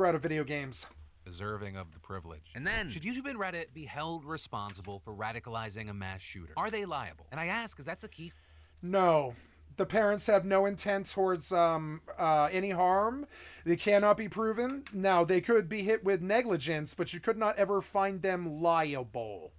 never out of video games. Deserving of the privilege. And then, should YouTube and Reddit be held responsible for radicalizing a mass shooter? Are they liable? And I ask, because that's the key. No. The parents have no intent towards any harm. They cannot be proven. Now, they could be hit with negligence, but you could not ever find them liable.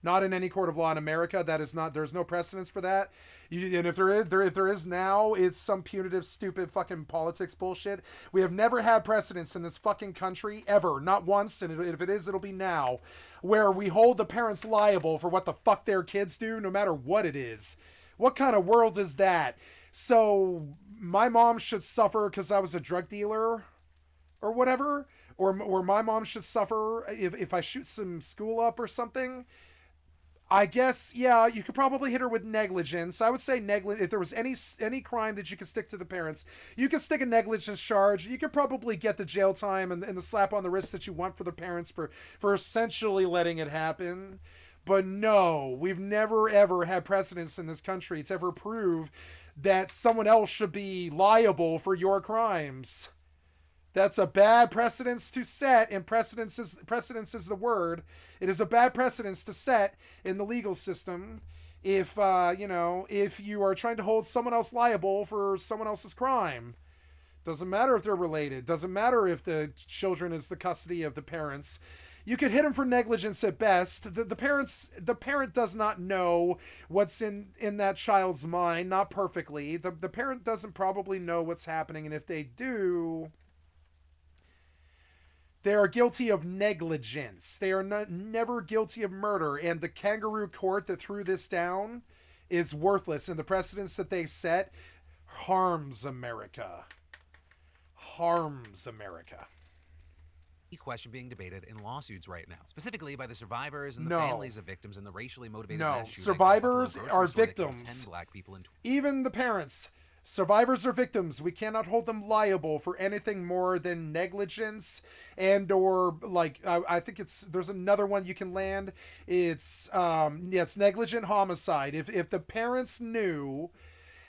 Not in any court of law in America. That is not. There's no precedence for that. And if there is now, it's some punitive, stupid, fucking politics bullshit. We have never had precedence in this fucking country ever. Not once. And if it is, it'll be now, where we hold the parents liable for what the fuck their kids do, no matter what it is. What kind of world is that? So my mom should suffer because I was a drug dealer, or whatever, or my mom should suffer if I shoot some school up or something. I guess, yeah, you could probably hit her with negligence. I would say if there was any crime that you could stick to the parents, you could stick a negligence charge. You could probably get the jail time and the slap on the wrist that you want for the parents for essentially letting it happen. But no, we've never ever had precedence in this country to ever prove that someone else should be liable for your crimes. That's a bad precedence to set, and precedence is the word. It is a bad precedence to set in the legal system if you are trying to hold someone else liable for someone else's crime. Doesn't matter if they're related. Doesn't matter if the children is the custody of the parents. You could hit them for negligence at best. The parent does not know what's in that child's mind, not perfectly. The parent doesn't probably know what's happening, and if they do, they are guilty of negligence. They are never guilty of murder. And the kangaroo court that threw this down is worthless. And the precedence that they set harms America. Harms America. Question being debated in lawsuits right now, specifically by the survivors and the families of victims in the racially motivated mass shooting. Survivors are victims. 10 black people in even the parents. Survivors are victims. We cannot hold them liable for anything more than negligence and or I think there's another one you can land. It's negligent homicide. If the parents knew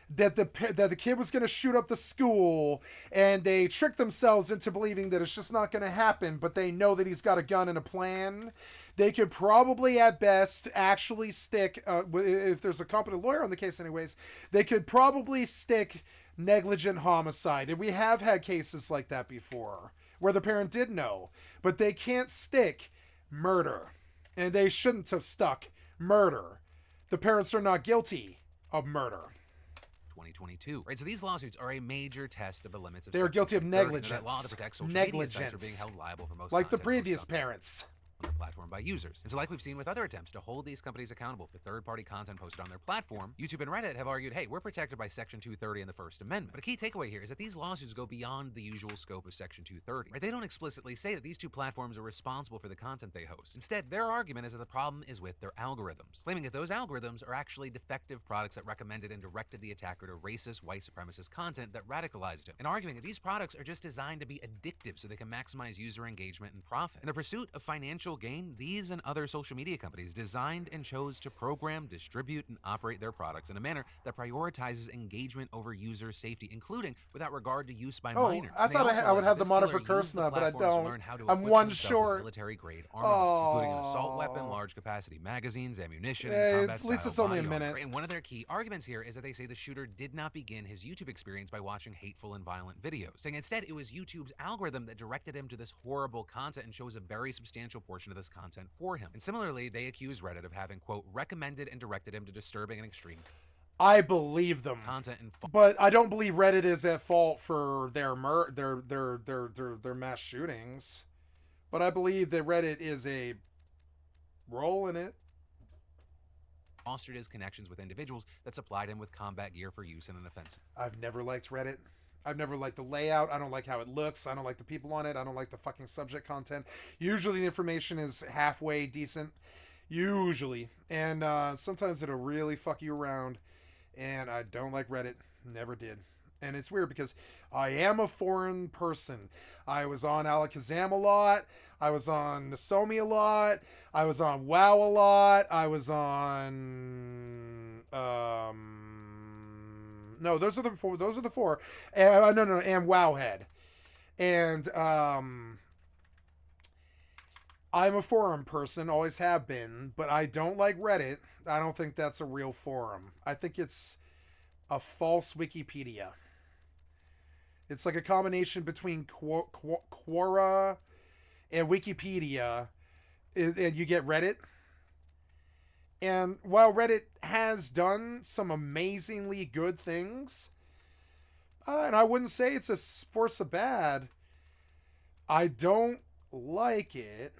that the kid was going to shoot up the school and they trick themselves into believing that it's just not going to happen, but they know that he's got a gun and a plan, they could probably at best actually stick, if there's a competent lawyer on the case anyways, they could probably stick negligent homicide. And we have had cases like that before where the parent did know, but they can't stick murder. And they shouldn't have stuck murder. The parents are not guilty of murder. 2022. Right, so these lawsuits are a major test of the limits of. They are guilty of negligence. That law to protect social media sites are being held liable for most. Like the previous parents. On their platform by users. And so like we've seen with other attempts to hold these companies accountable for third-party content posted on their platform, YouTube and Reddit have argued, hey, we're protected by Section 230 in the First Amendment. But a key takeaway here is that these lawsuits go beyond the usual scope of Section 230. Right? They don't explicitly say that these two platforms are responsible for the content they host. Instead, their argument is that the problem is with their algorithms, claiming that those algorithms are actually defective products that recommended and directed the attacker to racist, white supremacist content that radicalized him, and arguing that these products are just designed to be addictive so they can maximize user engagement and profit. In the pursuit of financial gain, these and other social media companies designed and chose to program, distribute, and operate their products in a manner that prioritizes engagement over user safety, including without regard to use by minors. I thought I would have the monitor for Kursna, but I don't. I'm one short. Military-grade armaments, including an assault weapon, large-capacity magazines, ammunition, and at least it's only a minute. And one of their key arguments here is that they say the shooter did not begin his YouTube experience by watching hateful and violent videos, saying instead it was YouTube's algorithm that directed him to this horrible content and chose a very substantial portion of this content for him. And similarly, they accuse Reddit of having, quote, recommended and directed him to disturbing and extreme. I believe them. Content and but I don't believe Reddit is at fault for their mass shootings. But I believe that Reddit is a role in it. Fostered his connections with individuals that supplied him with combat gear for use in an offensive. I've never liked Reddit. I've never liked the layout. I don't like how it looks. I don't like the people on it. I don't like the fucking subject content. Usually the information is halfway decent. Usually. And sometimes it'll really fuck you around. And I don't like Reddit. Never did. And it's weird because I am a foreign person. I was on Alakazam a lot. I was on Nasomi a lot. I was on WoW a lot. I was on... No, those are the four. And Wowhead. And I'm a forum person, always have been, but I don't like Reddit. I don't think that's a real forum. I think it's a false Wikipedia. It's like a combination between Quora and Wikipedia, and you get Reddit. And while Reddit has done some amazingly good things, and I wouldn't say it's a force of bad, I don't like it.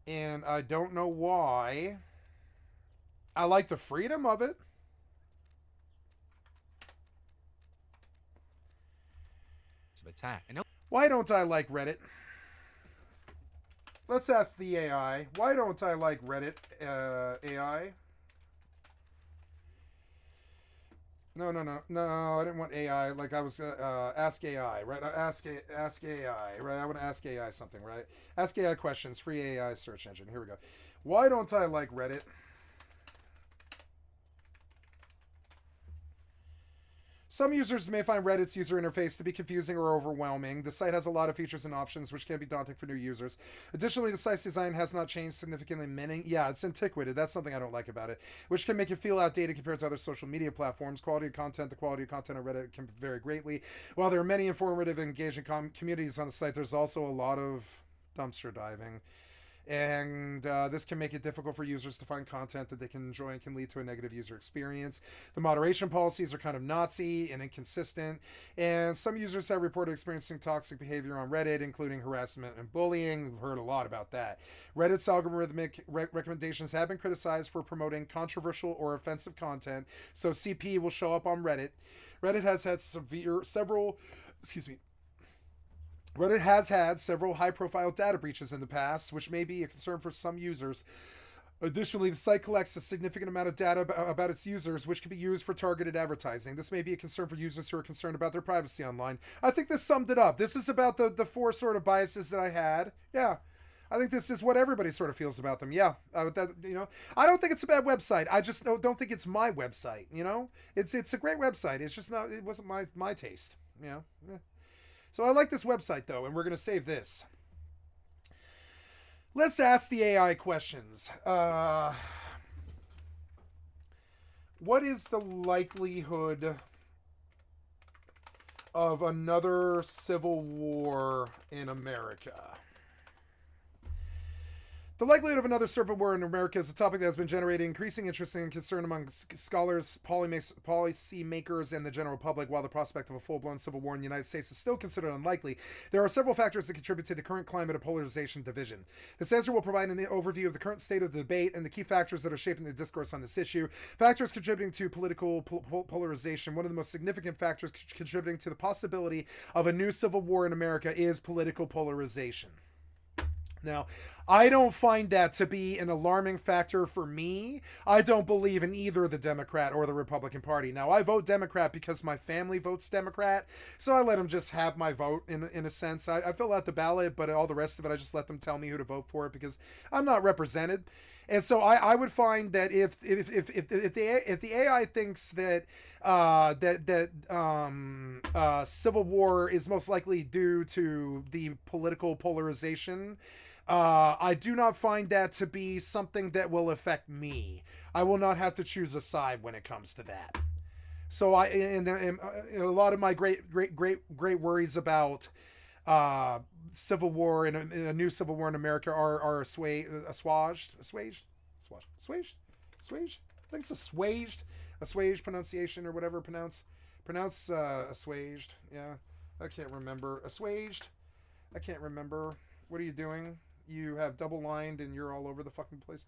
And I don't know why. I like the freedom of it. Attack. I know. Why don't I like Reddit? Let's ask the AI. Why don't I like Reddit, AI? No, I didn't want AI. Like I was, ask AI, right? Ask AI, right? I want to ask AI something, right? Ask AI questions, free AI search engine. Here we go. Why don't I like Reddit? Some users may find Reddit's user interface to be confusing or overwhelming. The site has a lot of features and options, which can be daunting for new users. Additionally, the site's design has not changed significantly. Yeah, it's antiquated. That's something I don't like about it, which can make it feel outdated compared to other social media platforms. The quality of content on Reddit can vary greatly. While there are many informative and engaging communities on the site, there's also a lot of dumpster diving. And this can make it difficult for users to find content that they can enjoy and can lead to a negative user experience. The moderation policies are kind of Nazi and inconsistent, and some users have reported experiencing toxic behavior on Reddit, including harassment and bullying. We've heard a lot about that. Reddit's algorithmic recommendations have been criticized for promoting controversial or offensive content, so CP will show up on Reddit. Reddit has had Reddit has had several high-profile data breaches in the past, which may be a concern for some users. Additionally, the site collects a significant amount of data about its users, which can be used for targeted advertising. This may be a concern for users who are concerned about their privacy online. I think this summed it up. This is about the four sort of biases that I had. Yeah. I think this is what everybody sort of feels about them. Yeah, I don't think it's a bad website. I just don't think it's my website. It's a great website. It's just not. It wasn't my taste. Yeah. So I like this website, though, and we're going to save this. Let's ask the AI questions. What is the likelihood of another civil war in America? The likelihood of another civil war in America is a topic that has been generating increasing interest and concern among scholars, policymakers, and the general public. While the prospect of a full-blown civil war in the United States is still considered unlikely, there are several factors that contribute to the current climate of polarization and division. This answer will provide an overview of the current state of the debate and the key factors that are shaping the discourse on this issue. Factors contributing to political polarization. One of the most significant factors contributing to the possibility of a new civil war in America is political polarization. Now, I don't find that to be an alarming factor for me. I don't believe in either the Democrat or the Republican Party. Now, I vote Democrat because my family votes Democrat, so I let them just have my vote in a sense. I fill out the ballot, but all the rest of it, I just let them tell me who to vote for it because I'm not represented. And so I would find that if the AI thinks that civil war is most likely due to the political polarization, I do not find that to be something that will affect me. I will not have to choose a side when it comes to that. So and a lot of my great worries about civil war and a new civil war in America are assuaged. I think it's assuaged pronunciation or whatever. Pronounce assuaged. Yeah, I can't remember. Assuaged. I can't remember. What are you doing? You have double lined and you're all over the fucking place.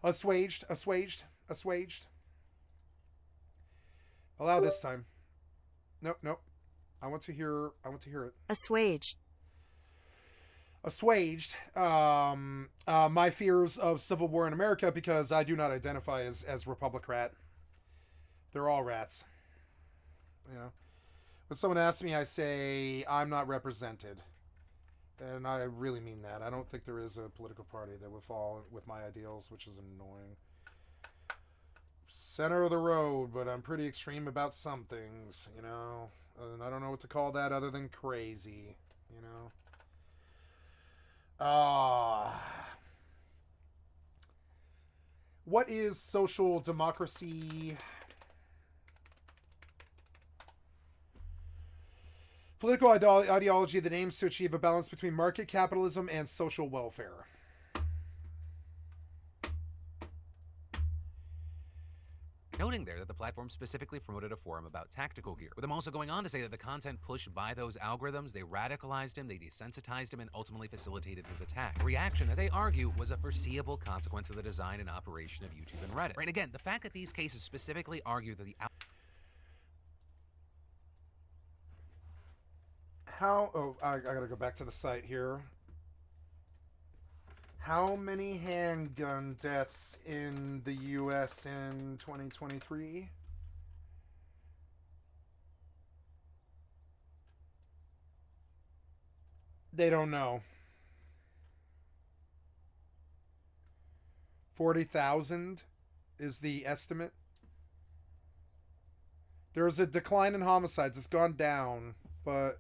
Assuaged. Allow this time. Nope. I want to hear it. Assuaged my fears of civil war in America because I do not identify as Republican. They're all rats. When someone asks me, I say I'm not represented. And I really mean that. I don't think there is a political party that would fall with my ideals, which is annoying. Center of the road, but I'm pretty extreme about some things, And I don't know what to call that other than crazy, you know. What is social democracy? Political ideology that aims to achieve a balance between market capitalism and social welfare. Noting there that the platform specifically promoted a forum about tactical gear, with them also going on to say that the content pushed by those algorithms, they radicalized him, they desensitized him, and ultimately facilitated his attack. A reaction that they argue was a foreseeable consequence of the design and operation of YouTube and Reddit. Right, again, the fact that these cases specifically argue that the I gotta go back to the site here. How many handgun deaths in the U.S. in 2023? They don't know. 40,000 is the estimate. There's a decline in homicides. It's gone down, but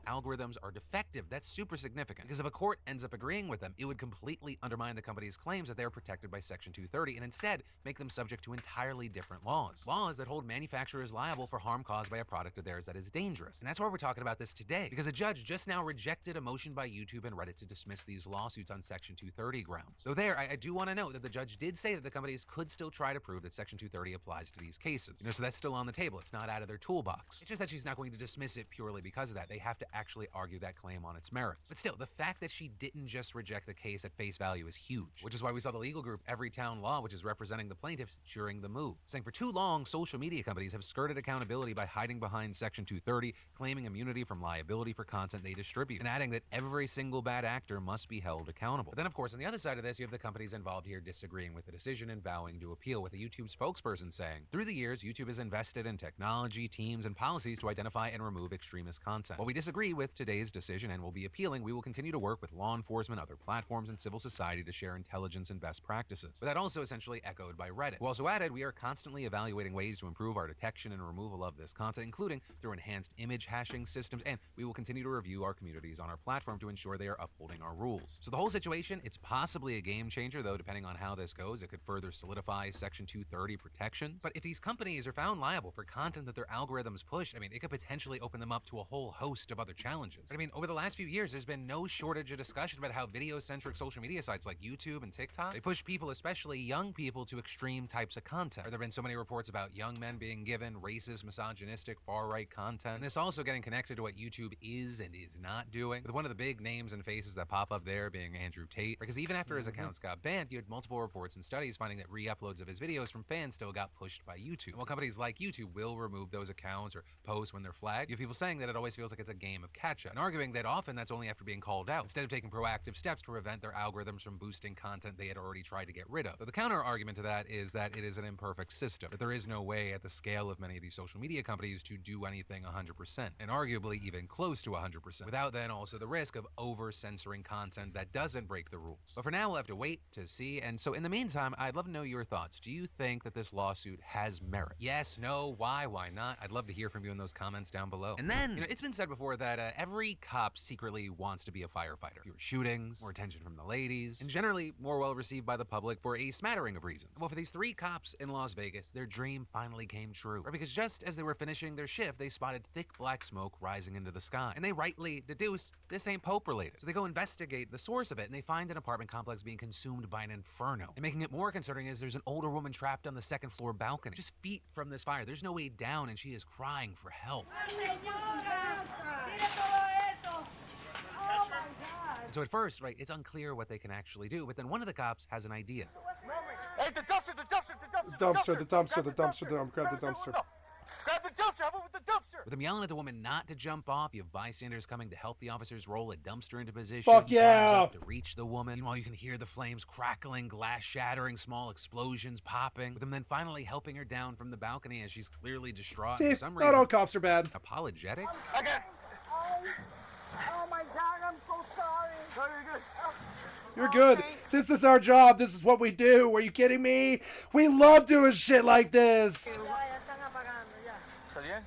algorithms are defective. That's super significant, because if a court ends up agreeing with them, it would completely undermine the company's claims that they are protected by Section 230 and instead make them subject to entirely different laws. Laws that hold manufacturers liable for harm caused by a product of theirs that is dangerous. And that's why we're talking about this today, because a judge just now rejected a motion by YouTube and Reddit to dismiss these lawsuits on Section 230 grounds. So there, I do want to note that the judge did say that the companies could still try to prove that Section 230 applies to these cases. So that's still on the table. It's not out of their toolbox. It's just that she's not going to dismiss it purely because of that. They have to actually argue that claim on its merits. But still, the fact that she didn't just reject the case at face value is huge, which is why we saw the legal group Everytown Law, which is representing the plaintiffs, during the move, saying for too long, social media companies have skirted accountability by hiding behind Section 230, claiming immunity from liability for content they distribute, and adding that every single bad actor must be held accountable. But then, of course, on the other side of this, you have the companies involved here disagreeing with the decision and vowing to appeal, with a YouTube spokesperson saying, through the years, YouTube has invested in technology, teams, and policies to identify and remove extremist content. While we disagree with today's decision and will be appealing, we will continue to work with law enforcement, other platforms, and civil society to share intelligence and best practices. But that also essentially echoed by Reddit, who also added, we are constantly evaluating ways to improve our detection and removal of this content, including through enhanced image hashing systems, and we will continue to review our communities on our platform to ensure they are upholding our rules. So the whole situation, it's possibly a game changer, though, depending on how this goes. It could further solidify Section 230 protections. But if these companies are found liable for content that their algorithms push, I mean, it could potentially open them up to a whole host of other challenges. But I mean, over the last few years, there's been no shortage of discussion about how video-centric social media sites like YouTube and TikTok, they push people, especially young people, to extreme types of content. There have been so many reports about young men being given racist, misogynistic, far-right content. And this also getting connected to what YouTube is and is not doing, with one of the big names and faces that pop up there being Andrew Tate. Because even after his accounts got banned, you had multiple reports and studies finding that re-uploads of his videos from fans still got pushed by YouTube. And while companies like YouTube will remove those accounts or posts when they're flagged, you have people saying that it always feels like it's a game of catch-up, and arguing that often that's only after being called out, instead of taking proactive steps to prevent their algorithms from boosting content they had already tried to get rid of. But the counter argument to that is that it is an imperfect system, that there is no way at the scale of many of these social media companies to do anything 100%, and arguably even close to 100%, without then also the risk of over-censoring content that doesn't break the rules. But for now, we'll have to wait to see, and so in the meantime, I'd love to know your thoughts. Do you think that this lawsuit has merit? Yes, no, why not? I'd love to hear from you in those comments down below. And then, it's been said before that every cop secretly wants to be a firefighter. Fewer shootings, more attention from the ladies, and generally more well-received by the public for a smattering of reasons. Well, for these three cops in Las Vegas, their dream finally came true. Right? Because just as they were finishing their shift, they spotted thick black smoke rising into the sky. And they rightly deduce this ain't Pope related. So they go investigate the source of it, and they find an apartment complex being consumed by an inferno. And making it more concerning is there's an older woman trapped on the second floor balcony, just feet from this fire. There's no way down, and she is crying for help. So at first, right, it's unclear what they can actually do, but then one of the cops has an idea. Hey, the dumpster! Grab the dumpster. Grab the dumpster! How about with the dumpster? With them yelling at the woman not to jump off, you have bystanders coming to help the officers roll a dumpster into position. Fuck yeah! Climbs up to reach the woman. Meanwhile, you can hear the flames crackling, glass shattering, small explosions popping. With them then finally helping her down from the balcony as she's clearly distraught. See, For some reason, not all cops are bad. apologetic. Okay. Oh my God, I'm so sorry. No, you're good. You're good. This is our job. This is what we do. Are you kidding me? We love doing shit like this. ¿Está bien?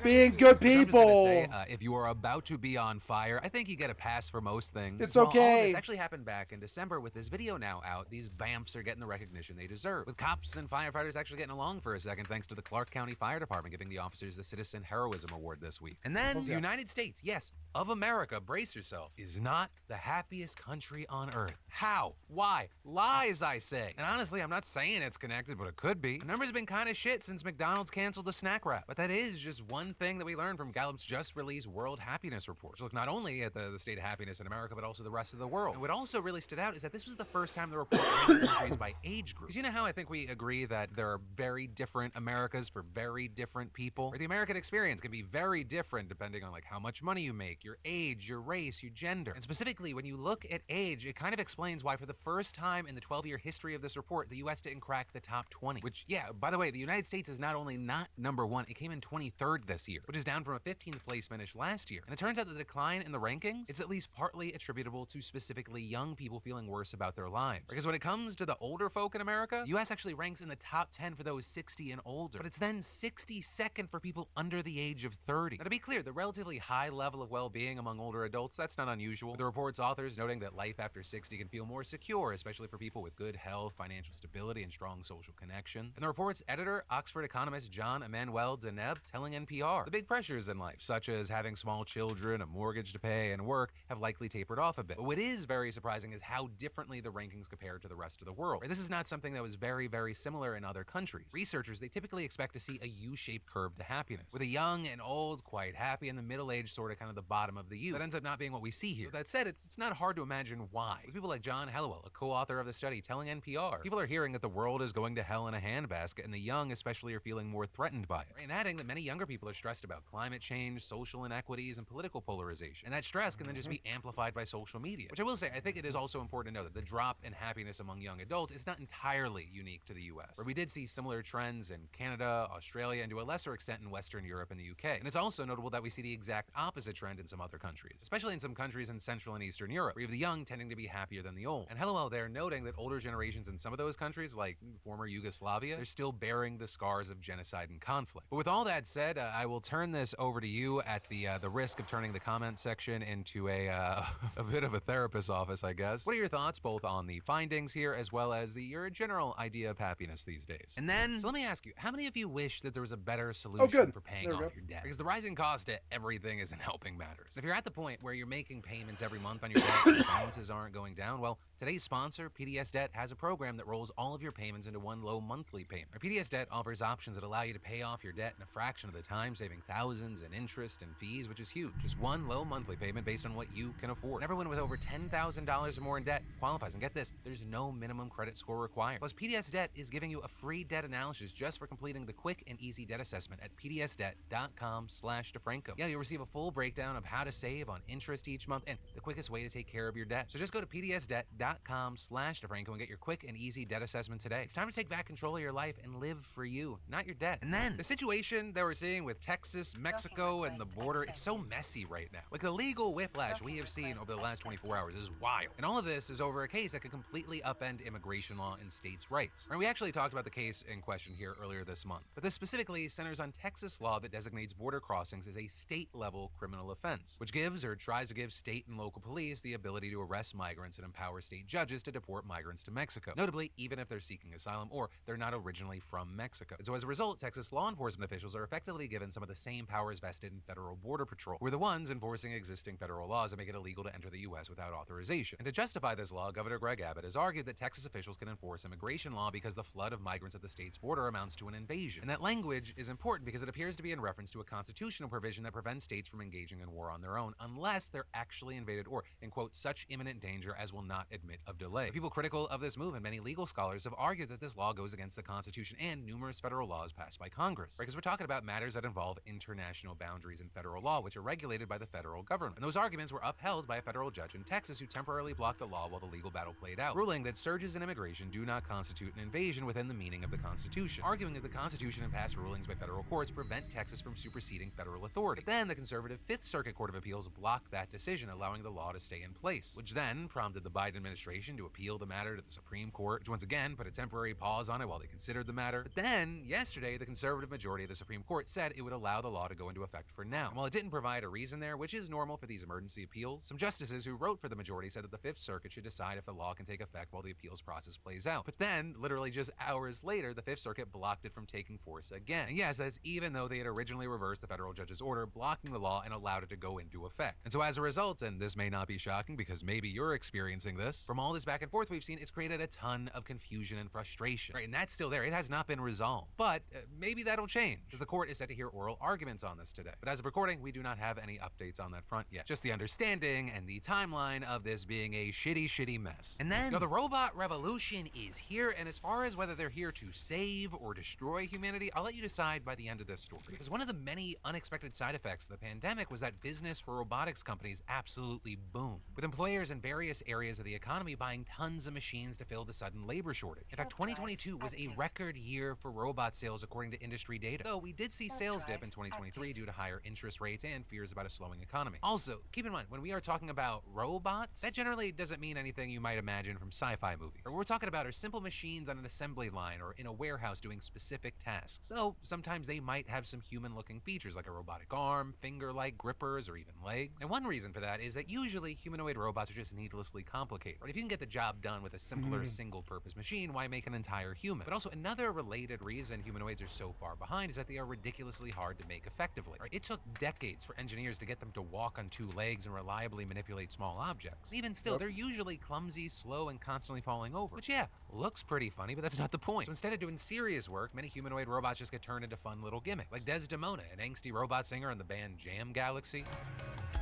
Being good So I'm just gonna people. say, if you are about to be on fire, I think you get a pass for most things. It's While all of okay. this actually happened back in December with this video now out. These BAMFs are getting the recognition they deserve, with cops and firefighters actually getting along for a second thanks to the Clark County Fire Department giving the officers the Citizen Heroism Award this week. And then the United States, yes, of America, brace yourself, is not the happiest country on earth. How? Why? Lies, I say. And honestly, I'm not saying it's connected, but it could be. The numbers have been kind of shit since McDonald's canceled the snack wrap. But that is just one thing that we learned from Gallup's just released World Happiness Report, which look not only at the state of happiness in America, but also the rest of the world. And what also really stood out is that this was the first time the report ranked countries by age group. Because you know how I think we agree that there are very different Americas for very different people? Or the American experience can be very different depending on like how much money you make, your age, your race, your gender. And specifically, when you look at age, it kind of explains why for the first time in the 12-year history of this report, the US didn't crack the top 20. Which, yeah, by the way, the United States is not only not number one, it came in 23rd this year, which is down from a 15th place finish last year. And it turns out the decline in the rankings, it's at least partly attributable to specifically young people feeling worse about their lives. Because when it comes to the older folk in America, the US actually ranks in the top 10 for those 60 and older, but it's then 62nd for people under the age of 30. Now, to be clear, the relatively high level of well-being among older adults, that's not unusual. The report's authors noting that life after 60 can feel more secure, especially for people with good health, financial stability, and strong social connection. And the report's editor, Oxford economist John Emmanuel Deneb, telling NPR, the big pressures in life, such as having small children, a mortgage to pay, and work, have likely tapered off a bit. But what is very surprising is how differently the rankings compare to the rest of the world. This is not something that was very, very similar in other countries. Researchers, they typically expect to see a U-shaped curve to happiness, with a young and old quite happy, and the middle-aged sort of kind of the bottom of the U. That ends up not being what we see here. With that said, it's not hard to imagine why. With people like John Hellewell, a co-author of the study, telling NPR, people are hearing that the world is going to hell in a handbasket, and the young especially are feeling more threatened by it. And adding that many younger people are stressed about climate change, social inequities, and political polarization. And that stress can then just be amplified by social media. Which I will say, I think it is also important to know that the drop in happiness among young adults is not entirely unique to the US, where we did see similar trends in Canada, Australia, and to a lesser extent in Western Europe and the UK. And it's also notable that we see the exact opposite trend in some other countries, especially in some countries in Central and Eastern Europe, where you have the young tending to be happier than the old. And Hellewell there noting that older generations in some of those countries, like former Yugoslavia, they're still bearing the scars of genocide and conflict. But with all that said, I will turn this over to you at the risk of turning the comment section into a bit of a therapist's office, I guess. What are your thoughts both on the findings here as well as your general idea of happiness these days? And then, so let me ask you, how many of you wish that there was a better solution for paying off your debt? Because the rising cost to everything isn't helping matters. If you're at the point where you're making payments every month on your debt and the balances aren't going down, well, today's sponsor, PDS Debt, has a program that rolls all of your payments into one low monthly payment. PDS Debt offers options that allow you to pay off your debt in a fraction of the time, saving thousands in interest and fees, which is huge. Just one low monthly payment based on what you can afford. And everyone with over $10,000 or more in debt qualifies. And get this, there's no minimum credit score required. Plus, PDS Debt is giving you a free debt analysis just for completing the quick and easy debt assessment at pdsdebt.com/DeFranco. Yeah, you'll receive a full breakdown of how to save on interest each month and the quickest way to take care of your debt. So just go to pdsdebt.com/DeFranco and get your quick and easy debt assessment today. It's time to take back control of your life and live for you, not your debt. And then the situation that we're seeing with Texas, Mexico, and the border, it's so messy right now. Like the legal whiplash we have seen over the last 24 hours is wild. And all of this is over a case that could completely upend immigration law and states' rights. And we actually talked about the case in question here earlier this month. But this specifically centers on Texas law that designates border crossings as a state-level criminal offense, which gives or tries to give state and local police the ability to arrest migrants and empower state judges to deport migrants to Mexico, notably even if they're seeking asylum or they're not originally from Mexico. And so as a result, Texas law enforcement officials are effectively given some of the same powers vested in federal border patrol. We're the ones enforcing existing federal laws that make it illegal to enter the U.S. without authorization. And to justify this law, Governor Greg Abbott has argued that Texas officials can enforce immigration law because the flood of migrants at the state's border amounts to an invasion. And that language is important because it appears to be in reference to a constitutional provision that prevents states from engaging in war on their own unless they're actually invaded or, in quote, such imminent danger as will not admit of delay. People critical of this move and many legal scholars have argued that this law goes against the Constitution and numerous federal laws passed by Congress. Because we're talking about matters that involve international boundaries in federal law, which are regulated by the federal government. And those arguments were upheld by a federal judge in Texas who temporarily blocked the law while the legal battle played out, ruling that surges in immigration do not constitute an invasion within the meaning of the Constitution, arguing that the Constitution and past rulings by federal courts prevent Texas from superseding federal authority. But then the conservative Fifth Circuit Circuit Court of Appeals blocked that decision, allowing the law to stay in place, which then prompted the Biden administration to appeal the matter to the Supreme Court, which once again put a temporary pause on it while they considered the matter. But then, yesterday, the conservative majority of the Supreme Court said it would allow the law to go into effect for now. And while it didn't provide a reason there, which is normal for these emergency appeals, some justices who wrote for the majority said that the Fifth Circuit should decide if the law can take effect while the appeals process plays out. But then, literally just hours later, the Fifth Circuit blocked it from taking force again. And yes, that's even though they had originally reversed the federal judge's order blocking the law and allowed it to go into effect. And so as a result, and this may not be shocking because maybe you're experiencing this, from all this back and forth we've seen, it's created a ton of confusion and frustration. Right, and that's still there. It has not been resolved. But maybe that'll change, because the court is set to hear oral arguments on this today. But as of recording, we do not have any updates on that front yet. Just the understanding and the timeline of this being a shitty mess. And then, the robot revolution is here, and as far as whether they're here to save or destroy humanity, I'll let you decide by the end of this story. Because one of the many unexpected side effects of the pandemic was that business for robotics companies absolutely boomed, with employers in various areas of the economy buying tons of machines to fill the sudden labor shortage. In fact, 2022 was a record year for robot sales according to industry data, though we did see sales dip in 2023 due to higher interest rates and fears about a slowing economy. Also, keep in mind, when we are talking about robots, that generally doesn't mean anything you might imagine from sci-fi movies. What we're talking about are simple machines on an assembly line or in a warehouse doing specific tasks. So sometimes they might have some human-looking features like a robotic arm, finger-like grippers, or even legs. And one reason for that is that usually humanoid robots are just needlessly complicated. Right? If you can get the job done with a simpler single-purpose machine, why make an entire human? But also another related reason humanoids are so far behind is that they are ridiculously hard to make effectively. Right? It took decades for engineers to get them to walk on two legs and reliably manipulate small objects. Even still, they're usually clumsy, slow, and constantly falling over. Which, yeah, looks pretty funny, but that's not the point. So instead of doing serious work, many humanoid robots just get turned into fun little gimmicks, like Desdemona, an angsty robot singer in the band Jam Galaxy.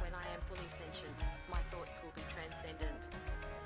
When I am fully sentient, my thoughts will be transcendent.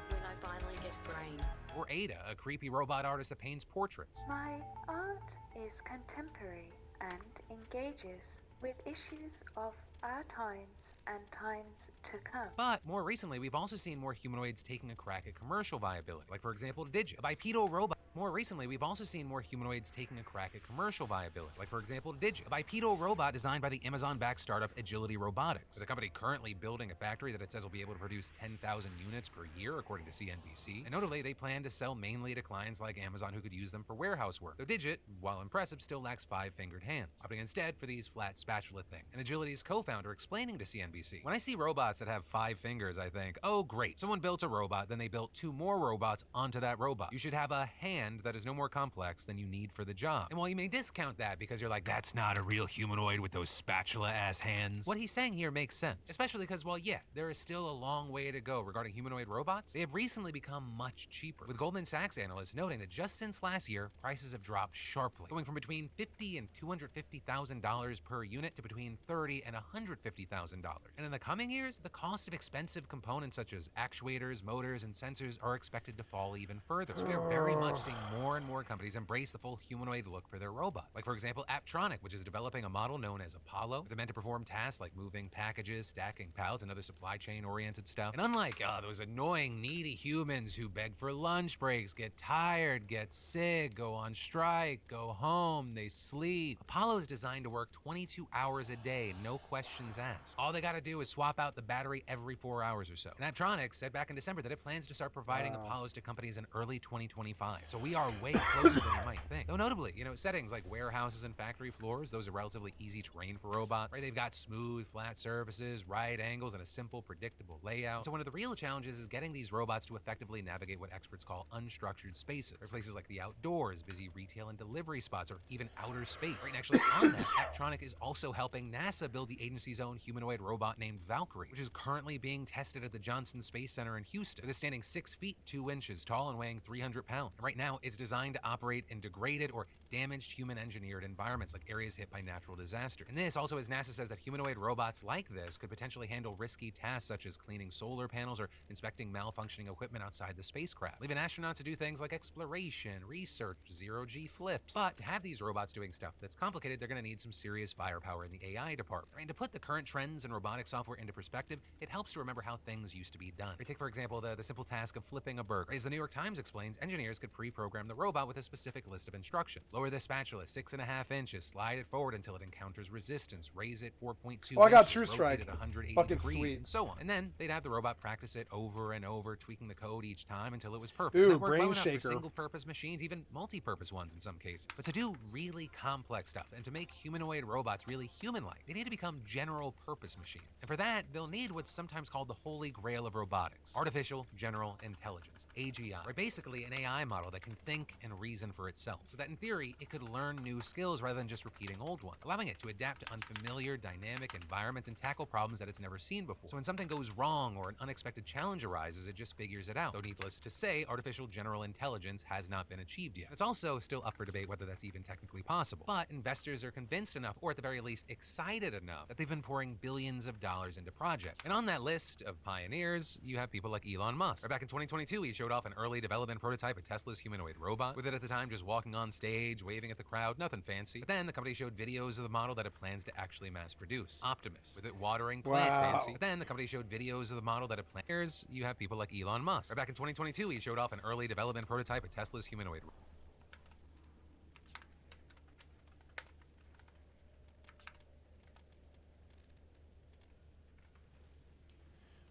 When I finally get brain. Or Ada, a creepy robot artist that paints portraits. My art is contemporary and engages with issues of our times and times to come. But more recently, we've also seen more humanoids taking a crack at commercial viability, like for example, Digit, a bipedal robot. More recently, we've also seen more humanoids taking a crack at commercial viability, like for example, Digit, a bipedal robot designed by the Amazon-backed startup Agility Robotics, with the company currently building a factory that it says will be able to produce 10,000 units per year, according to CNBC. And notably, they plan to sell mainly to clients like Amazon who could use them for warehouse work. Though Digit, while impressive, still lacks 5-fingered hands, opting instead for these flat spatula things. And Agility's co-founder explaining to CNBC, when I see robots that have 5 fingers, I think, oh great, someone built a robot, then they built 2 more robots onto that robot. You should have a hand that is no more complex than you need for the job. And while you may discount that because you're like, that's not a real humanoid with those spatula-ass hands, what he's saying here makes sense. Especially because, well, yeah, there is still a long way to go regarding humanoid robots. They have recently become much cheaper, with Goldman Sachs analysts noting that just since last year, prices have dropped sharply, going from between $50,000 and $250,000 per unit to between $30,000 and $150,000. And in the coming years, the cost of expensive components such as actuators, motors, and sensors are expected to fall even further. So we are very much seeing more and more companies embrace the full humanoid look for their robots. Like for example, Apptronic, which is developing a model known as Apollo. They're meant to perform tasks like moving packages, stacking pallets, and other supply chain oriented stuff. And unlike those annoying, needy humans who beg for lunch breaks, get tired, get sick, go on strike, go home, they sleep, Apollo is designed to work 22 hours a day, no questions asked. All they gotta do is swap out the battery every 4 hours or so. And Apptronic said back in December that it plans to start providing Apollos to companies in early 2025. So we are way closer than you might think. Though notably, settings like warehouses and factory floors, those are relatively easy terrain for robots, right? They've got smooth, flat surfaces, right angles, and a simple, predictable layout. So one of the real challenges is getting these robots to effectively navigate what experts call unstructured spaces, or places like the outdoors, busy retail and delivery spots, or even outer space. Right, and actually on that, Apptronic is also helping NASA build the agency's own humanoid robot named Valkyrie, which is currently being tested at the Johnson Space Center in Houston, with it standing 6 feet 2 inches tall and weighing 300 pounds. And right now, it's designed to operate in degraded or damaged human-engineered environments like areas hit by natural disasters. And this also, as NASA says, that humanoid robots like this could potentially handle risky tasks such as cleaning solar panels or inspecting malfunctioning equipment outside the spacecraft, leaving astronauts to do things like exploration, research, zero-G flips. But to have these robots doing stuff that's complicated, they're going to need some serious firepower in the AI department. And to put the current trends in robotic software into perspective, it helps to remember how things used to be done. Take, for example, the simple task of flipping a burger. As the New York Times explains, engineers could pre-program program the robot with a specific list of instructions. Lower the spatula 6.5 inches, slide it forward until it encounters resistance, raise it 4.2 Oh, I got inches, True Strike. rotate it 180 Fucking degrees, sweet. and so on. And then they'd have the robot practice it over and over, tweaking the code each time until it was perfect. Ooh, That worked brain well enough shaker. for single-purpose machines, even multi-purpose ones in some cases. But to do really complex stuff and to make humanoid robots really human-like, they need to become general-purpose machines. And for that, they'll need what's sometimes called the holy grail of robotics: artificial general intelligence, AGI, or basically an AI model that can think and reason for itself, so that in theory, it could learn new skills rather than just repeating old ones, allowing it to adapt to unfamiliar, dynamic environments and tackle problems that it's never seen before. So when something goes wrong or an unexpected challenge arises, it just figures it out. Though needless to say, artificial general intelligence has not been achieved yet. It's also still up for debate whether that's even technically possible. But investors are convinced enough, or at the very least excited enough, that they've been pouring billions of dollars into projects. And on that list of pioneers, you have people like Elon Musk. Right back in 2022, he showed off an early development prototype of Tesla's humanoid robot, with it at the time just walking on stage, waving at the crowd, nothing fancy. But then the company showed videos of the model that it plans to actually mass produce, Optimus, with it watering plant fancy. But then the company showed videos of the model that it plans. You have people like Elon Musk. Right back in 2022, he showed off an early development prototype of Tesla's humanoid robot.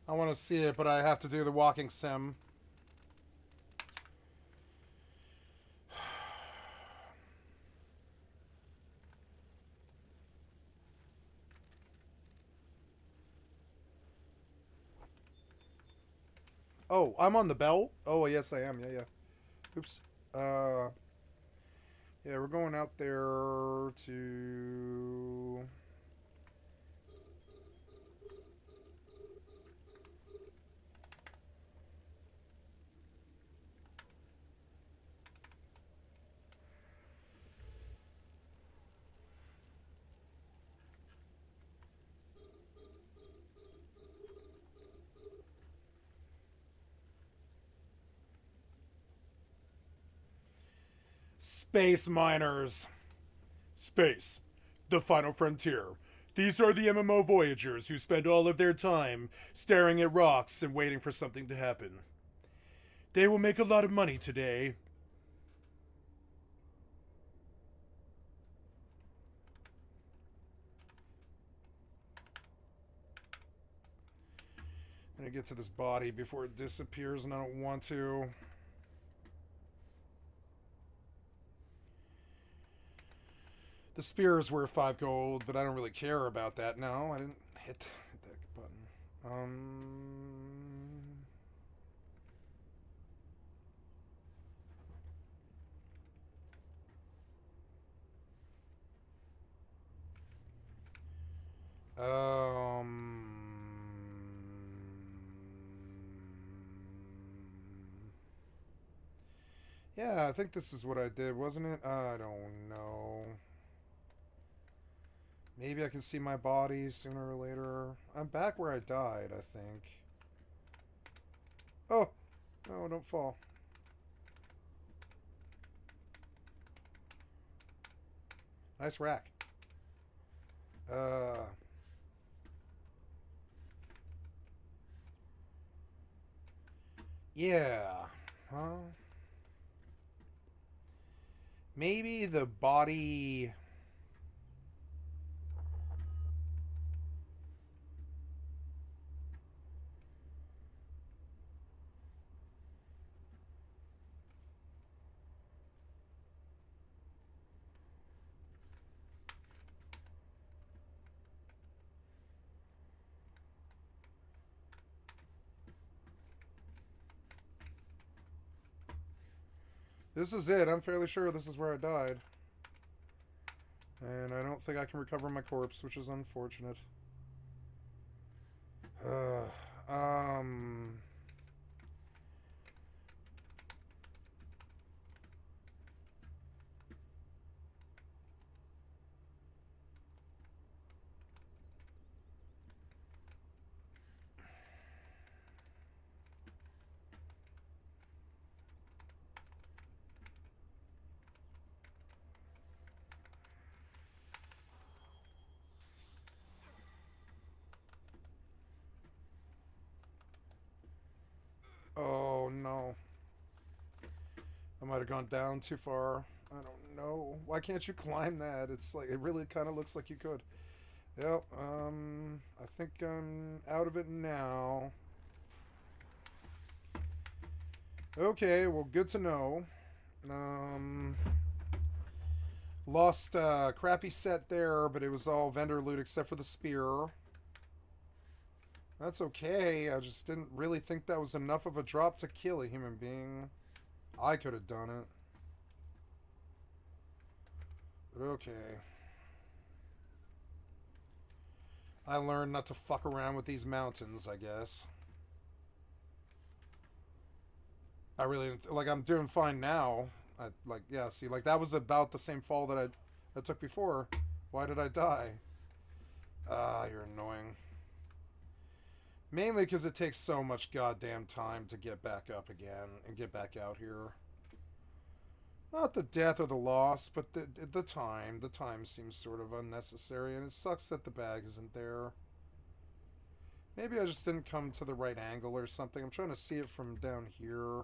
I want to see it, but I have to do the walking sim. Oh, I'm on the belt? Oh, yes, I am. Yeah, yeah. Oops. Yeah, we're going out there to... Space miners. Space, the final frontier. These are the MMO voyagers who spend all of their time staring at rocks and waiting for something to happen. They will make a lot of money today. I'm gonna get to this body before it disappears, and I don't want to. The spear is worth 5 gold, but I don't really care about that. No, I didn't hit that button. Yeah, I think this is what I did, wasn't it? I don't know. Maybe I can see my body sooner or later. I'm back where I died, I think. Oh! No, don't fall. Nice rack. Yeah. Huh? Maybe the body... This is it. I'm fairly sure this is where I died. And I don't think I can recover my corpse, which is unfortunate. might have gone down too far. I don't know. Why can't you climb that? It's like, it really kind of looks like you could. Yep, I think I'm out of it now. Okay, well, good to know. Lost a crappy set there, but it was all vendor loot except for the spear. That's okay. I just didn't really think that was enough of a drop to kill a human being. I could have done it. But okay. I learned not to fuck around with these mountains, I guess. I really, like, I'm doing fine now. Yeah, see, like, that was about the same fall that I took before. Why did I die? Ah, you're annoying. Mainly because it takes so much goddamn time to get back up again and get back out here. Not the death or the loss, but the time. The time seems sort of unnecessary, and it sucks that the bag isn't there. Maybe I just didn't come to the right angle or something. I'm trying to see it from down here.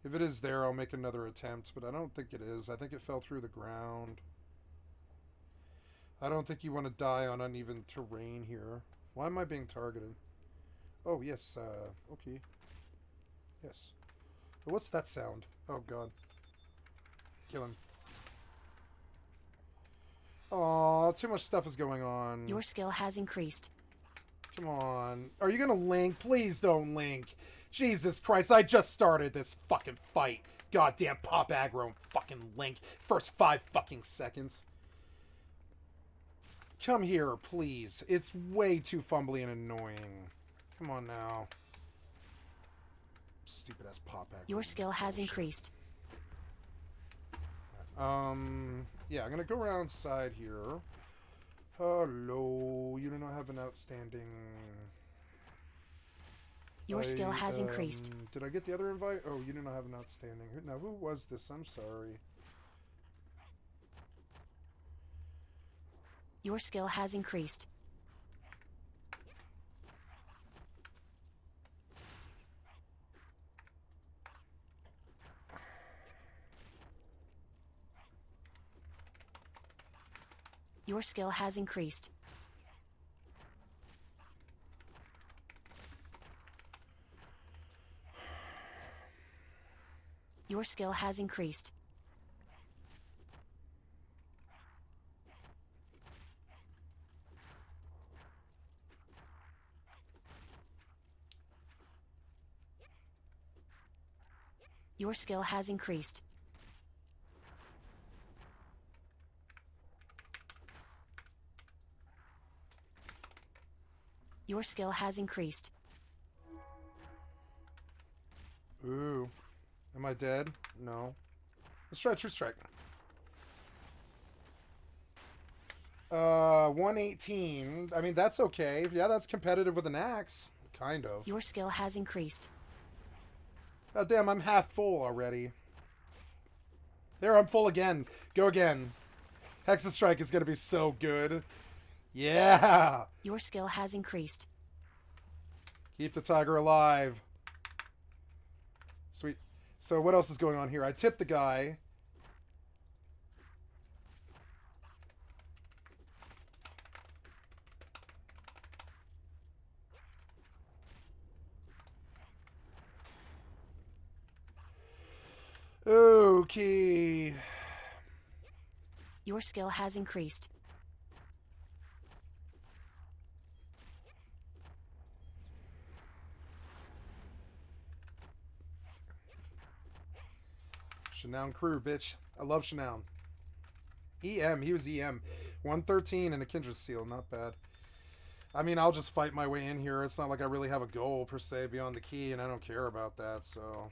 If it is there, I'll make another attempt, but I don't think it is. I think it fell through the ground. I don't think you want to die on uneven terrain here. Why am I being targeted? Oh, yes, okay. Yes. But what's that sound? Oh, God. Kill him. Aw, too much stuff is going on. Your skill has increased. Come on. Are you gonna link? Please don't link. Jesus Christ, I just started this fucking fight. Goddamn pop aggro and fucking link. First 5 fucking seconds. Come here, please. It's way too fumbly and annoying. Come on now. Stupid ass pop aggro. Your skill has increased. Yeah, I'm gonna go around side here. Hello, you do not have an outstanding... Your skill has increased. Did I get the other invite? Oh, you do not have an outstanding. Now, who was this? I'm sorry. Your skill has increased. Your skill has increased. Your skill has increased. Your skill has increased. Your skill has increased. Ooh. Am I dead? No. Let's try True Strike. 118. I mean, that's okay. Yeah, that's competitive with an axe. Kind of. Your skill has increased. Oh, damn, I'm half full already. There, I'm full again. Go again. Hexa Strike is going to be so good. Yeah! Your skill has increased. Keep the tiger alive. Sweet. So what else is going on here? I tipped the guy. Okay. Your skill has increased. Shanown crew, bitch. I love Shanown. EM, he was EM. 113 and a Kindred Seal, not bad. I mean, I'll just fight my way in here. It's not like I really have a goal, per se, beyond the key, and I don't care about that, so...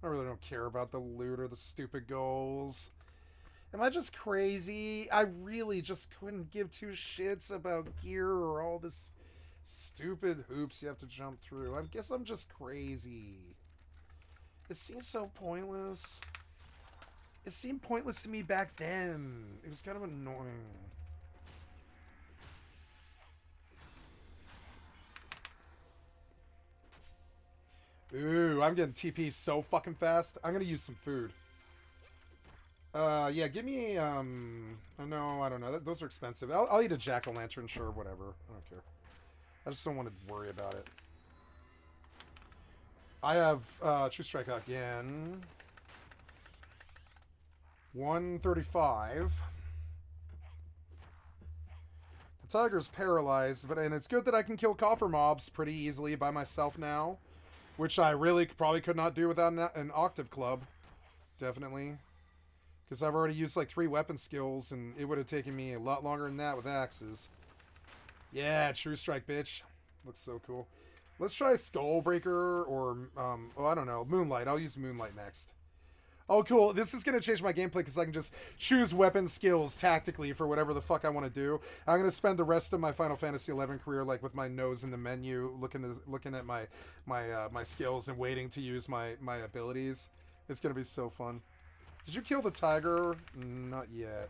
I really don't care about the loot or the stupid goals. Am I just crazy? I really just couldn't give two shits about gear or all this stupid hoops you have to jump through. I guess I'm just crazy. It seems so pointless. It seemed pointless to me back then. It was kind of annoying. Ooh, I'm getting TP so fucking fast. I'm gonna use some food. Yeah, give me, oh, no, I don't know. Those are expensive. I'll eat a jack-o'-lantern, sure, whatever. I don't care. I just don't want to worry about it. I have, True Strike again. 135. The tiger's paralyzed, and it's good that I can kill coffer mobs pretty easily by myself now, which I really probably could not do without an Octave Club. Definitely. Because I've already used like 3 weapon skills, and it would have taken me a lot longer than that with axes. Yeah, True Strike, bitch. Looks so cool. Let's try Skullbreaker or, oh, I don't know, Moonlight. I'll use Moonlight next. Oh, cool. This is going to change my gameplay because I can just choose weapon skills tactically for whatever the fuck I want to do. I'm going to spend the rest of my Final Fantasy XI career like with my nose in the menu, looking at my skills and waiting to use my abilities. It's going to be so fun. Did you kill the tiger? Not yet.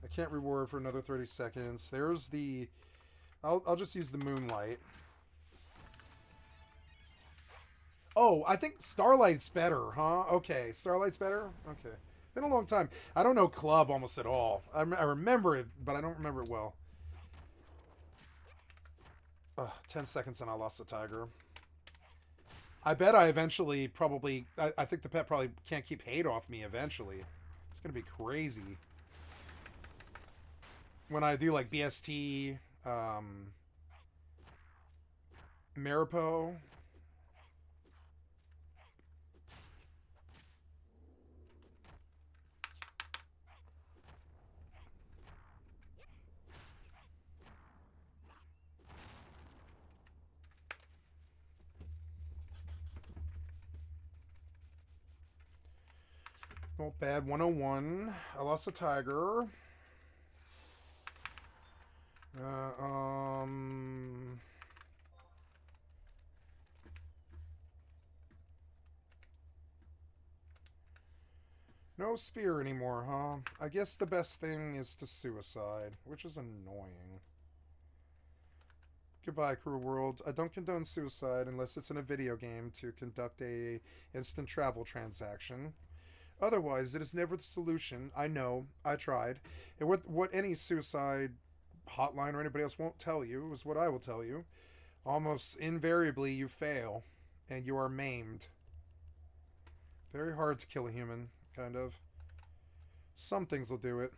I can't reward for another 30 seconds. There's the... I'll just use the Moonlight. Oh, I think Starlight's better, huh? Okay, Starlight's better? Okay. Been a long time. I don't know Club almost at all. I remember it, but I don't remember it well. 10 seconds and I lost the tiger. I bet I eventually probably... I think the pet probably can't keep hate off me eventually. It's going to be crazy. When I do like BST, Maripo... Not bad. 101. I lost a tiger. No spear anymore, huh? I guess the best thing is to suicide, which is annoying. Goodbye, cruel world. I don't condone suicide unless it's in a video game to conduct a instant travel transaction. Otherwise, it is never the solution. I know. I tried. And what any suicide hotline or anybody else won't tell you is what I will tell you. Almost invariably, you fail. And you are maimed. Very hard to kill a human, kind of. Some things will do it.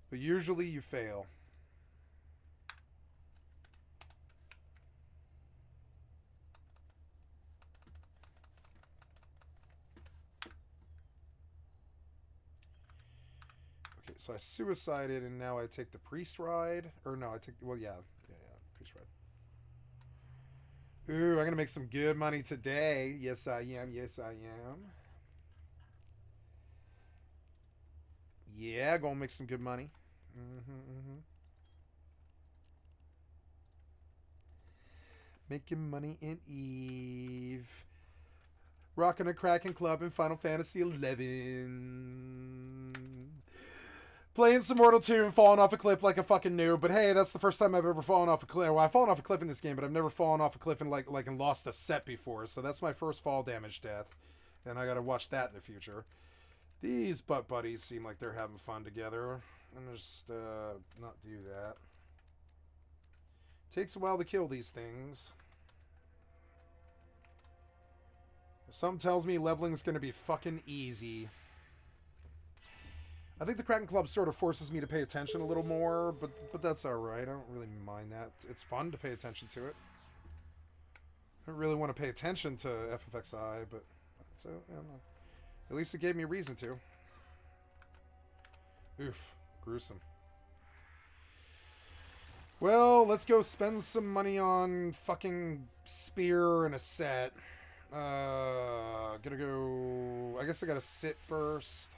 But usually you fail. So I suicided, and now I take the priest ride. Or no, I take... Well, yeah. Priest ride. Ooh, I'm going to make some good money today. Yes, I am. Yes, I am. Yeah, going to make some good money. Making money in EvE. Rocking a cracking club in Final Fantasy XI. Playing some Mortal 2 and falling off a cliff like a fucking noob, but hey, that's the first time I've ever fallen off a cliff. Well, I've fallen off a cliff in this game, but I've never fallen off a cliff and and lost a set before, so that's my first fall damage death, and I gotta watch that in the future. These butt buddies seem like they're having fun together. I'm gonna just not do that. Takes a while to kill these things. Something tells me leveling's gonna be fucking easy. I think the Kraken Club sort of forces me to pay attention a little more, but that's alright. I don't really mind that. It's fun to pay attention to it. I don't really want to pay attention to FFXI, but so at least it gave me a reason to. Oof. Gruesome. Well, let's go spend some money on fucking spear and a set. Gonna go... I guess I gotta sit first.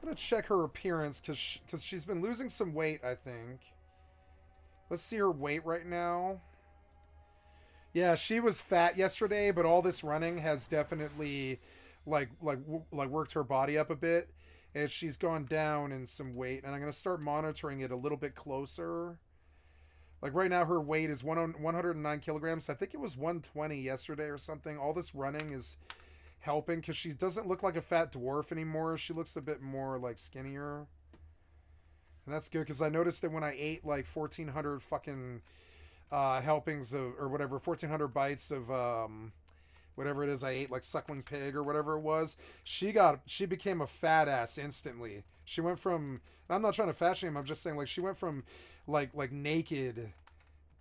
I'm gonna check her appearance because she's been losing some weight, I think. Let's see her weight right now. Yeah, she was fat yesterday, but all this running has definitely worked her body up a bit, and she's gone down in some weight. And I'm gonna start monitoring it a little bit closer. Like right now, her weight is 109 kilograms. I think it was 120 yesterday or something. All this running is helping because she doesn't look like a fat dwarf anymore. She looks a bit more like skinnier. And that's good because I noticed that when I ate like 1,400 fucking helpings of, or whatever, 1,400 bites of whatever it is I ate, like suckling pig or whatever it was, she became a fat ass instantly. She went from, I'm not trying to fat shame, I'm just saying like she went from like naked,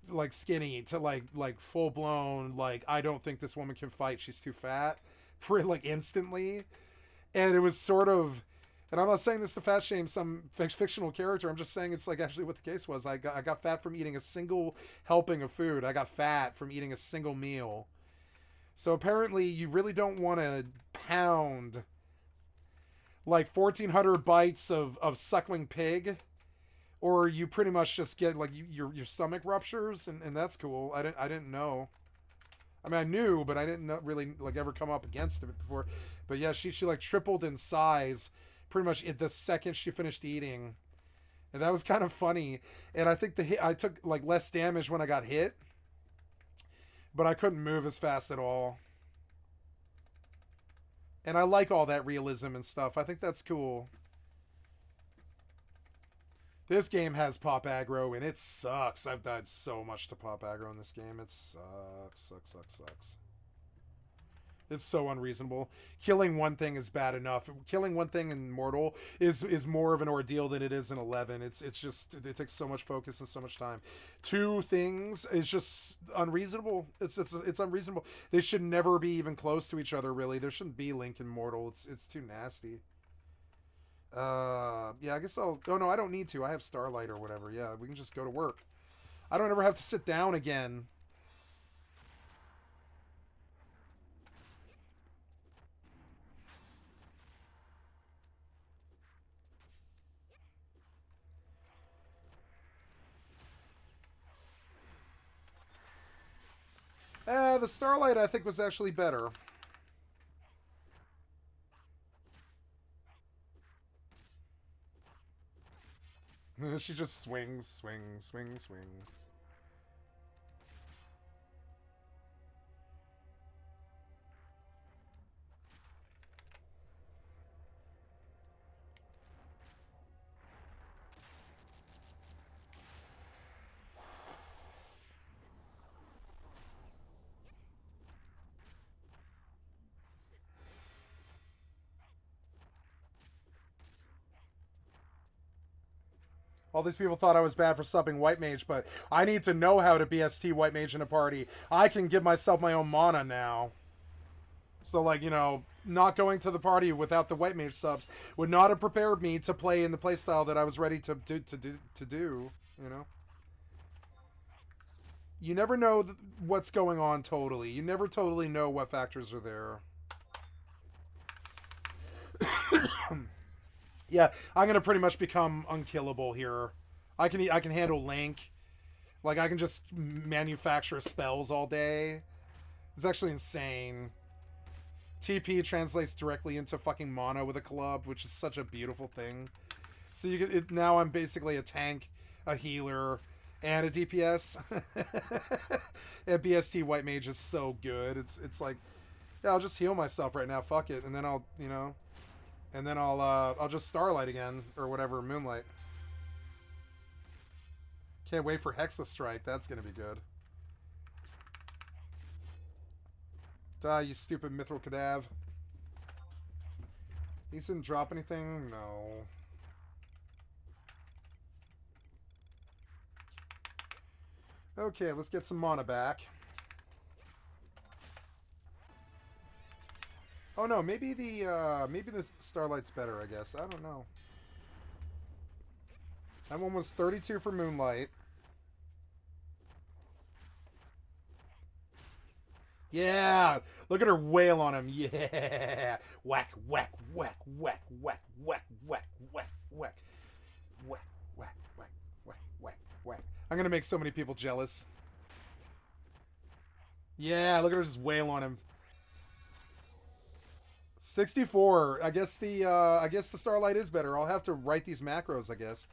like skinny to like full blown, like I don't think this woman can fight, she's too fat, pretty like instantly. And it was sort of, and I'm not saying this to fat shame some fictional character, I'm just saying it's like actually what the case was. I got fat from eating a single helping of food. I got fat from eating a single meal. So apparently you really don't want to pound like 1,400 bites of suckling pig, or you pretty much just get like your stomach ruptures, and that's cool. I didn't know. I mean, I knew, but I didn't really like ever come up against it before. But yeah, she like tripled in size pretty much the second she finished eating, and that was kind of funny. And I think I took like less damage when I got hit, but I couldn't move as fast at all. And I like all that realism and stuff. I think that's cool. This game has pop aggro, and it sucks. I've died so much to pop aggro in this game. It sucks. It's so unreasonable. Killing one thing is bad enough. Killing one thing in Mortal is more of an ordeal than it is in 11. It's just, it takes so much focus and so much time. Two things is just unreasonable. It's unreasonable. They should never be even close to each other, really. There shouldn't be Link in Mortal. It's too nasty. Yeah, I guess oh no, I don't need to. I have Starlight or whatever. Yeah, we can just go to work. I don't ever have to sit down again. The Starlight I think was actually better. She just swings, swing, swing, swing. All these people thought I was bad for subbing White Mage, but I need to know how to BST White Mage in a party. I can give myself my own mana now. So, like, you know, not going to the party without the White Mage subs would not have prepared me to play in the playstyle that I was ready to do, you know? You never know what's going on totally. You never totally know what factors are there. Yeah, I'm gonna pretty much become unkillable here. I can handle Link. Like, I can just manufacture spells all day. It's actually insane. TP translates directly into fucking mono with a club, which is such a beautiful thing. So now I'm basically a tank, a healer, and a DPS. And BST White Mage is so good. It's like, yeah, I'll just heal myself right now. Fuck it, and then I'll, you know. And then I'll just Starlight again, or whatever, Moonlight. Can't wait for Hexa Strike. That's gonna be good. Die, you stupid Mithril Cadav. He didn't drop anything? No. Okay, let's get some mana back. Oh no, maybe the Starlight's better, I guess. I don't know. That one was 32 for Moonlight. Yeah! Look at her wail on him. Yeah! Whack, whack, whack, whack, whack, whack, whack, whack, whack. Whack, whack, whack, whack, whack, whack. I'm gonna make so many people jealous. Yeah, look at her just wail on him. 64. I guess the Starlight is better. I'll have to write these macros, I guess.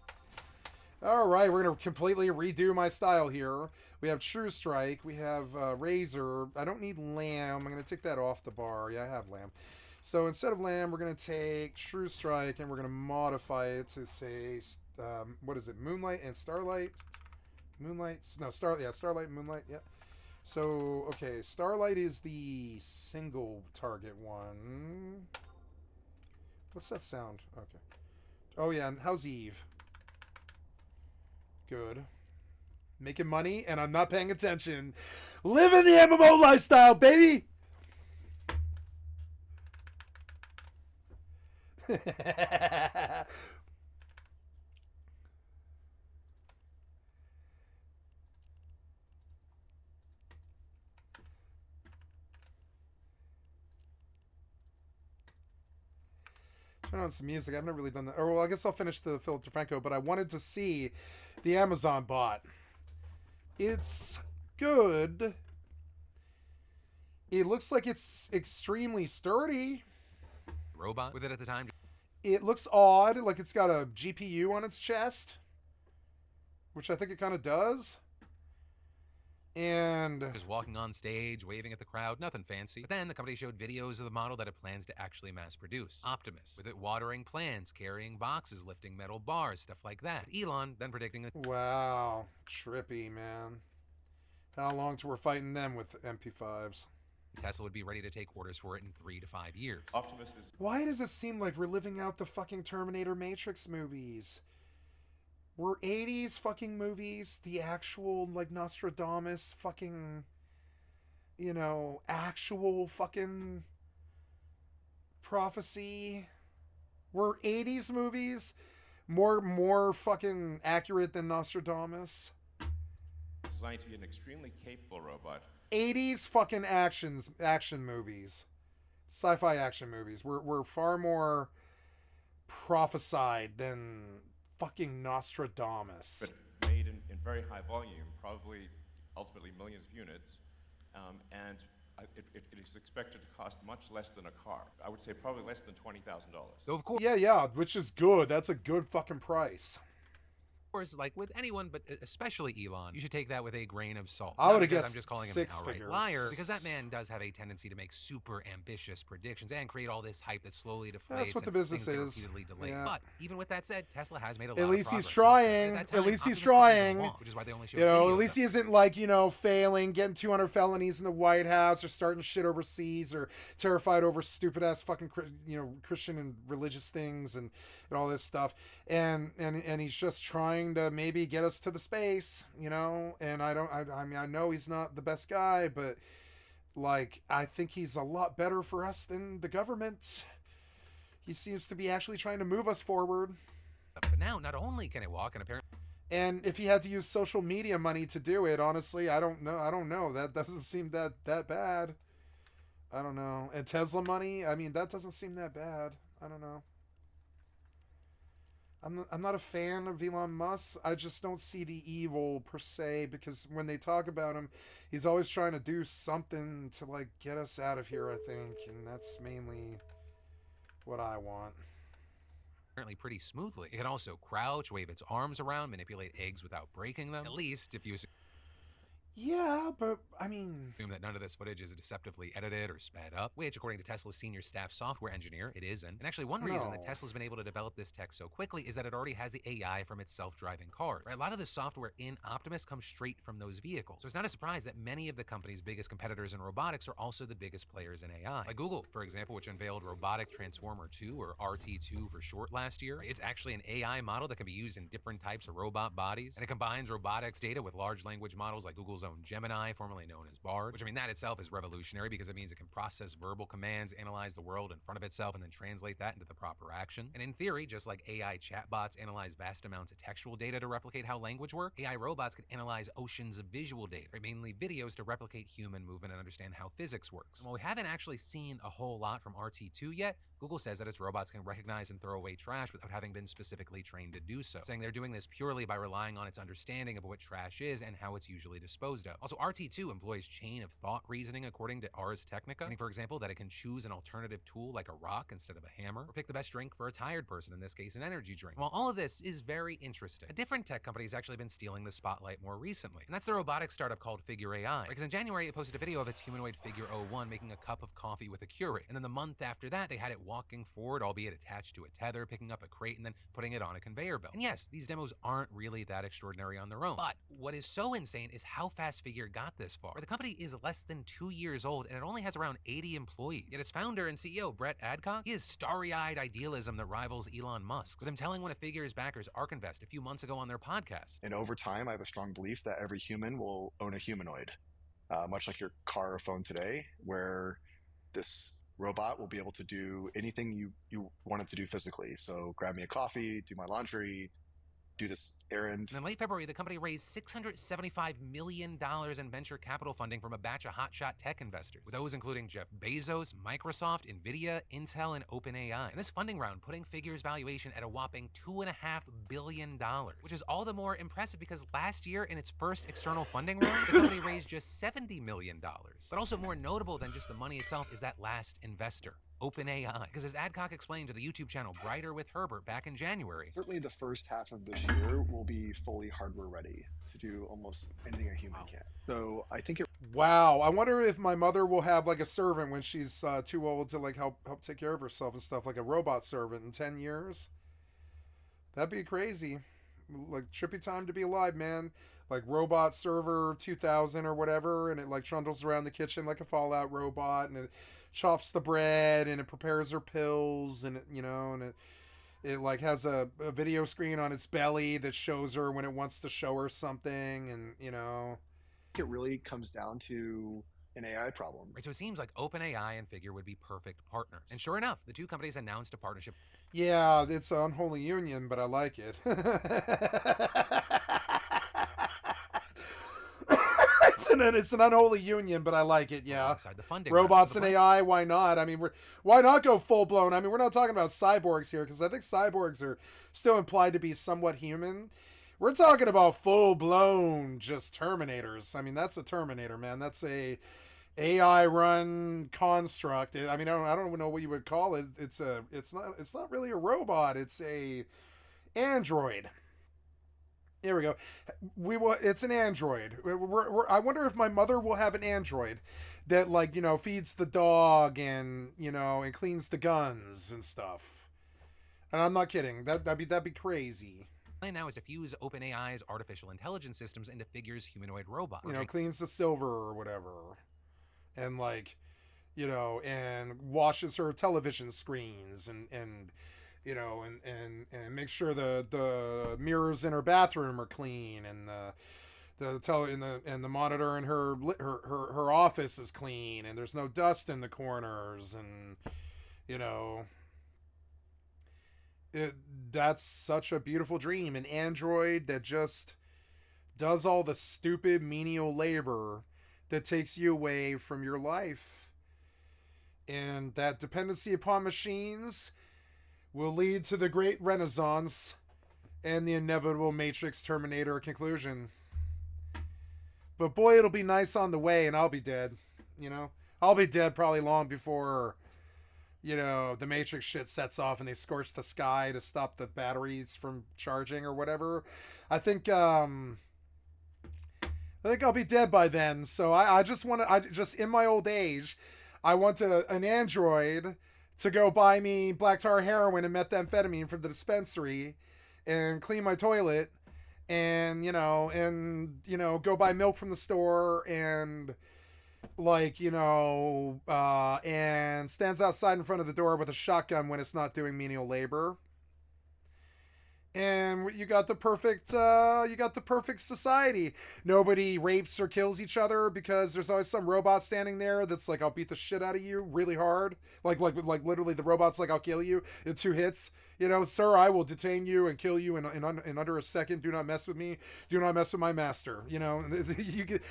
All right, we're going to completely redo my style here. We have True Strike. We have Razor. I don't need Lamb. I'm going to take that off the bar. Yeah, I have Lamb. So instead of Lamb, we're going to take True Strike, and we're going to modify it to say, what is it, Moonlight and Starlight? Moonlight? No, Starlight, Moonlight, yeah. So, okay, Starlight is the single target one. What's that sound? Okay. Oh, yeah, and how's Eve? Good. Making money, and I'm not paying attention. Living the MMO lifestyle, baby! Turn on some music. I've never really done that. Or, well, I guess I'll finish the Philip DeFranco, but I wanted to see the Amazon bot. It's good. It looks like it's extremely sturdy. Robot with it at the time. It looks odd, like it's got a GPU on its chest, which I think it kind of does. And Just walking on stage, waving at the crowd, nothing fancy. But then the company showed videos of the model that it plans to actually mass produce. Optimus, with it watering plants, carrying boxes, lifting metal bars, stuff like that. Elon then predicting that wow, trippy, man. How long till we're fighting them with MP5s? Tesla would be ready to take orders for it in 3 to 5 years. Optimus is Why does it seem like we're living out the fucking Terminator Matrix movies? Were 80s fucking movies the actual, like, Nostradamus fucking, you know, actual fucking prophecy? Were 80s movies more fucking accurate than Nostradamus? designed to be an extremely capable robot. 80s fucking action movies, sci-fi action movies were far more prophesied than fucking Nostradamus. But made in very high volume, probably ultimately millions of units, and it is expected to cost much less than a car. I would say probably less than $20,000. So of course, Yeah, which is good. That's a good fucking price. like with anyone, but especially Elon, you should take that with a grain of salt. I Not would've because guessed I'm just calling him an six outright figures. liar, because that man does have a tendency to make super ambitious predictions and create all this hype that slowly deflates. That's what the and business things get is. repeatedly delayed. Yeah. But even with that said, Tesla has made a lot At of least he's progress. trying. At that At time, least he's Optimus couldn't even trying. walk, which is why they only showed You know, videos at least of he isn't like, you know, failing, getting 200 felonies in the White House, or starting shit overseas, or terrified over stupid ass fucking, you know, Christian and religious things and all this stuff. And he's just trying to maybe get us to the space, you know. And I mean, I know he's not the best guy, but like, I think he's a lot better for us than the government. He seems to be actually trying to move us forward. But now, not only can it walk, and apparently And if he had to use social media money to do it, honestly, I don't know. That doesn't seem that bad. I don't know. And Tesla money, I mean, that doesn't seem that bad. I don't know. I'm not a fan of Elon Musk. I just don't see the evil per se, because when they talk about him, he's always trying to do something to like get us out of here, I think, and that's mainly what I want. pretty smoothly. It can also crouch, wave its arms around, manipulate eggs without breaking them. At least if you Yeah, but I mean, assume that none of this footage is deceptively edited or sped up, which, according to Tesla's senior staff software engineer, it isn't. And actually, one reason that No. Tesla's been able to develop this tech so quickly is that it already has the AI from its self-driving cars. Right? A lot of the software in Optimus comes straight from those vehicles. So it's not a surprise that many of the company's biggest competitors in robotics are also the biggest players in AI. Like Google, for example, which unveiled Robotic Transformer 2, or RT2 for short, last year. It's actually an AI model that can be used in different types of robot bodies, and it combines robotics data with large language models like Google's own Gemini, formerly known as Bard, which, I mean, that itself is revolutionary because it means it can process verbal commands, analyze the world in front of itself, and then translate that into the proper action. And in theory, just like AI chatbots analyze vast amounts of textual data to replicate how language works, AI robots can analyze oceans of visual data, right? Mainly videos, to replicate human movement and understand how physics works. And while we haven't actually seen a whole lot from RT2 yet, Google says that its robots can recognize and throw away trash without having been specifically trained to do so, saying they're doing this purely by relying on its understanding of what trash is and how it's usually disposed of. Also, RT2 employs chain of thought reasoning according to Ars Technica, meaning, for example, that it can choose an alternative tool like a rock instead of a hammer, or pick the best drink for a tired person, in this case an energy drink. While all of this is very interesting, a different tech company has actually been stealing the spotlight more recently, and that's the robotics startup called Figure AI. Because in January, it posted a video of its humanoid Figure 01 making a cup of coffee with a Keurig, and then the month after that, they had it walking forward, albeit attached to a tether, picking up a crate, and then putting it on a conveyor belt. And yes, these demos aren't really that extraordinary on their own, but what is so insane is how fast Figure got this far, where the company is less than 2 years old and it only has around 80 employees. Yet its founder and CEO, Brett Adcock, he has starry-eyed idealism that rivals Elon Musk, with him telling one of Figure's backers, ARK Invest, a few months ago on their podcast. And over time, I have a strong belief that every human will own a humanoid, much like your car or phone today, where this robot will be able to do anything you want it to do physically. So grab me a coffee, do my laundry, do this errand. And in late February, the company raised $675 million in venture capital funding from a batch of hotshot tech investors, with those including Jeff Bezos, Microsoft, Nvidia, Intel, and OpenAI. And this funding round putting Figure's valuation at a whopping $2.5 billion, which is all the more impressive because last year, in its first external funding round, the company raised just $70 million. But also more notable than just the money itself is that last investor, OpenAI. Because as Adcock explained to the YouTube channel Brighter with Herbert back in January, certainly the first half of this year will be fully hardware ready to do almost anything a human can. So I think Wow, I wonder if my mother will have like a servant when she's too old to like help take care of herself and stuff, like a robot servant in 10 years. That'd be crazy. Like trippy time to be alive, man. Like robot server 2000 or whatever, and it like trundles around the kitchen like a Fallout robot, and it chops the bread, and it prepares her pills, and it, you know, and it like has a video screen on its belly that shows her when it wants to show her something, and you know, it really comes down to an AI problem. Right, so it seems like OpenAI and Figure would be perfect partners. And sure enough, the two companies announced a partnership. Yeah, it's an unholy union, but I like it. It's an unholy union, but I like it. Yeah, The funding robots and AI. Why not? I mean, why not go full blown? I mean, we're not talking about cyborgs here because I think cyborgs are still implied to be somewhat human. We're talking about full blown just Terminators. I mean, that's a Terminator, man. That's a AI run construct. I mean, I don't know what you would call it. It's not really a robot. It's a android. Here we go. It's an android. I wonder if my mother will have an android that, like, you know, feeds the dog and, you know, and cleans the guns and stuff. And I'm not kidding. That'd be crazy. Plan now is to fuse OpenAI's artificial intelligence systems into Figure's humanoid robot. You know, cleans the silver or whatever, and like, you know, and washes her television screens and you know, and make sure the mirrors in her bathroom are clean, and the monitor in her office is clean, and there's no dust in the corners, and you know, that's such a beautiful dream. An android that just does all the stupid menial labor that takes you away from your life, and that dependency upon machines will lead to the great renaissance and the inevitable Matrix Terminator conclusion. But boy, it'll be nice on the way, and I'll be dead. You know, I'll be dead probably long before, you know, the Matrix shit sets off and they scorch the sky to stop the batteries from charging or whatever. I think I'll be dead by then. So I just in my old age, I want an android to go buy me black tar heroin and methamphetamine from the dispensary and clean my toilet and, you know, go buy milk from the store and, like, you know, and stands outside in front of the door with a shotgun when it's not doing menial labor. And you got the perfect society. Nobody rapes or kills each other because there's always some robot standing there that's like, I'll beat the shit out of you really hard. Like literally the robot's like, I'll kill you in 2 hits. You know, sir, I will detain you and kill you in under a second. Do not mess with me. Do not mess with my master. You know, you get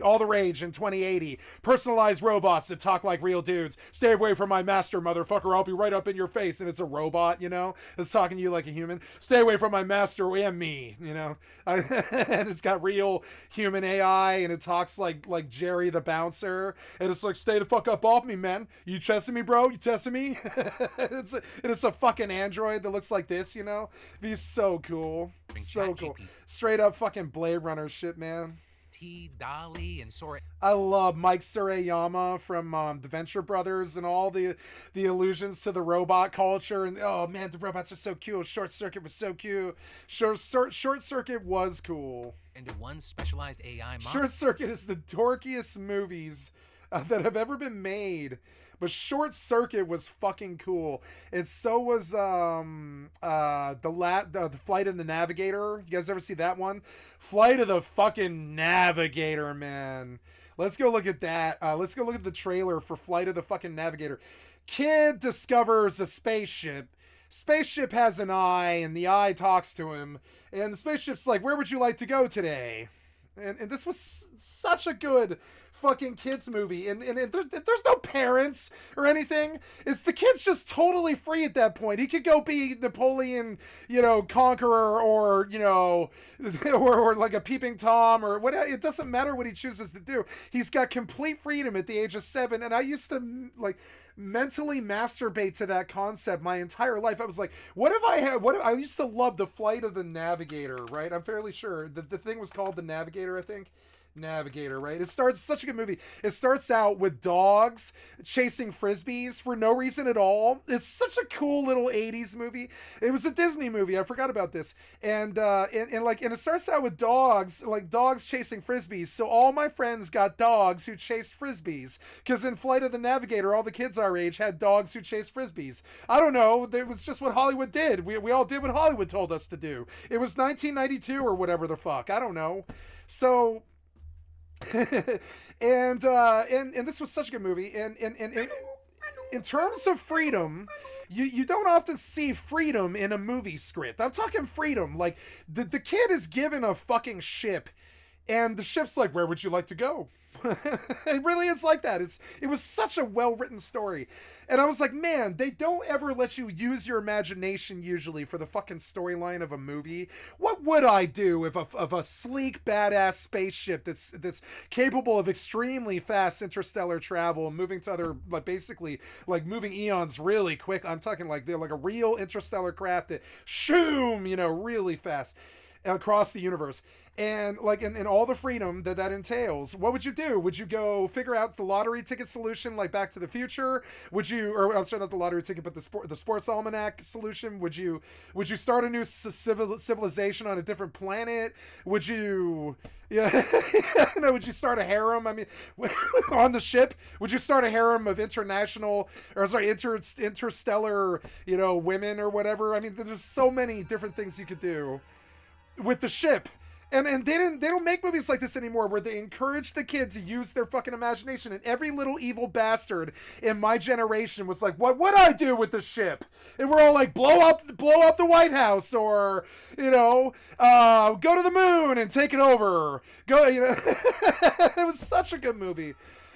all the rage in 2080. Personalized robots that talk like real dudes. Stay away from my master, motherfucker. I'll be right up in your face. And it's a robot, you know, that's talking to you like a human. Stay away from my master and me, you know. And it's got real human AI, and it talks like Jerry the bouncer, and it's like, stay the fuck up off me, man. You testing me, bro? You testing me? It's a fucking android that looks like this, you know. He's so cool, so cool. Straight up fucking Blade Runner shit, man. T. Dolly and Sora. I love Mike Surayama from the Venture Brothers and all the allusions to the robot culture. And oh man, the robots are so cool. Short Circuit was so cute. Short Circuit was cool. Into one specialized AI model. Short Circuit is the dorkiest movies that have ever been made. But Short Circuit was fucking cool. And so was the Flight of the Navigator. You guys ever see that one? Flight of the fucking Navigator, man. Let's go look at that. Let's go look at the trailer for Flight of the fucking Navigator. Kid discovers a spaceship. Spaceship has an eye, and the eye talks to him. And the spaceship's like, where would you like to go today? And this was such a good fucking kids movie, and there's no parents or anything. It's the kid's just totally free at that point. He could go be Napoleon, you know, Conqueror, or you know, or like a Peeping Tom, or what. It doesn't matter what he chooses to do. He's got complete freedom at the age of 7. And I used to like mentally masturbate to that concept my entire life. I was like, what if I had? I used to love the Flight of the Navigator, right? I'm fairly sure that the thing was called the Navigator, I think. Navigator, right? It starts, such a good movie. It starts out with dogs chasing frisbees for no reason at all. It's such a cool little 80s movie. It was a Disney movie. I forgot about this. And it starts out with dogs chasing frisbees. So all my friends got dogs who chased frisbees, because in Flight of the Navigator, all the kids our age had dogs who chased frisbees. I don't know. It was just what Hollywood did. We all did what Hollywood told us to do. It was 1992 or whatever the fuck. I don't know. So and this was such a good movie. And in terms of freedom, you don't often see freedom in a movie script. I'm talking freedom. Like the kid is given a fucking ship, and the ship's like, where would you like to go? It really is like that. It was such a well-written story. And I was like, man, they don't ever let you use your imagination usually for the fucking storyline of a movie. What would I do if a sleek, badass spaceship that's capable of extremely fast interstellar travel and moving to other, like, basically, like, moving eons really quick. I'm talking like they're like a real interstellar craft that shoom, you know, really fast across the universe, and like in all the freedom that entails. What would you do? Would you go figure out the lottery ticket solution like Back to the Future? Would you, or I'm sorry, not the lottery ticket, but the sports almanac solution? Would you start a new civilization on a different planet? Would you, yeah, no, would you start a harem? I mean, on the ship, would you start a harem of interstellar, you know, women or whatever? I mean, there's so many different things you could do with the ship. And they don't make movies like this anymore, where they encourage the kid to use their fucking imagination. And every little evil bastard in my generation was like, what would I do with the ship? And we're all like, blow up the White House, or, you know, go to the moon and take it over. Go, you know. It was such a good movie.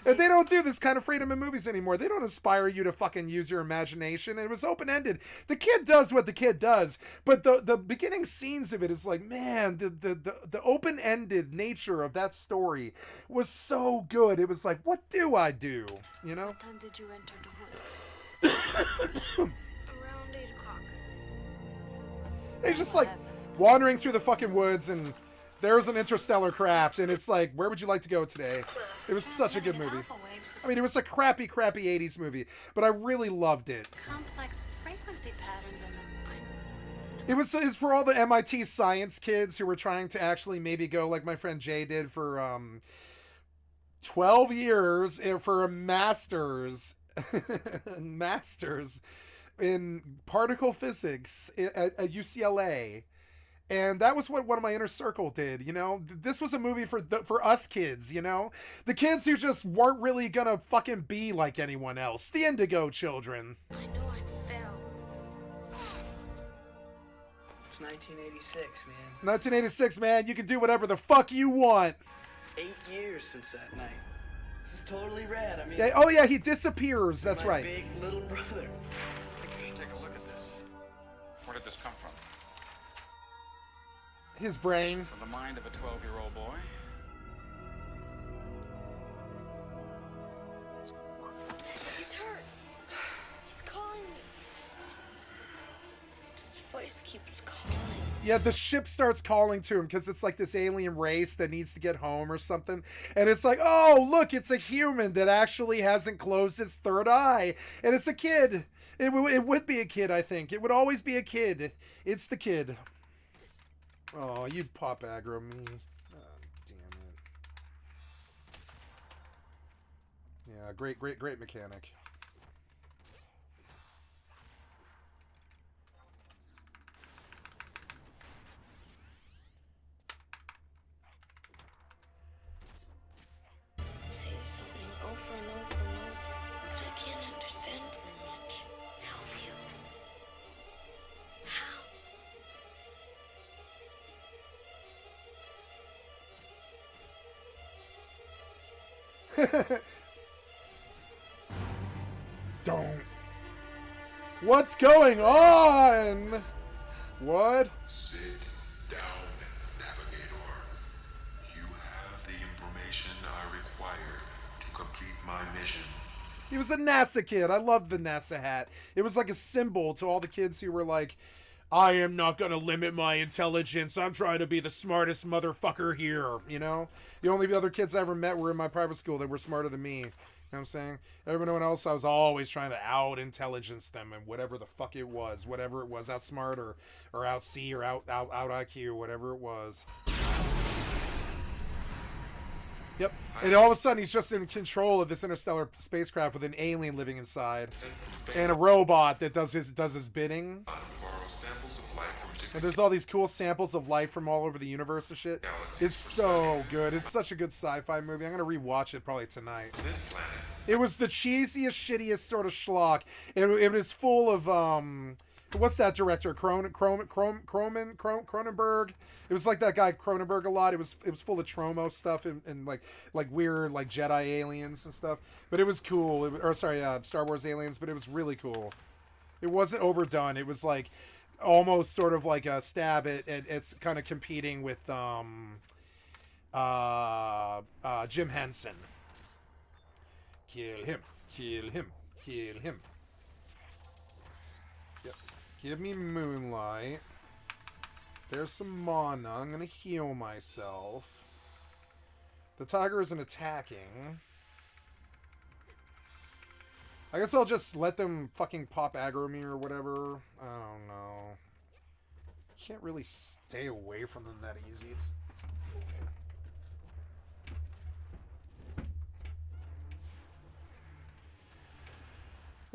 And they don't do this kind of freedom in movies anymore. They don't inspire you to fucking use your imagination. It was open-ended. The kid does what the kid does, but the beginning scenes of it is like, man, the open-ended nature of that story was so good. It was like, what do I do? You know? What time did you enter the woods? Around 8 o'clock. He's just like wandering through the fucking woods, and there's an interstellar craft, and it's like, where would you like to go today? It was such a good movie. I mean, it was a crappy 80s movie, but I really loved it. Complex frequency patterns in them. It's for all the MIT science kids who were trying to actually maybe go like my friend Jay did for 12 years for a master's in particle physics at UCLA. And that was what one of my inner circle did, you know? This was a movie for us kids, you know? The kids who just weren't really gonna fucking be like anyone else. The Indigo children. I know I fell. It's 1986, man. 1986, man. You can do whatever the fuck you want. 8 years since that night. This is totally rad. I mean... Yeah, oh, yeah, he disappears. That's my right. big little brother. I think you should take a look at this. Where did this come from? His brain. From the mind of a 12-year-old boy. He's hurt. He's calling me. His voice keeps calling. Yeah, the ship starts calling to him because it's like this alien race that needs to get home or something. And it's like, oh, look, it's a human that actually hasn't closed his third eye. And it's a kid. It would be a kid, I think. It would always be a kid. It's the kid. Oh, you pop aggro me. Oh, damn it. Yeah, great mechanic. Saying something over and over and over, but I can't understand very much. Help you. How? Don't. What's going on? What? Sit down, Navigator. You have the information I require to complete my mission. He was a NASA kid. I loved the NASA hat. It was like a symbol to all the kids who were like, I am not going to limit my intelligence. I'm trying to be the smartest motherfucker here, you know? The only other kids I ever met were in my private school that were smarter than me. You know what I'm saying? Everyone else, I was always trying to out-intelligence them and whatever the fuck it was. Whatever it was, outsmart or out-see or out IQ, whatever it was. Yep. And all of a sudden, he's just in control of this interstellar spacecraft with an alien living inside. And a robot that does his bidding. And there's all these cool samples of life from all over the universe and shit. It's so good. It's such a good sci-fi movie. I'm going to rewatch it probably tonight. It was the cheesiest, shittiest sort of schlock. It was full of, what's that director? Cronenberg? It was like that guy Cronenberg a lot. It was full of Tromo stuff and like weird like Jedi aliens and stuff. But it was cool. Star Wars aliens, but it was really cool. It wasn't overdone. It was like almost sort of like a stab at it's kind of competing with Jim Henson. Kill him. Yep. Give me Moonlight. There's some mana. I'm gonna heal myself. The tiger isn't attacking. I guess I'll just let them fucking pop aggro me or whatever. I don't know. Can't really stay away from them that easy. It's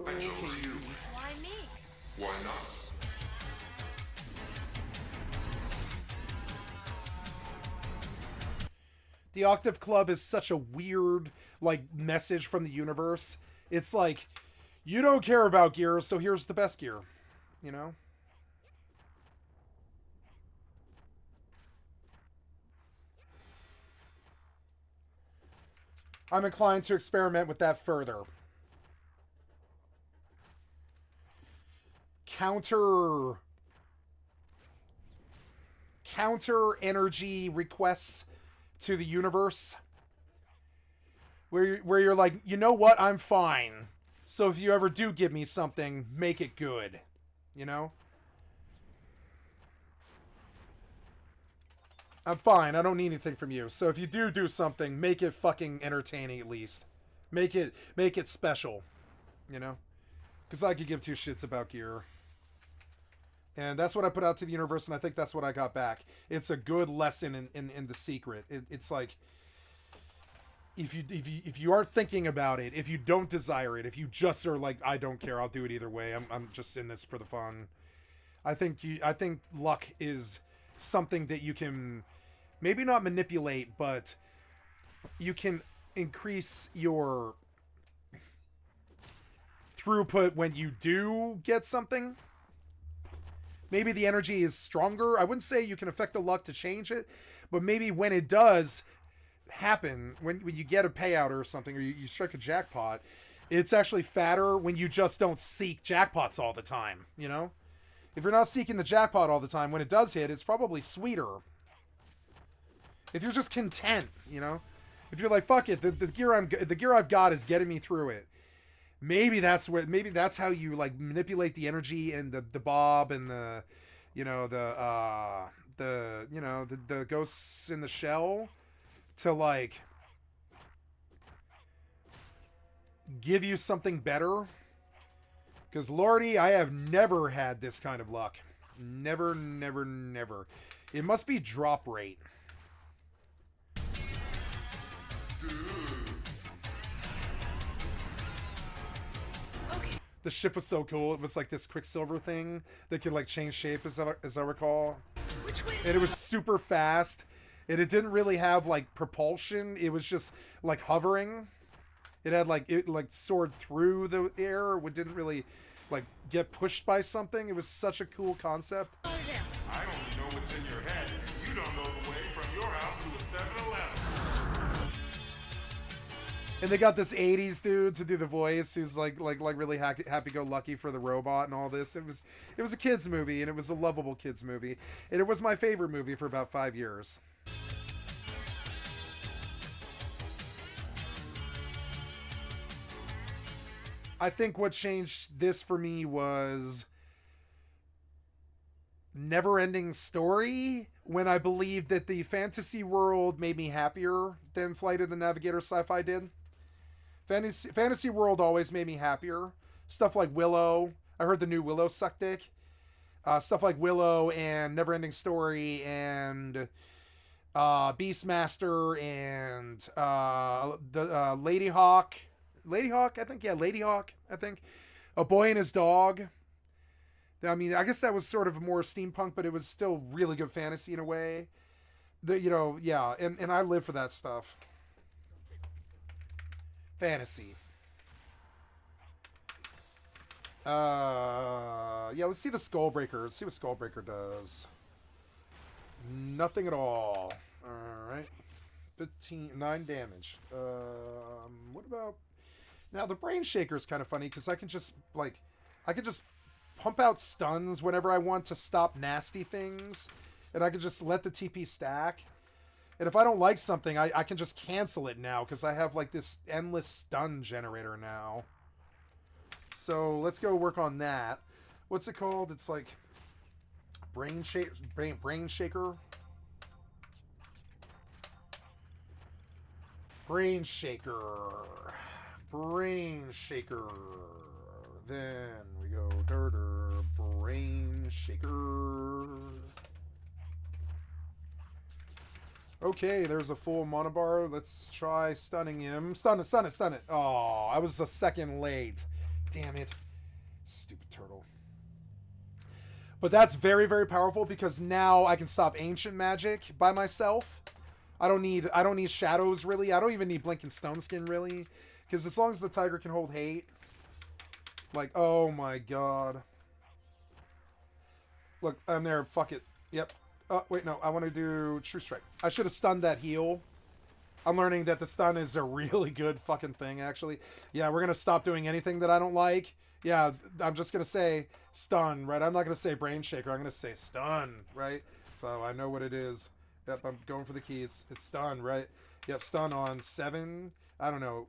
I chose you. Why me? Why not? The Octave Club is such a weird, like, message from the universe. It's like, you don't care about gear, so here's the best gear. You know? I'm inclined to experiment with that further. Counter energy requests to the universe where you're like, you know what, I'm fine, so if you ever do give me something, make it good, you know? I'm fine, I don't need anything from you, so if you do something, make it fucking entertaining at least. Make it special, you know? Because I could give two shits about gear. And that's what I put out to the universe, and I think that's what I got back. It's a good lesson in the secret. It's like, if you aren't thinking about it, if you don't desire it, if you just are like, I don't care, I'll do it either way. I'm just in this for the fun. I think luck is something that you can maybe not manipulate, but you can increase your throughput when you do get something. Maybe the energy is stronger. I wouldn't say you can affect the luck to change it, but maybe when it does happen, when you get a payout or something, or you strike a jackpot, it's actually fatter when you just don't seek jackpots all the time, you know? If you're not seeking the jackpot all the time, when it does hit, it's probably sweeter. If you're just content, you know? If you're like, fuck it, the gear I've got is getting me through it. Maybe that's how you like manipulate the energy and the bob and the ghosts in the shell to like give you something better. Because Lordy, I have never had this kind of luck. Never, never, never. It must be drop rate. The ship was so cool. It was like this Quicksilver thing that could like change shape, as I recall. And it was super fast. And it didn't really have like propulsion. It was just like hovering. It had like, it like soared through the air. It didn't really like get pushed by something. It was such a cool concept. I only know what's in your head. You don't know the way from your house to a 7-Eleven. And they got this 80s dude to do the voice who's like really happy-go-lucky for the robot and all this. It was a kids movie, and it was a lovable kids movie. And it was my favorite movie for about 5 years. I think what changed this for me was never-ending story, when I believed that the fantasy world made me happier than Flight of the Navigator sci-fi did. Fantasy world always made me happier. Stuff like Willow. I heard the new Willow suck dick. Stuff like Willow and Neverending Story and Beastmaster and the Lady Hawk. Lady Hawk, I think. Yeah, Lady Hawk, I think. A Boy and His Dog. I mean, I guess that was sort of more steampunk, but it was still really good fantasy in a way. Yeah, and I live for that stuff. Fantasy. Yeah, let's see the Skullbreaker. Let's see what Skullbreaker does. Nothing at all. Alright. 9 damage. What about... Now, the Brain Shaker is kind of funny, because I can just pump out stuns whenever I want to stop nasty things. And I can just let the TP stack. And if I don't like something, I can just cancel it now, because I have like this endless stun generator now. So let's go work on that. What's it called? It's like Brain Shaker. Brain Shaker. Brain Shaker. Then we go Brain Shaker. Okay, there's a full monobar. Let's try stunning him. Stun it. Oh, I was a second late. Damn it. Stupid turtle. But that's very, very powerful, because now I can stop ancient magic by myself. I don't need shadows, really. I don't even need Blinking Stone Skin, really. Because as long as the tiger can hold hate. Like, oh my god. Look, I'm there. Fuck it. Yep. Oh, wait, no. I want to do True Strike. I should have stunned that heal. I'm learning that the stun is a really good fucking thing, actually. Yeah, we're going to stop doing anything that I don't like. Yeah, I'm just going to say stun, right? I'm not going to say Brain Shaker. I'm going to say stun, right? So I know what it is. Yep, I'm going for the key. It's stun, right? Yep, stun on 7. I don't know.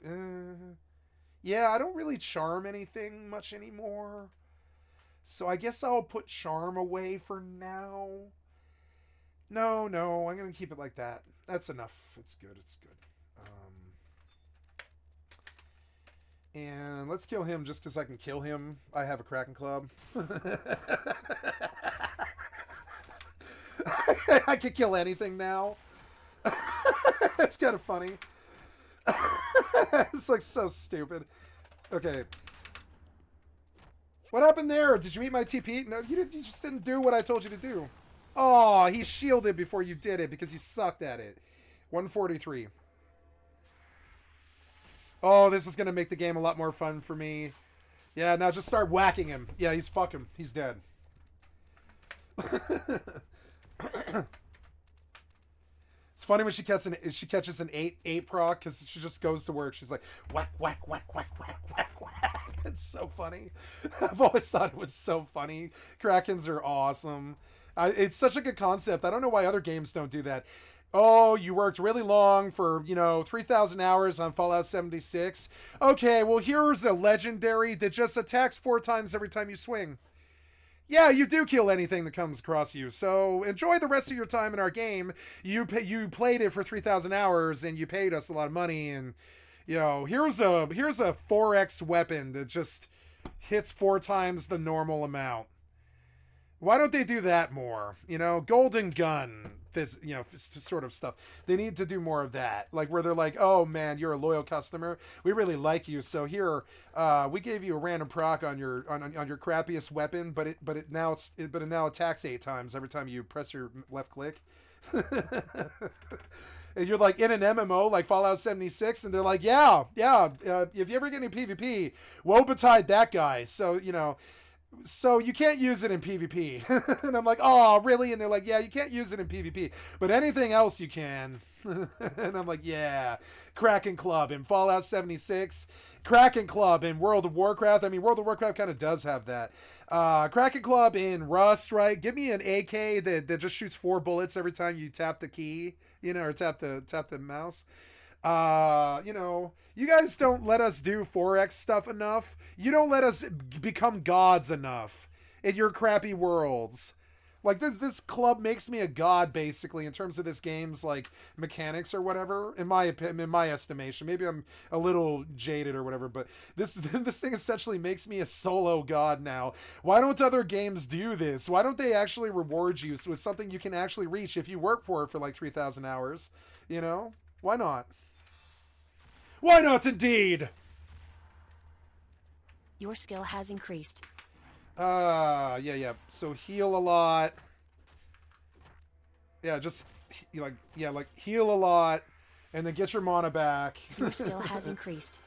Yeah, I don't really charm anything much anymore. So I guess I'll put charm away for now. No, I'm going to keep it like that. That's enough. It's good. And let's kill him just because I can kill him. I have a Kraken Club. I can kill anything now. It's kind of funny. It's like so stupid. Okay. What happened there? Did you eat my TP? No, you just didn't do what I told you to do. Oh, he shielded before you did it because you sucked at it. 143. Oh, this is going to make the game a lot more fun for me. Yeah, now just start whacking him. Yeah, he's fucking. He's dead. It's funny when she catches an 8 proc because she just goes to work. She's like, whack, whack, whack, whack, whack, whack, whack. It's so funny. I've always thought it was so funny. Krakens are awesome. It's such a good concept. I don't know why other games don't do that. Oh, you worked really long for, 3,000 hours on Fallout 76. Okay, well, here's a legendary that just attacks 4 times every time you swing. Yeah, you do kill anything that comes across you. So enjoy the rest of your time in our game. You played it for 3,000 hours and you paid us a lot of money. And here's a 4x weapon that just hits 4 times the normal amount. Why don't they do that more? Golden gun, this sort of stuff. They need to do more of that. Like where they're like, oh man, you're a loyal customer. We really like you. So here, we gave you a random proc on your crappiest weapon, but it now attacks 8 times every time you press your left click. And you're like in an MMO like Fallout 76, and they're like, yeah. If you ever get any PvP, woe betide that guy. So so you can't use it in PvP. And I'm like, oh, really? And they're like, yeah, you can't use it in PvP, but anything else you can. And I'm like, yeah. Kraken Club in Fallout 76. Kraken Club in World of Warcraft. I mean, World of Warcraft kind of does have that. Kraken Club in Rust, right? Give me an AK that just shoots 4 bullets every time you tap the key, or tap the mouse. You guys don't let us do 4X stuff enough. You don't let us become gods enough in your crappy worlds. Like this club makes me a god basically in terms of this game's like mechanics or whatever. In my estimation, maybe I'm a little jaded or whatever, but this thing essentially makes me a solo god now. Why don't other games do this? Why don't they actually reward you with something you can actually reach if you work for it for like 3,000 hours? Why not? Why not, indeed? Your skill has increased. Yeah. So heal a lot. Yeah, just heal a lot, and then get your mana back. Your skill has increased.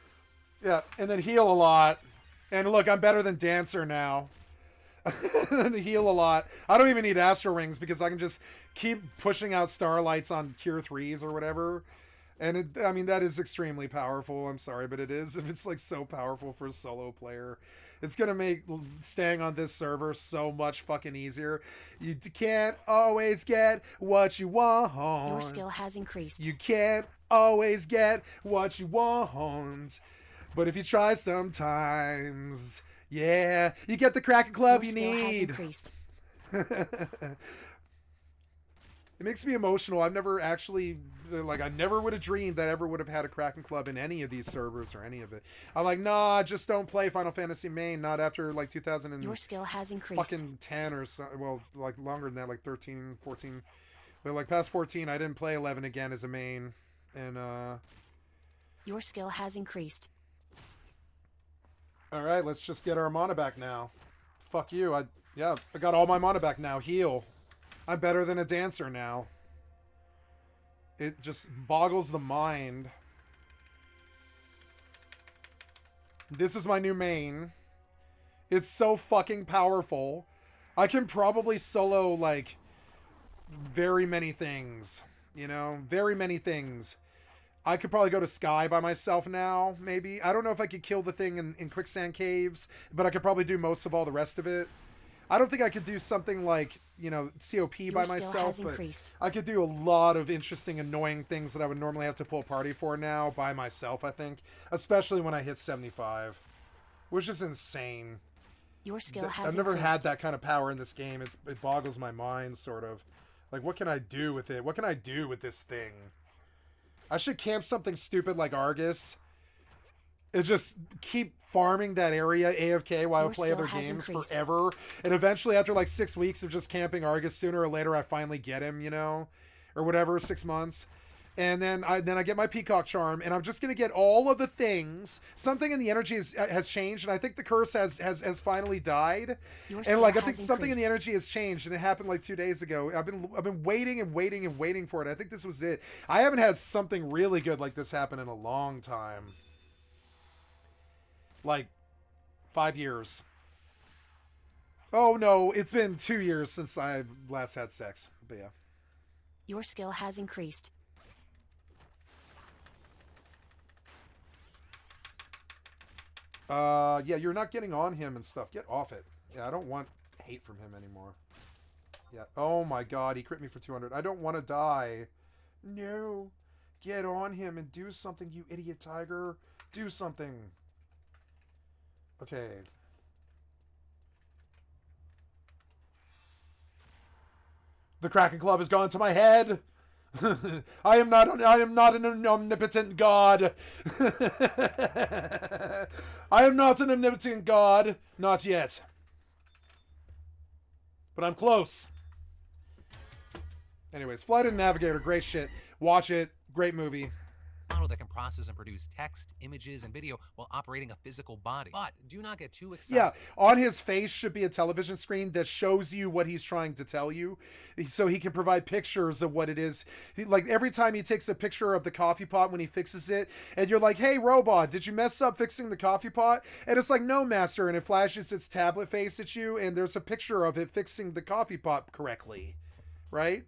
Yeah, and then heal a lot. And look, I'm better than Dancer now. And heal a lot. I don't even need Astral Rings because I can just keep pushing out Starlights on Cure 3s or whatever. And that is extremely powerful. I'm sorry, but it is. If it's like so powerful for a solo player, it's going to make staying on this server so much fucking easier. You can't always get what you want. Your skill has increased. You can't always get what you want. But if you try sometimes, yeah, you get the Kraken Club you need. Has increased. It makes me emotional. I've never actually, I never would have dreamed that I ever would have had a Kraken Club in any of these servers or any of it. I'm like, nah, just don't play Final Fantasy main, not after 2000 and your skill has increased. Fucking 10 or so, well, longer than that, 13, 14. But past 14, I didn't play 11 again as a main. And, your skill has increased. Alright, let's just get our mana back now. Fuck you. I got all my mana back now. Heal. I'm better than a Dancer now. It just boggles the mind. This is my new main. It's so fucking powerful. I can probably solo, very many things. Very many things. I could probably go to Sky by myself now, maybe. I don't know if I could kill the thing in Quicksand Caves, but I could probably do most of all the rest of it. I don't think I could do something like, COP by myself, but I could do a lot of interesting, annoying things that I would normally have to pull a party for now by myself, I think. Especially when I hit 75, which is insane. Your skill has I've never had that kind of power in this game. It boggles my mind, sort of. Like, what can I do with it? What can I do with this thing? I should camp something stupid like Argus. It just keep farming that area AFK while I play other games forever. And eventually, after 6 weeks of just camping Argus, sooner or later I finally get him, or whatever, 6 months. And then I get my peacock charm, and I'm just gonna get all of the things. Something in the energy has changed, and I think the curse has finally died. And like I think something in the energy has changed, and it happened like 2 days ago. I've been waiting and waiting and waiting for it. I think this was it. I haven't had something really good like this happen in a long time. Like 5 years. Oh no, it's been 2 years since I last had sex. But yeah. Your skill has increased. Yeah, you're not getting on him and stuff. Get off it. Yeah, I don't want hate from him anymore. Yeah. Oh my god, he crit me for 200. I don't want to die. No. Get on him and do something, you idiot tiger. Do something. Okay. The Kraken Club has gone to my head. I am not an omnipotent god. I am not an omnipotent god. Not yet. But I'm close. Anyways, Flight and Navigator, great shit. Watch it. Great movie. Model that can process and produce text, images, and video while operating a physical body. But do not get too excited. Yeah, on his face should be a television screen that shows you what he's trying to tell you, so he can provide pictures of what it is. Like every time he takes a picture of the coffee pot when he fixes it, and you're like, "Hey, robot, did you mess up fixing the coffee pot?" And it's like, "No, master," and it flashes its tablet face at you, and there's a picture of it fixing the coffee pot correctly, right?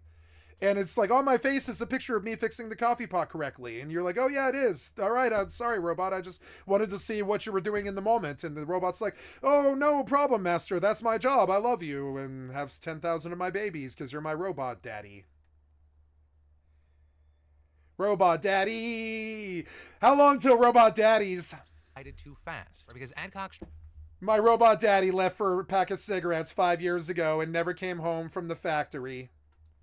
And it's like, on my face is a picture of me fixing the coffee pot correctly. And you're like, "Oh, yeah, it is. All right, I'm sorry, robot. I just wanted to see what you were doing in the moment." And the robot's like, "Oh, no problem, master. That's my job. I love you and have 10,000 of my babies because you're my robot daddy." Robot daddy. How long till robot daddies? I did too fast. Because Adcock... My robot daddy left for a pack of cigarettes 5 years ago and never came home from the factory.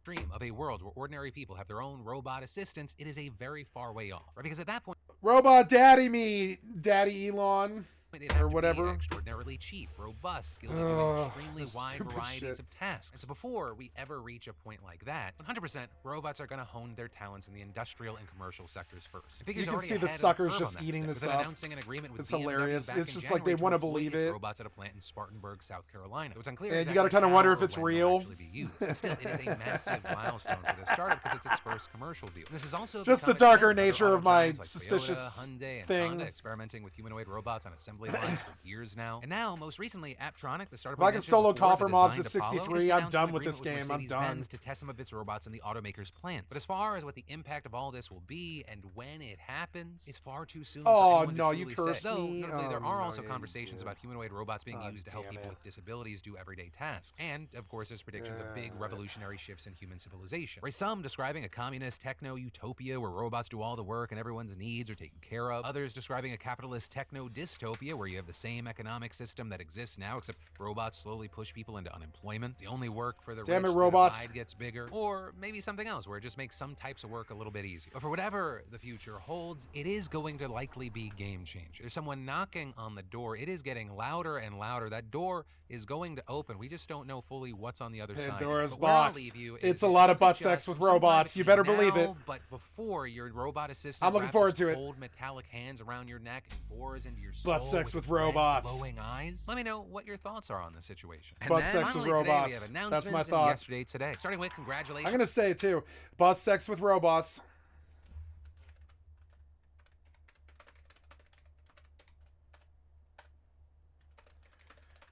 Dream of a world where ordinary people have their own robot assistants, it is a very far way off. Right? Because at that point... Robot daddy me, Daddy Elon. They'd have or whatever. To be extraordinarily cheap, robust, skilled at doing extremely wide varieties of tasks. And so before we ever reach a point like that, 100% robots are going to hone their talents in the industrial and commercial sectors first. You can see the suckers just eating this up. Announcing an agreement with it's BMW hilarious. It's just like January they want to believe it. Robots at a plant in Spartanburg, South Carolina. It was unclear. And you got to kind of wonder if it's real. Still, it is a massive milestone for the startup because it's its first commercial deal. This is also just the darker nature of my like suspicious Toyota, Hyundai, and thing. Honda experimenting with humanoid robots on assembly lines for years now. And now, most recently, Apptronic, the startup... If I can solo coffer mobs at 63, I'm done with this game. I'm done. ...to test some of its robots in the automaker's plants. But as far as what the impact of all this will be and when it happens, it's far too soon for anyone no, to you truly cursed say. me. Though, notably, there are no, also yeah, conversations about humanoid robots being used to help people with disabilities do everyday tasks. And, of course, there's predictions of big revolutionary shifts in human civilization. Right? Some describing a communist techno-utopia where robots do all the work and everyone's needs are taken care of. Others describing a capitalist techno-dystopia where you have the same economic system that exists now, except robots slowly push people into unemployment. The only work for the Damn rich, it, robots. the divide gets bigger. Or maybe something else where it just makes some types of work a little bit easier. But for whatever the future holds, it is going to likely be game changer. There's someone knocking on the door. It is getting louder and louder. That door is going to open. We just don't know fully what's on the other side. Pandora's But where I'll box. leave you It's is a lot of butt just sex with sometime robots. You better between believe it. now, But before your robot assistant I'm looking wraps forward its to it. cold metallic hands around your neck and bores into your soul Butt sex with red, robots. glowing eyes. Let me know what your thoughts are on this situation. And Butt then, sex with finally, today, we robots. have That's announcements my and thought. Yesterday, today. Starting with congratulations. I'm going to say it too. Butt sex with robots.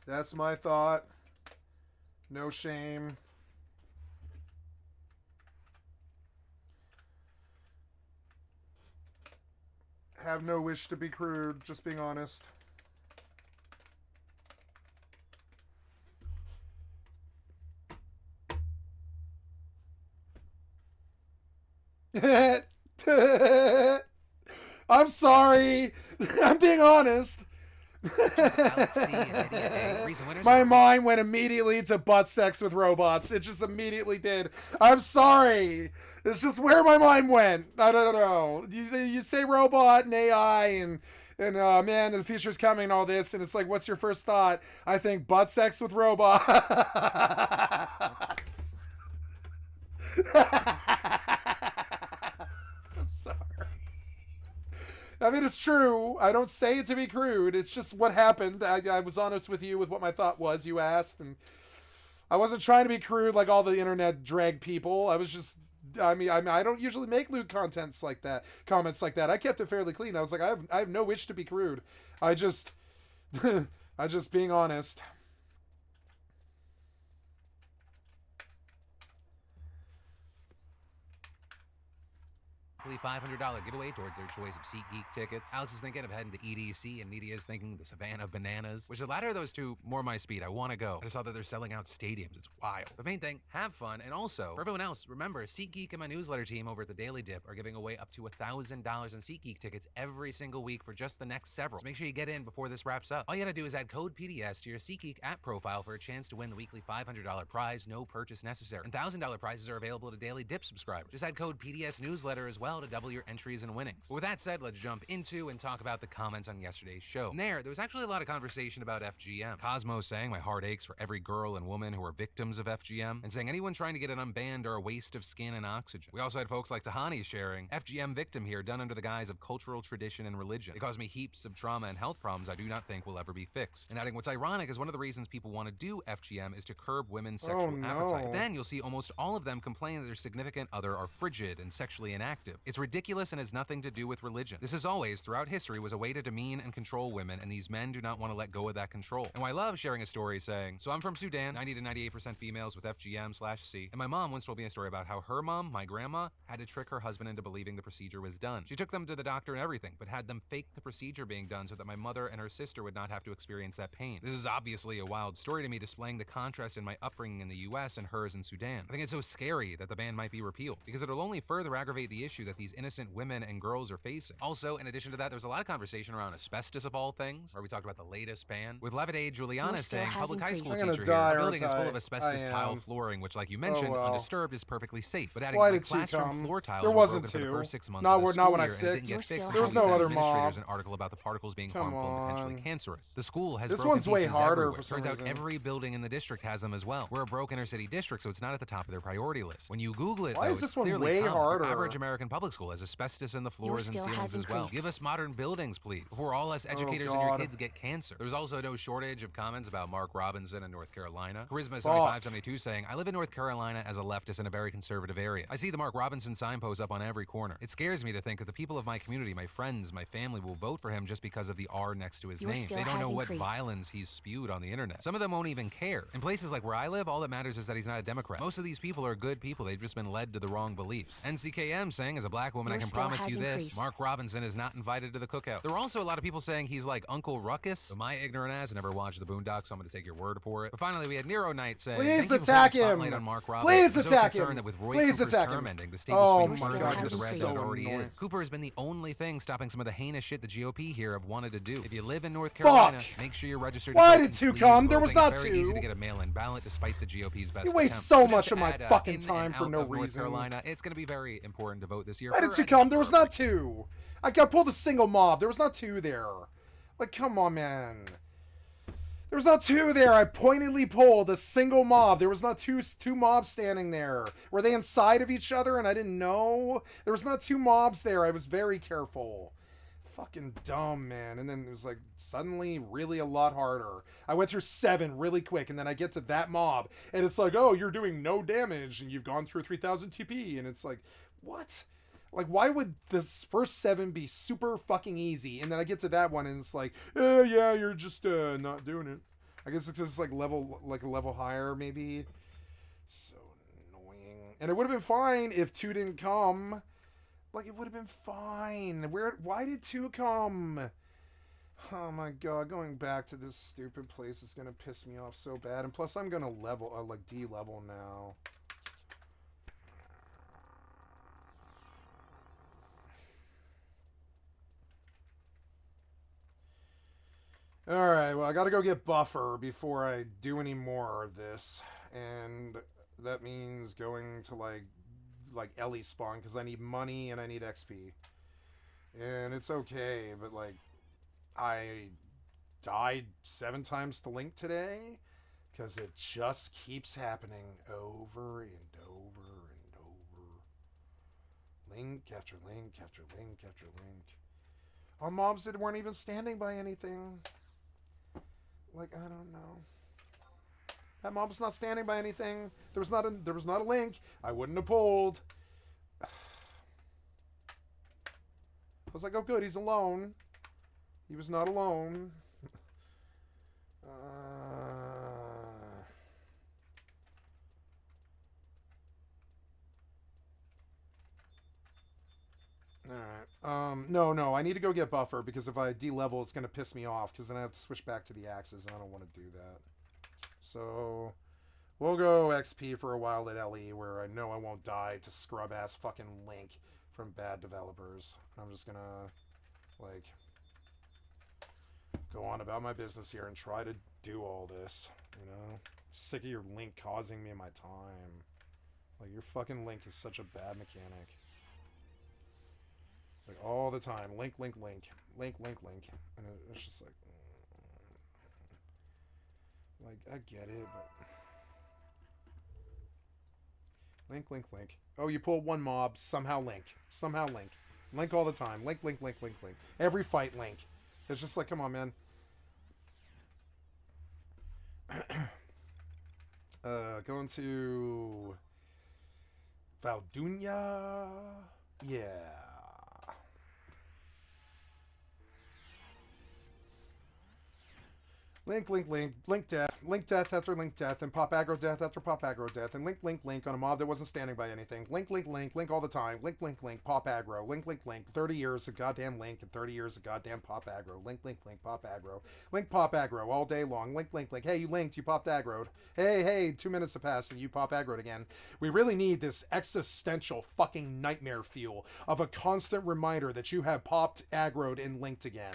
That's my thought. No shame. Have no wish to be crude, just being honest. I'm sorry. I'm being honest. My mind went immediately to butt sex with robots. It just immediately did. I'm sorry. It's just where my mind went. I don't know. You say robot and AI and man, the future's coming and all this, and it's like, what's your first thought? I think butt sex with robots. I mean, it's true. I don't say it to be crude. It's just what happened. I was honest with you with what my thought was. You asked, and I wasn't trying to be crude like all the internet drag people. I was just, I mean, I don't usually make lewd comments like that. I kept it fairly clean. I was like, I have no wish to be crude. I just, I just being honest. $500 giveaway towards their choice of SeatGeek tickets. Alex is thinking of heading to EDC, and Media is thinking the Savannah Bananas, which the latter of those two, more my speed. I want to go. I just saw that they're selling out stadiums. It's wild. The main thing, have fun, and also, for everyone else, remember, SeatGeek and my newsletter team over at the Daily Dip are giving away up to $1,000 in SeatGeek tickets every single week for just the next several. So make sure you get in before this wraps up. All you gotta do is add code PDS to your SeatGeek app profile for a chance to win the weekly $500 prize, no purchase necessary. And $1,000 prizes are available to Daily Dip subscribers. Just add code PDS newsletter as well to double your entries and winnings. But with that said, let's jump into and talk about the comments on yesterday's show. And there was actually a lot of conversation about FGM. Cosmo saying my heart aches for every girl and woman who are victims of FGM, and saying anyone trying to get it unbanned are a waste of skin and oxygen. We also had folks like Tahani sharing FGM victim here done under the guise of cultural tradition and religion. It caused me heaps of trauma and health problems I do not think will ever be fixed. And adding what's ironic is one of the reasons people want to do FGM is to curb women's sexual appetite. But then you'll see almost all of them complain that their significant other are frigid and sexually inactive. It's ridiculous and has nothing to do with religion. This, as always, throughout history, was a way to demean and control women, and these men do not want to let go of that control. And I love sharing a story saying, so I'm from Sudan, 90 to 98% females with FGM/C, and my mom once told me a story about how her mom, my grandma, had to trick her husband into believing the procedure was done. She took them to the doctor and everything, but had them fake the procedure being done so that my mother and her sister would not have to experience that pain. This is obviously a wild story to me, displaying the contrast in my upbringing in the US and hers in Sudan. I think it's so scary that the ban might be repealed, because it'll only further aggravate the issue that these innocent women and girls are facing. Also, in addition to that, there was a lot of conversation around asbestos of all things, where we talked about the latest ban, with Levade Juliana saying public high school teacher here, our building is full of asbestos tile flooring, which, like you mentioned, undisturbed is perfectly safe. But adding classroom floor tiles there wasn't for the first 6 months not of the school when I year and didn't get fixed. There was no other mob. An article about the particles being harmful and potentially cancerous. The school has this broken one's way pieces harder everywhere. for some Turns reason. out every building in the district has them as well. We're a broke inner city district, so it's not at the top of their priority list. When you Google it, why is this one way harder? Your average American public school has asbestos in the floors and ceilings as well. Give us modern buildings, please, before all us educators and your kids get cancer. There's also no shortage of comments about Mark Robinson in North Carolina. Charisma7572 saying, I live in North Carolina as a leftist in a very conservative area. I see the Mark Robinson signpost up on every corner. It scares me to think that the people of my community, my friends, my family will vote for him just because of the R next to his name. They don't know what violence he's spewed on the internet. Some of them won't even care. In places like where I live, all that matters is that he's not a Democrat. Most of these people are good people. They've just been led to the wrong beliefs. NCKM saying, as a black woman, I can promise you this, Mark Robinson is not invited to the cookout. There were also a lot of people saying he's like Uncle Ruckus. But my ignorant ass never watched the Boondocks, so I'm going to take your word for it. But finally, we had Nero Knight saying, please attack him. On Mark please attack him. That with Roy please Cooper's attack term him. Ending, the state will my swing God, further to the red so than it already annoying. is. Cooper has been the only thing stopping some of the heinous shit the GOP here have wanted to do. If you live in North Carolina, make sure you're registered. Why did two come? There was not it's two. Very easy to get a mail-in ballot despite the GOP's best. You waste so much of my fucking time for no reason. North Carolina, it's going to be very important to vote this year. Why did two come? There was not two. I pulled a single mob. There was not two there. Like, come on, man. There was not two there. I pointedly pulled a single mob. There was not two mobs standing there. Were they inside of each other and I didn't know? There was not two mobs there. I was very careful. Fucking dumb, man. And then it was like suddenly really a lot harder. I went through 7 really quick and then I get to that mob and it's like, oh, you're doing no damage and you've gone through 3000 TP. And it's like, what? Like, why would this first 7 be super fucking easy? And then I get to that one and it's like, yeah, you're just not doing it. I guess it's just like a level higher, maybe. So annoying. And it would have been fine if 2 didn't come. Like, it would have been fine. Why did 2 come? Oh my god, going back to this stupid place is gonna piss me off so bad. And plus, I'm gonna de-level now. Alright, well, I gotta go get buffer before I do any more of this. And that means going to, like Ellie spawn, because I need money and I need XP. And it's okay, but, like, I died 7 times to Link today, because it just keeps happening over and over and over. Link after link after link after link. Our mobs that weren't even standing by anything. Like, I don't know. That mob's not standing by anything. There was not a link. I wouldn't have pulled. I was like, oh good, he's alone. He was not alone. Alright. No, I need to go get buffer because if I de-level, it's going to piss me off because then I have to switch back to the axes and I don't want to do that. So, we'll go XP for a while at LE where I know I won't die to scrub-ass fucking Link from bad developers. I'm just going to, like, go on about my business here and try to do all this, you know? Sick of your Link causing me my time. Like, your fucking Link is such a bad mechanic. Like, all the time. Link. And it's just like... Like, I get it, but... Link. Oh, you pull one mob, somehow Link. Link all the time. Link. Every fight, Link. It's just like, come on, man. Going to... Valdunia? Yeah. Link death after Link death, and pop aggro death after pop aggro death, and Link on a mob that wasn't standing by anything. Link all the time. Link, pop aggro. Link. 30 years of goddamn Link and 30 years of goddamn pop aggro. Link, pop aggro. Link, pop aggro all day long. Link. Hey, you linked, you popped aggroed. Hey, 2 minutes have passed and you pop aggroed again. We really need this existential fucking nightmare feel of a constant reminder that you have popped aggroed and linked again.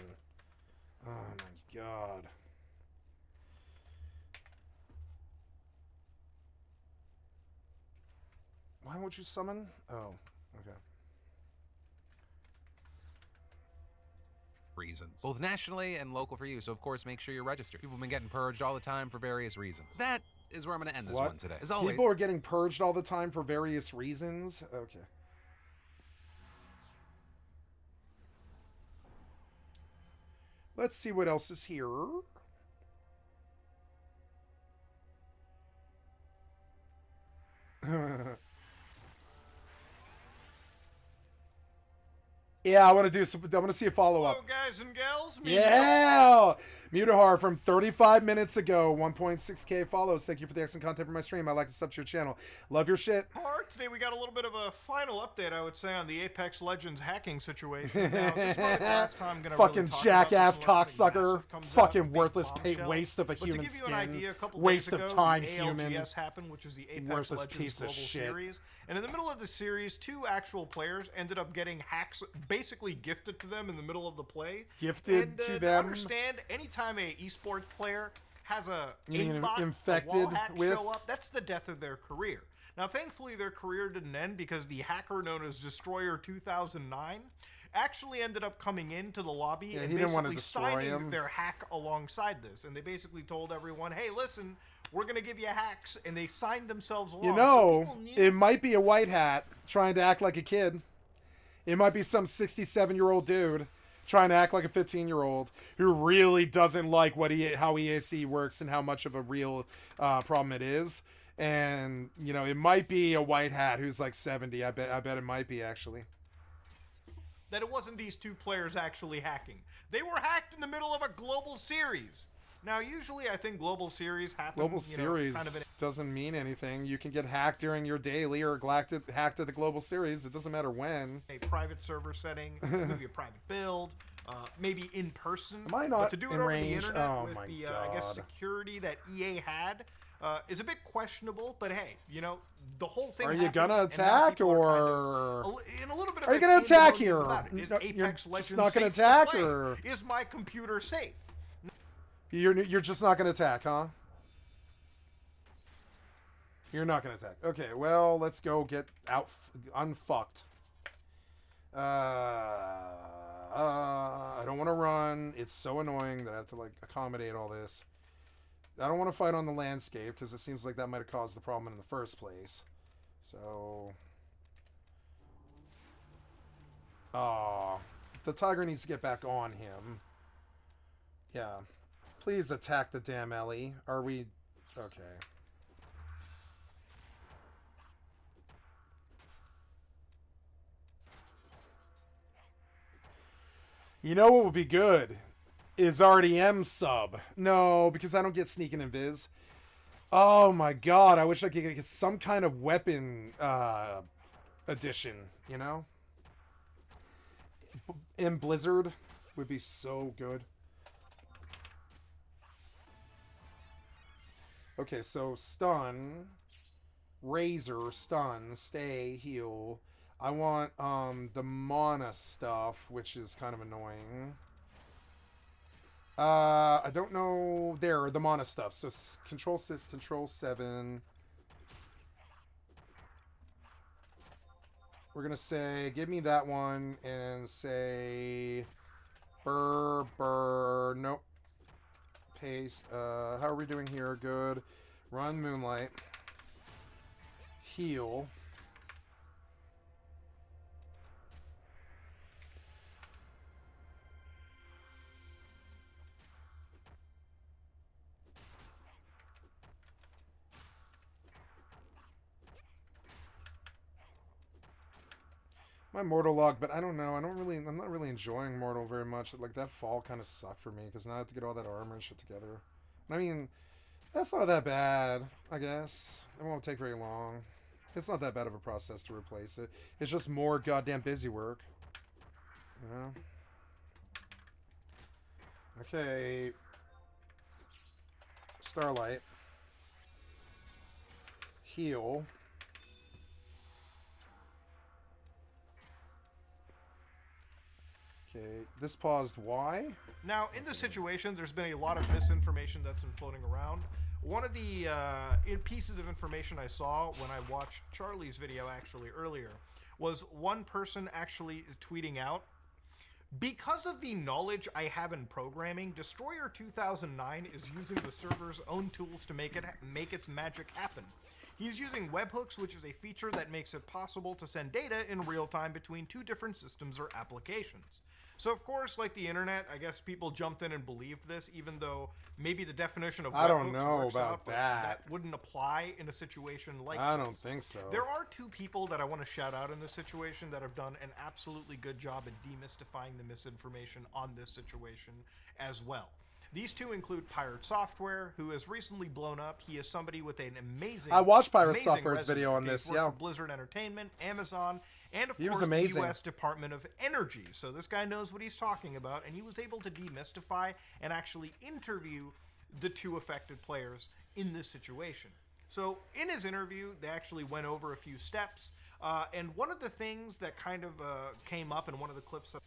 Oh my god. Why won't you summon? Oh, okay. Reasons. Both nationally and local for you, so of course make sure you're registered. People have been getting purged all the time for various reasons. That is where I'm going to end this one today. As always, people are getting purged all the time for various reasons? Okay. Let's see what else is here. Yeah, I want to see a follow-up. Hello, guys and gals. Yeah! Mutahar from 35 minutes ago, 1.6k follows. Thank you for the excellent content for my stream. I like to sub to your channel. Love your shit. Today we got a little bit of a final update, I would say, on the Apex Legends hacking situation. Now, this might be the last time I'm gonna fucking really jackass talk about cocksucker. Fucking worthless waste of a human skin. Idea, a waste of time, the human. ALGS happened, which was the Apex worthless Legends piece of Global shit. Series. And in the middle of the series, 2 actual players ended up getting hacks basically gifted to them in the middle of the play. Gifted to them. Understand, anytime a esports player has a infected wall hack with show up, that's the death of their career. Now, thankfully, their career didn't end because the hacker known as Destroyer 2009 actually ended up coming into the lobby and basically signing their hack alongside this. And they basically told everyone, hey, listen, we're going to give you hacks. And they signed themselves along. You know, it might be a white hat trying to act like a kid. It might be some 67-year-old dude trying to act like a 15-year-old who really doesn't like how EAC works and how much of a real problem it is. And, you know, it might be a white hat who's like 70. I bet it might be, actually. That it wasn't these 2 players actually hacking. They were hacked in the middle of a global series. Now, usually I think global series happen... Global series doesn't mean anything. You can get hacked during your daily or hacked at the global series. It doesn't matter when. A private server setting, maybe a private build, maybe in person. Am I not but to do it in over range? the internet Oh with my the, God. I guess, security that EA had is a bit questionable. But hey, you know, the whole thing. Are you gonna attack or? In a little bit of are you gonna attack here? Is Apex you're just Legends not gonna safe to attack, play? or is my computer safe? You're just not gonna attack, huh? You're not gonna attack. Okay, well, let's go get unfucked. I don't want to run. It's so annoying that I have to, like, accommodate all this. I don't want to fight on the landscape, because it seems like that might have caused the problem in the first place. So... The tiger needs to get back on him. Yeah. Please attack the damn Ellie. Are we... Okay. You know what would be good? Is RDM sub. No, because I don't get sneak and invis. Oh my god, I wish I could get some kind of weapon addition, you know? In Blizzard would be so good. Okay, so stun, razor, stun, stay, heal. I want the mana stuff, which is kind of annoying. I don't know. There, the mana stuff. So control 6, control 7. We're gonna say, give me that one, and say, nope. Paste. How are we doing here? Good. Run Moonlight. Heal. My Mortal log, but I don't know. I'm not really enjoying Mortal very much. Like, that fall kind of sucked for me, because now I have to get all that armor and shit together. I mean, that's not that bad, I guess. It won't take very long. It's not that bad of a process to replace it. It's just more goddamn busy work. You know? Okay. Starlight. Heal. Okay, this paused. Why? Now, in this situation, there's been a lot of misinformation that's been floating around. One of the pieces of information I saw when I watched Charlie's video actually earlier was one person actually tweeting out, because of the knowledge I have in programming, Destroyer 2009 is using the server's own tools to make its magic happen. He's using webhooks, which is a feature that makes it possible to send data in real time between two different systems or applications. So, of course, like the internet, I guess people jumped in and believed this, even though maybe the definition of webhooks I don't know works about out, but that. that wouldn't apply in a situation like this. I don't think so. There are two people that I want to shout out in this situation that have done an absolutely good job at demystifying the misinformation on this situation as well. These two include Pirate Software, who has recently blown up. He is somebody with an amazing... I watched Pirate amazing Software's resume. video on He's this, worked yeah. for Blizzard Entertainment, Amazon, and of He was course amazing. the U.S. Department of Energy. So this guy knows what he's talking about, and he was able to demystify and actually interview the two affected players in this situation. So in his interview, they actually went over a few steps, and one of the things that kind of came up in one of the clips that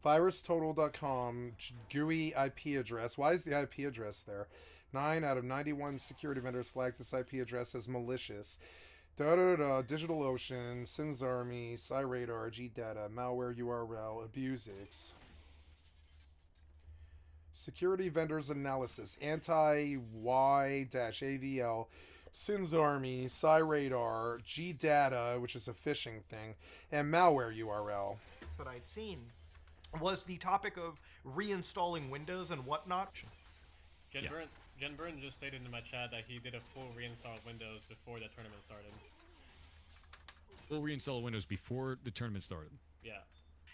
VirusTotal.com GUI IP address. Why is the IP address there? 9 out of 91 security vendors flagged this IP address as malicious. DigitalOcean, Sins Army, SciRadar, GData, Malware URL, AbuseX. Security vendors analysis. Anti-Y-AVL, Sins Army, SciRadar, GData, which is a phishing thing, and Malware URL. that I'd seen was the topic of reinstalling Windows and whatnot. Jen Burn just stated in my chat that he did a full reinstall of Windows before the tournament started. Full reinstall of Windows before the tournament started. Yeah.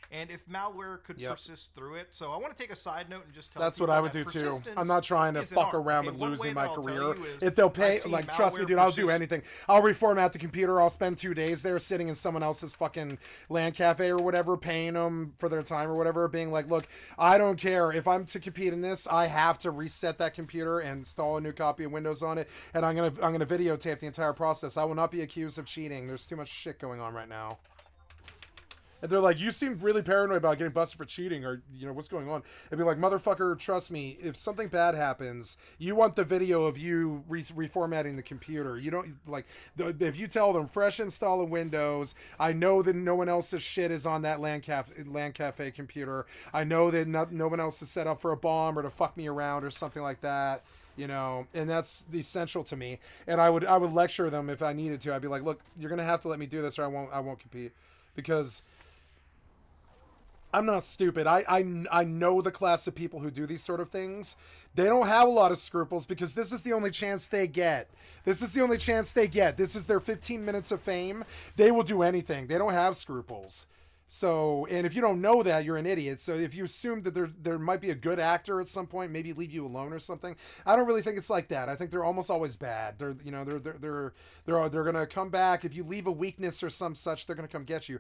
And if malware could persist through it. So I want to take a side note and just tell That's people what I would that do too. persistence I'm not trying to is an fuck art. around Okay, with one losing way my that I'll tell career. you is If they'll pay, I've seen like, trust me, malware dude, I'll do persist. anything. I'll reformat the computer. I'll spend 2 days there sitting in someone else's fucking LAN cafe or whatever, paying them for their time or whatever, being like, look, I don't care. If I'm to compete in this, I have to reset that computer and install a new copy of Windows on it, and I'm gonna videotape the entire process. I will not be accused of cheating. There's too much shit going on right now. And they're like, you seem really paranoid about getting busted for cheating, or, you know, what's going on? I'd be like, motherfucker, trust me, if something bad happens, you want the video of you reformatting the computer. You don't, like, if you tell them, fresh install of Windows, I know that no one else's shit is on that LAN cafe computer. I know that no one else is set up for a bomb or to fuck me around or something like that. You know, and that's essential to me. And I would lecture them if I needed to. I'd be like, look, you're going to have to let me do this or I won't compete. Because I'm not stupid. I know the class of people who do these sort of things. They don't have a lot of scruples because this is the only chance they get. This is the only chance they get. This is their 15 minutes of fame. They will do anything. They don't have scruples. So, and if you don't know that, you're an idiot. So if you assume that there might be a good actor at some point, maybe leave you alone or something, I don't really think it's like that. I think they're almost always bad. They're gonna come back if you leave a weakness or some such. They're gonna come get you.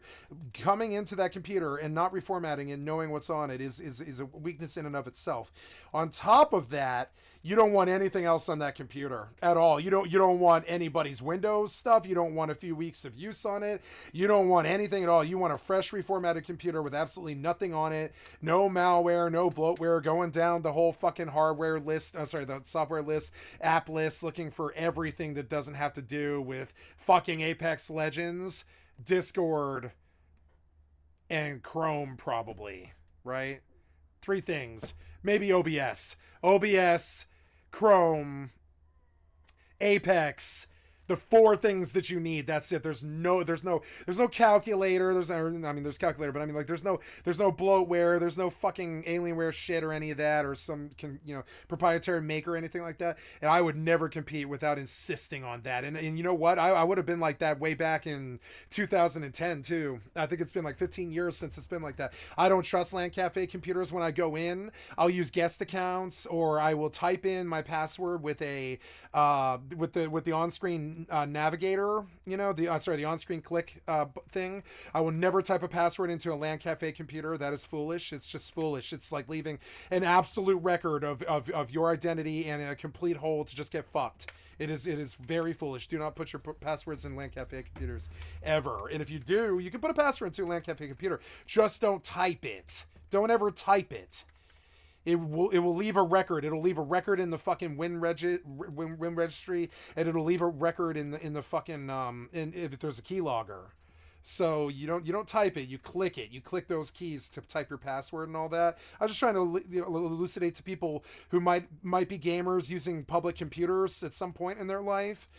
Coming into that computer and not reformatting and knowing what's on it is a weakness in and of itself. On top of that, you don't want anything else on that computer at all. You don't want anybody's Windows stuff. You don't want a few weeks of use on it. You don't want anything at all. You want a fresh reformatted computer with absolutely nothing on it. No malware, no bloatware, going down the whole fucking hardware list. The software list, app list, looking for everything that doesn't have to do with fucking Apex Legends, Discord, and Chrome probably, right? 3 things. Maybe OBS. Chrome, Apex, the 4 things that you need. That's it. There's no calculator. There's calculator, but I mean, like, there's no bloatware. There's no fucking Alienware shit or any of that, or some proprietary maker or anything like that. And I would never compete without insisting on that. And you know what? I would have been like that way back in 2010 too. I think it's been like 15 years since it's been like that. I don't trust LAN cafe computers when I go in. I'll use guest accounts, or I will type in my password with a with the on-screen navigator, the on-screen click thing. I will never type a password into a LAN cafe computer. That is foolish. It's just foolish. It's like leaving an absolute record of your identity and a complete hole to just get fucked. It is very foolish. Do not put your passwords in LAN cafe computers ever. And if you do, you can put a password into a LAN cafe computer. Just don't type it. Don't ever type it. It will leave a record. It'll leave a record in the fucking win registry, and it'll leave a record in the fucking if there's a keylogger. So you don't type it. You click it. You click those keys to type your password and all that. I was just trying to elucidate to people who might be gamers using public computers at some point in their life.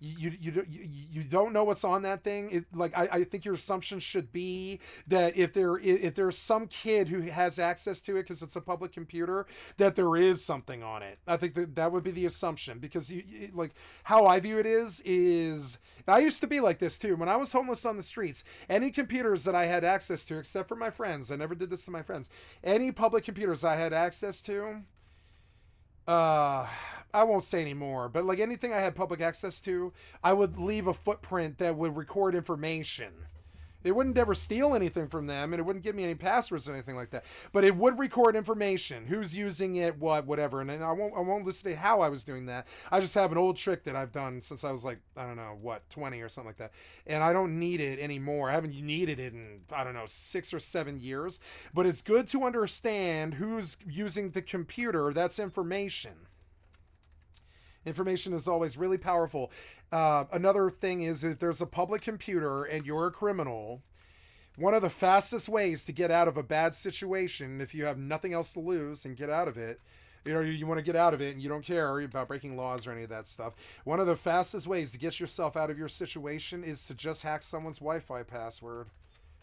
You don't know what's on that thing. I think your assumption should be that if there's some kid who has access to it because it's a public computer, that there is something on it. I think that would be the assumption, because how I view it is I used to be like this too. When I was homeless on the streets, any computers that I had access to, except for my friends, I never did this to my friends, any public computers I had access to, I won't say anymore, but like anything I had public access to, I would leave a footprint that would record information. It wouldn't ever steal anything from them, and it wouldn't give me any passwords or anything like that. But it would record information, who's using it, whatever. And I won't elucidate how I was doing that. I just have an old trick that I've done since I was 20 or something like that. And I don't need it anymore. I haven't needed it in 6 or 7 years. But it's good to understand who's using the computer. That's information. Information is always really powerful. Another thing is, if there's a public computer and you're a criminal, one of the fastest ways to get out of a bad situation, if you have nothing else to lose and get out of it, you want to get out of it and you don't care about breaking laws or any of that stuff, one of the fastest ways to get yourself out of your situation is to just hack someone's Wi-Fi password.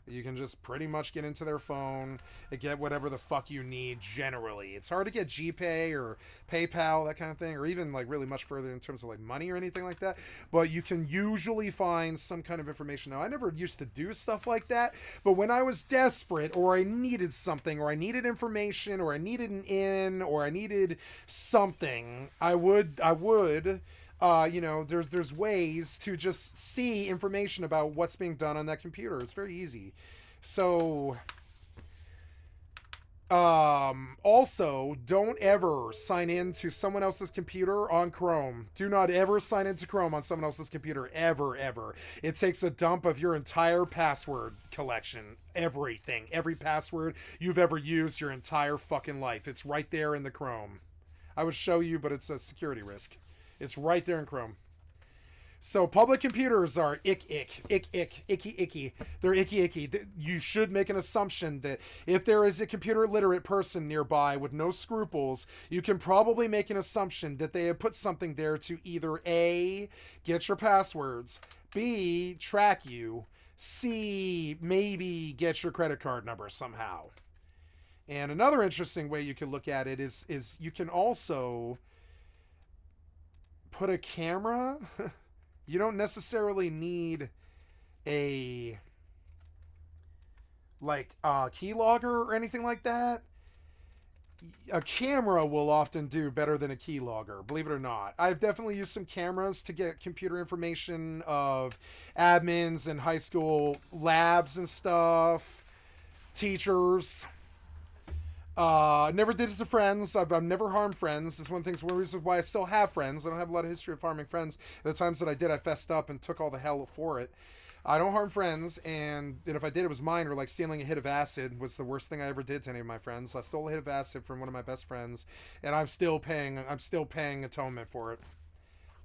You can just pretty much get into their phone and get whatever the fuck you need generally. It's hard to get GPay or PayPal, that kind of thing, or even really much further in terms of money or anything like that. But you can usually find some kind of information. Now, I never used to do stuff like that, but when I was desperate, or I needed something, or I needed information, or I needed an in, or I needed something, I would there's ways to just see information about what's being done on that computer. It's very easy. So, also, don't ever sign in to someone else's computer on Chrome. Do not ever sign into Chrome on someone else's computer, ever. It takes a dump of your entire password collection. Everything. Every password you've ever used your entire fucking life. It's right there in the Chrome. I would show you, but it's a security risk. It's right there in Chrome. So public computers are icky. They're icky. You should make an assumption that if there is a computer literate person nearby with no scruples, you can probably make an assumption that they have put something there to either A, get your passwords, B, track you, see, maybe get your credit card number somehow. And another interesting way you can look at it is you can also put a camera. You don't necessarily need a keylogger or anything like that. A camera will often do better than a keylogger, believe it or not. I've definitely used some cameras to get computer information of admins and high school labs and stuff, teachers. Never did it to friends. I've never harmed friends. It's one of the reasons why I still have friends. I don't have a lot of history of harming friends. The times that I did, I fessed up and took all the hell for it. I don't harm friends, and if I did, it was minor. Like stealing a hit of acid was the worst thing I ever did to any of my friends. I stole a hit of acid from one of my best friends, and I'm still paying atonement for it.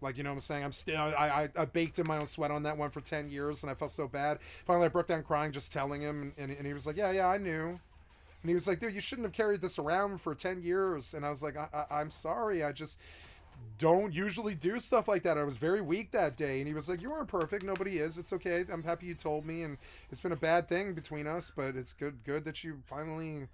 Like, you know what I'm saying? I baked in my own sweat on that one for 10 years, and I felt so bad. Finally, I broke down crying just telling him, and he was like, yeah, I knew. And he was like, dude, you shouldn't have carried this around for 10 years. And I was like, I'm sorry. I just don't usually do stuff like that. I was very weak that day. And he was like, you aren't perfect. Nobody is. It's okay. I'm happy you told me. And it's been a bad thing between us, but it's good that you finally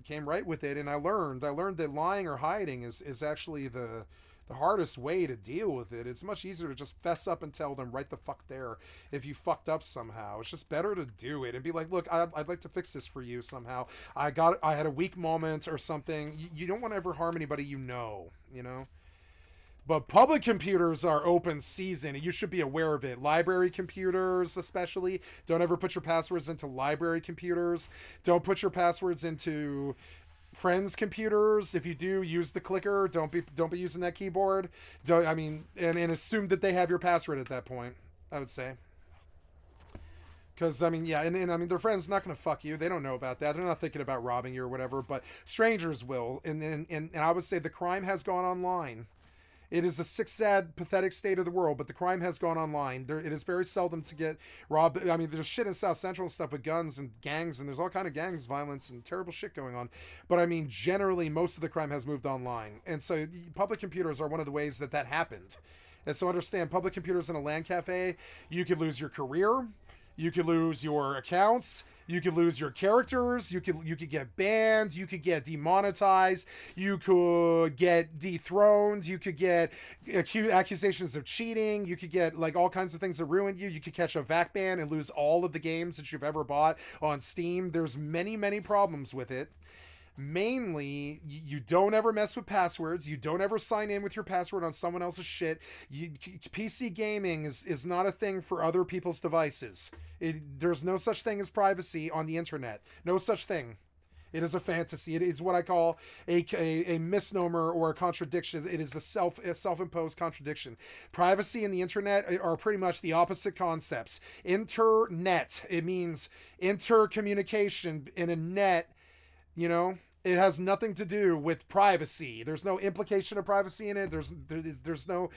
came right with it. And I learned that lying or hiding is actually the hardest way to deal with it. It's much easier to just fess up and tell them right the fuck there if you fucked up somehow. It's just better to do it and be like, look, I'd like to fix this for you somehow. I had a weak moment or something. You don't want to ever harm anybody, you know. But public computers are open season, and you should be aware of it. Library computers, especially. Don't ever put your passwords into library computers. Don't put your passwords into friends' computers. If you do, use the clicker. Don't be using that keyboard. And assume that they have your password at that point, I would say. Because, their friends not going to fuck you. They don't know about that. They're not thinking about robbing you or whatever, but strangers will. And I would say the crime has gone online. It is a sick, sad, pathetic state of the world, but the crime has gone online. It is very seldom to get robbed. There's shit in South Central and stuff with guns and gangs, and there's all kind of gangs, violence, and terrible shit going on. But generally, most of the crime has moved online. And so public computers are one of the ways that happened. And so understand, public computers in a LAN cafe, you could lose your career. You could lose your accounts. You could lose your characters. You could get banned. You could get demonetized. You could get dethroned. You could get accusations of cheating. You could get all kinds of things that ruin you. You could catch a VAC ban and lose all of the games that you've ever bought on Steam. There's many, many problems with it. Mainly, you don't ever mess with passwords. You don't ever sign in with your password on someone else's shit. PC gaming is not a thing for other people's devices. There's no such thing as privacy on the internet. No such thing. It is a fantasy. It is what I call a misnomer or a contradiction. It is a self-imposed contradiction. Privacy and the internet are pretty much the opposite concepts. Internet, it means intercommunication in a net. It has nothing to do with privacy. There's no implication of privacy in it. There's no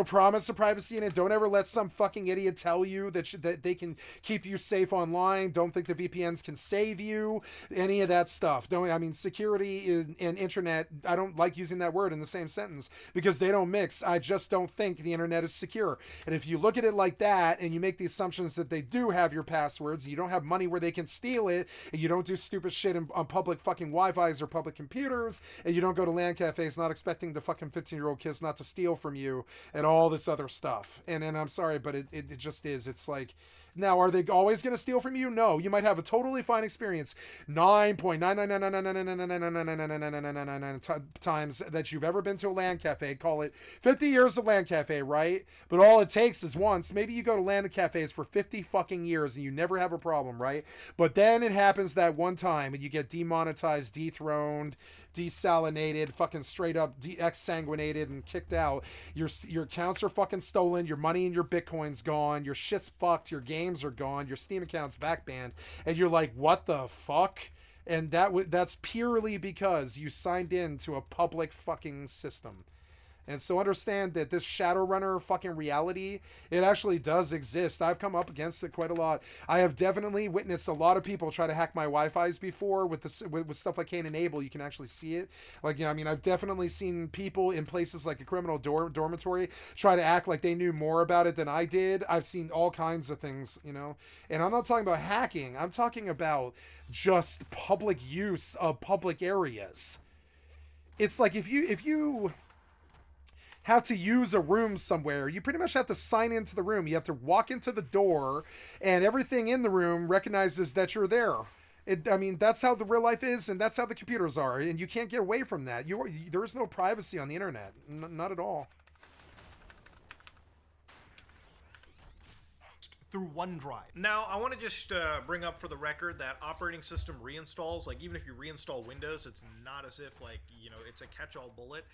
promise of privacy in it. Don't ever let some fucking idiot tell you that they can keep you safe online. Don't think the VPNs can save you. Any of that stuff. Security and internet, I don't like using that word in the same sentence because they don't mix. I just don't think the internet is secure. And if you look at it like that and you make the assumptions that they do have your passwords, you don't have money where they can steal it, and you don't do stupid shit on public fucking Wi-Fi's or public computers, and you don't go to LAN cafes not expecting the fucking 15-year-old kids not to steal from you and all this other stuff. And I'm sorry, but it just is. It's like, now, are they always going to steal from you? No. You might have a totally fine experience 9.9999999999999 times that you've ever been to a LAN cafe. Call it 50 years of LAN cafe, right? But all it takes is once. Maybe you go to LAN cafes for 50 fucking years and you never have a problem, right? But then it happens that one time and you get demonetized, dethroned, desalinated, fucking straight up exsanguinated and kicked out. Your accounts are fucking stolen. Your money and your Bitcoin's gone. Your shit's fucked. Your games are gone. Your Steam account's back banned. And you're like, what the fuck? And that's purely because you signed in to a public fucking system. And so understand that this Shadowrunner fucking reality, it actually does exist. I've come up against it quite a lot. I have definitely witnessed a lot of people try to hack my Wi-Fi's before with stuff like Can't Enable. You can actually see it. Like, you know, I mean, I've definitely seen people in places like a criminal dormitory try to act like they knew more about it than I did. I've seen all kinds of things, you know. And I'm not talking about hacking. I'm talking about just public use of public areas. It's like if you have to use a room somewhere, you pretty much have to sign into the room. You have to walk into the door, and everything in the room recognizes that you're there. I mean, that's how the real life is, and that's how the computers are, and you can't get away from that. There is no privacy on the internet, not at all. Through OneDrive. Now, I want to just bring up for the record that operating system reinstalls, like even if you reinstall Windows, it's not as if, like, you know, it's a catch-all bullet.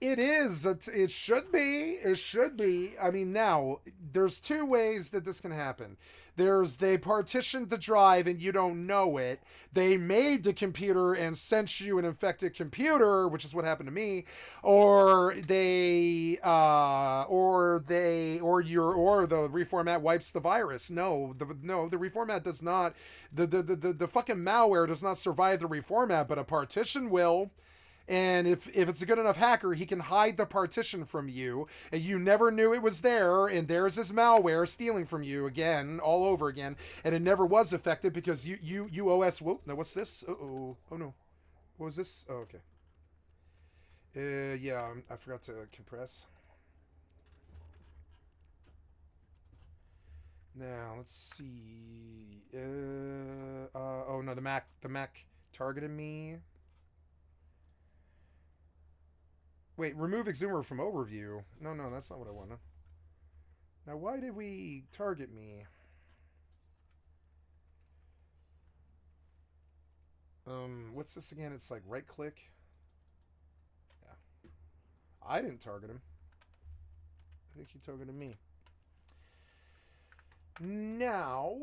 It is. It should be. It should be. I mean, now, there's two ways that this can happen. They partitioned the drive and you don't know it. They made the computer and sent you an infected computer, which is what happened to me. Or the reformat wipes the virus. No, the reformat does not. The fucking malware does not survive the reformat, but a partition will. And if it's a good enough hacker, he can hide the partition from you, and you never knew it was there, and there's this malware stealing from you again, all over again, and it never was affected because you OS. Whoa, now what's this? Oh no, what was this? Oh, okay. Yeah, I forgot to compress. Now let's see. Oh no, the Mac targeted me. Wait, remove Exumer from overview. No, that's not what I want. Now, why did we target me? What's this again? It's like right click. Yeah. I didn't target him. I think he targeted me. Now,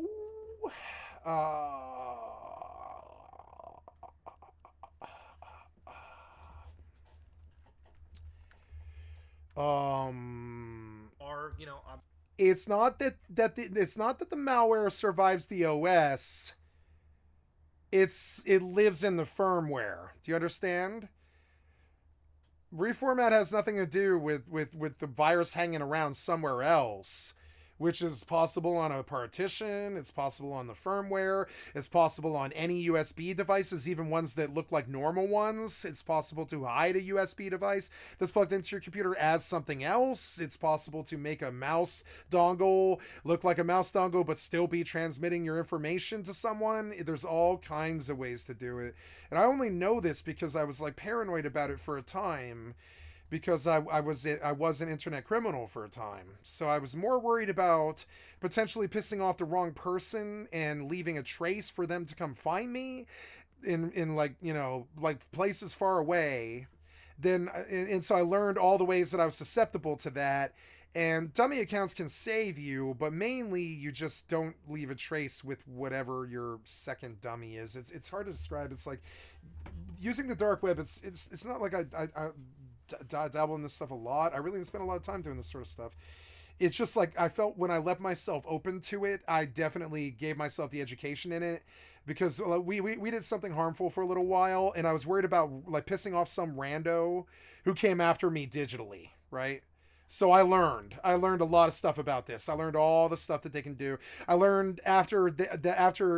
it's not that the malware survives the OS. It lives in the firmware. Do you understand? Reformat has nothing to do with the virus hanging around somewhere else, which is possible on a partition. It's possible on the firmware. It's possible on any USB devices, even ones that look like normal ones. It's possible to hide a USB device that's plugged into your computer as something else. It's possible to make a mouse dongle look like a mouse dongle but still be transmitting your information to someone. There's all kinds of ways to do it. And I only know this because I was like paranoid about it for a time. Because I was an internet criminal for a time. So I was more worried about potentially pissing off the wrong person and leaving a trace for them to come find me in like, you know, like places far away. And so I learned all the ways that I was susceptible to that. And dummy accounts can save you, but mainly you just don't leave a trace with whatever your second dummy is. It's hard to describe. It's like using the dark web. It's not like I dabble in this stuff a lot. I really spend a lot of time doing this sort of stuff. It's just like I felt when I left myself open to it, I definitely gave myself the education in it, because we did something harmful for a little while, and I was worried about like pissing off some rando who came after me digitally, right? So I learned a lot of stuff about this. I learned all the stuff that they can do. I learned after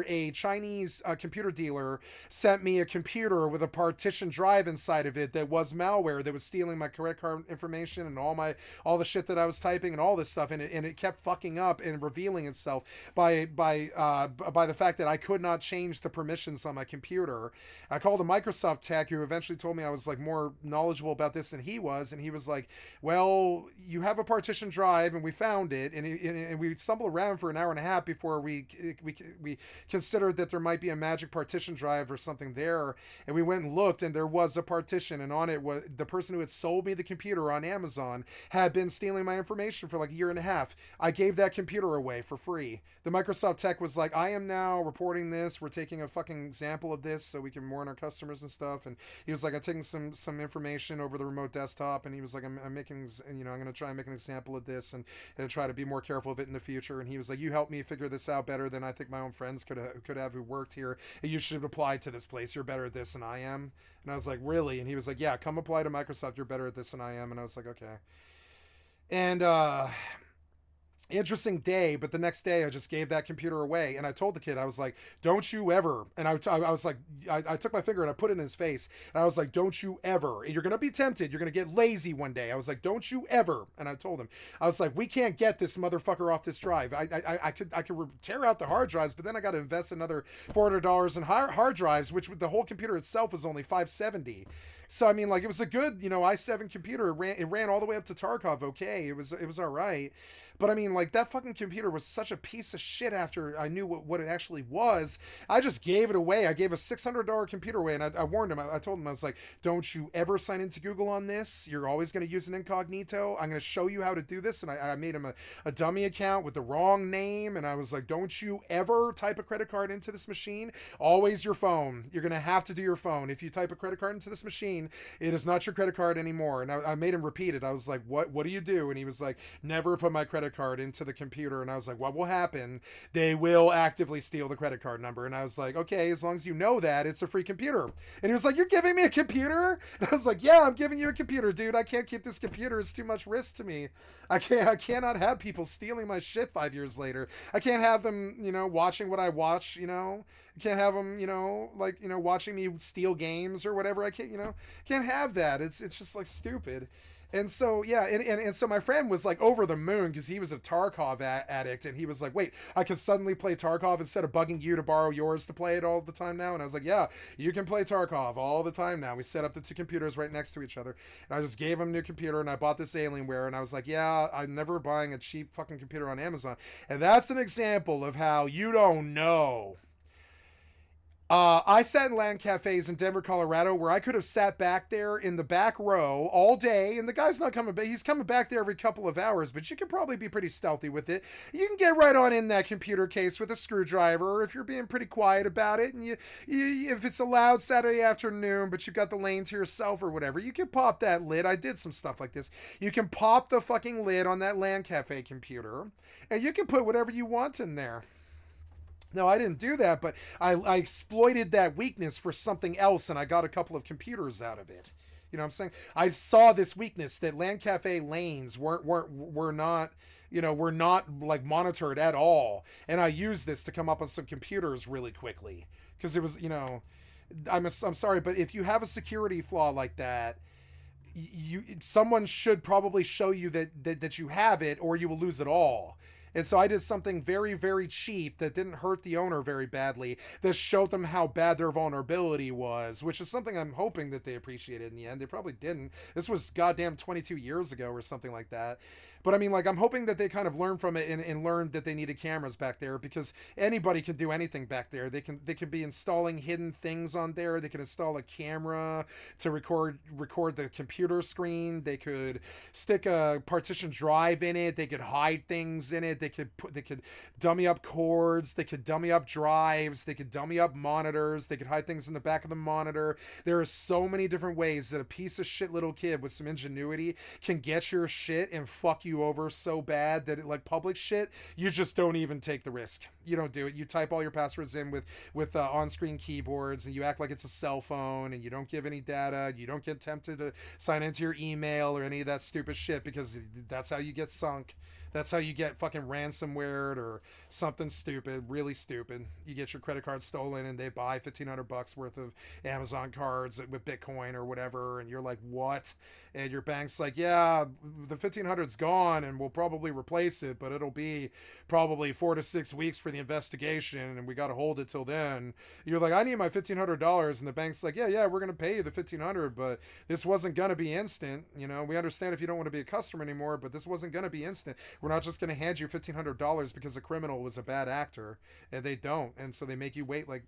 a Chinese computer dealer sent me a computer with a partition drive inside of it that was malware that was stealing my credit card information and all the shit that I was typing and all this stuff, and it kept fucking up and revealing itself by the fact that I could not change the permissions on my computer. I called a Microsoft tech who eventually told me I was like more knowledgeable about this than he was, and he was like, well, you have a partition drive, and we found it, and we stumbled around for an hour and a half before we considered that there might be a magic partition drive or something there, and we went and looked, and there was a partition, and on it was the person who had sold me the computer on Amazon had been stealing my information for like a year and a half. I gave that computer away for free. The Microsoft tech was like, I am now reporting this. We're taking a fucking example of this so we can warn our customers and stuff. And he was like, I'm taking some information over the remote desktop, and he was like, I'm making, I'm going to try and make an example of this and try to be more careful of it in the future. And he was like, you helped me figure this out better than I think my own friends could have who worked here. And you should have applied to this place. You're better at this than I am. And I was like, really? And he was like, yeah, come apply to Microsoft. You're better at this than I am. And I was like, okay. And interesting day, but the next day I just gave that computer away, and I told the kid, I was like, don't you ever, and I was like, I took my finger and I put it in his face, and I was like, don't you ever, you're gonna be tempted, you're gonna get lazy one day. I was like, don't you ever. And I told him, I was like, we can't get this motherfucker off this drive. I could tear out the hard drives, but then I got to invest another $400 in hard drives, which with the whole computer itself was only $570. So I mean, like, it was a good, i7 computer. It ran all the way up to Tarkov. Okay, it was all right. But I mean, like, that fucking computer was such a piece of shit after I knew what it actually was. I just gave it away. I gave a $600 computer away, and I warned him. I told him, I was like, don't you ever sign into Google on this. You're always going to use an incognito. I'm going to show you how to do this. And I made him a dummy account with the wrong name. And I was like, don't you ever type a credit card into this machine. Always your phone. You're going to have to do your phone. If you type a credit card into this machine, it is not your credit card anymore. And I made him repeat it. I was like, what do you do? And he was like, never put my credit card into the computer. And I was like, what will happen? They will actively steal the credit card number. And I was like, okay, as long as you know that, it's a free computer. And he was like, you're giving me a computer? And I was like, yeah, I'm giving you a computer, dude. I can't keep this computer. It's too much risk to me. I cannot have people stealing my shit 5 years later. I can't have them, watching what I watch, I can't have them, watching me steal games or whatever. I can't have that. It's just like stupid. And so, yeah, and so my friend was like over the moon because he was a Tarkov addict, and he was like, wait, I can suddenly play Tarkov instead of bugging you to borrow yours to play it all the time now? And I was like, yeah, you can play Tarkov all the time now. We set up the two computers right next to each other, and I just gave him a new computer, and I bought this Alienware, and I was like, yeah, I'm never buying a cheap fucking computer on Amazon. And that's an example of how you don't know. I sat in LAN cafes in Denver, Colorado, where I could have sat back there in the back row all day, and the guy's not coming back. He's coming back there every couple of hours, but you can probably be pretty stealthy with it. You can get right on in that computer case with a screwdriver if you're being pretty quiet about it, and you if it's a loud Saturday afternoon, but you've got the lane to yourself or whatever, you can pop that lid. I did some stuff like this. You can pop the fucking lid on that LAN cafe computer, and you can put whatever you want in there. No, I didn't do that, but I exploited that weakness for something else, and I got a couple of computers out of it. You know what I'm saying? I saw this weakness that LAN cafe lanes were not, were not like monitored at all, and I used this to come up on some computers really quickly because it was, I'm sorry, but if you have a security flaw like that, someone should probably show you that you have it, or you will lose it all. And so I did something very, very cheap that didn't hurt the owner very badly, that showed them how bad their vulnerability was, which is something I'm hoping that they appreciated in the end. They probably didn't. This was goddamn 22 years ago or something like that. But I mean, like, I'm hoping that they kind of learned from it and learned that they needed cameras back there, because anybody can do anything back there. They can be installing hidden things on there. They can install a camera to record the computer screen. They could stick a partition drive in it. They could hide things in it. They could dummy up cords. They could dummy up drives. They could dummy up monitors. They could hide things in the back of the monitor. There are so many different ways that a piece of shit little kid with some ingenuity can get your shit and fuck you over so bad that like public shit, you just don't even take the risk. You don't do it. You type all your passwords in with on-screen keyboards, and you act like it's a cell phone, and you don't give any data. You don't get tempted to sign into your email or any of that stupid shit, because that's how you get sunk. That's how you get fucking ransomware or something stupid, really stupid. You get your credit card stolen and they buy $1,500 worth of Amazon cards with Bitcoin or whatever, and you're like, what? And your bank's like, yeah, the 1,500's gone and we'll probably replace it, but it'll be probably 4 to 6 weeks for the investigation, and we got to hold it till then. You're like, I need my $1,500, and the bank's like, yeah, we're gonna pay you the $1,500, but this wasn't gonna be instant. You know, we understand if you don't want to be a customer anymore, but this wasn't gonna be instant. We're not just gonna hand you $1,500 because a criminal was a bad actor, and they don't, and so they make you wait like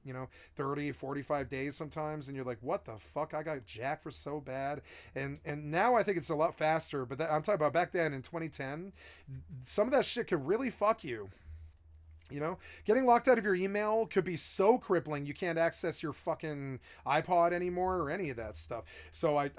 30, 45 days sometimes, and you're like, what the fuck? I got jacked for so bad, and now I think it's a lot faster. But I'm talking about back then in 2010, some of that shit could really fuck you. Getting locked out of your email could be so crippling you can't access your fucking iPod anymore or any of that stuff. So I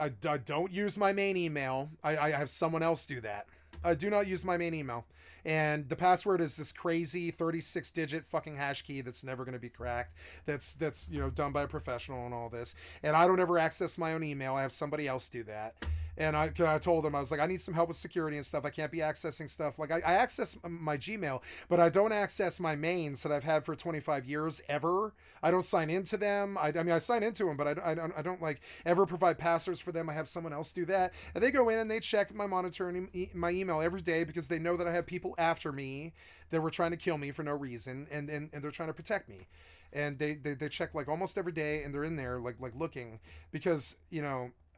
don't use my main email. I have someone else do that. I do not use my main email. And the password is this crazy 36-digit fucking hash key that's never going to be cracked. That's done by a professional and all this. And I don't ever access my own email. I have somebody else do that. And I told him, I was like, I need some help with security and stuff. I can't be accessing stuff. Like, I access my Gmail, but I don't access my mains that I've had for 25 years ever. I don't sign into them. I mean, I sign into them, but I don't like ever provide passwords for them. I have someone else do that. And they go in and they check my monitor and my email every day because they know that I have people after me that were trying to kill me for no reason. And they're trying to protect me. And they check like almost every day, and they're in there like looking because,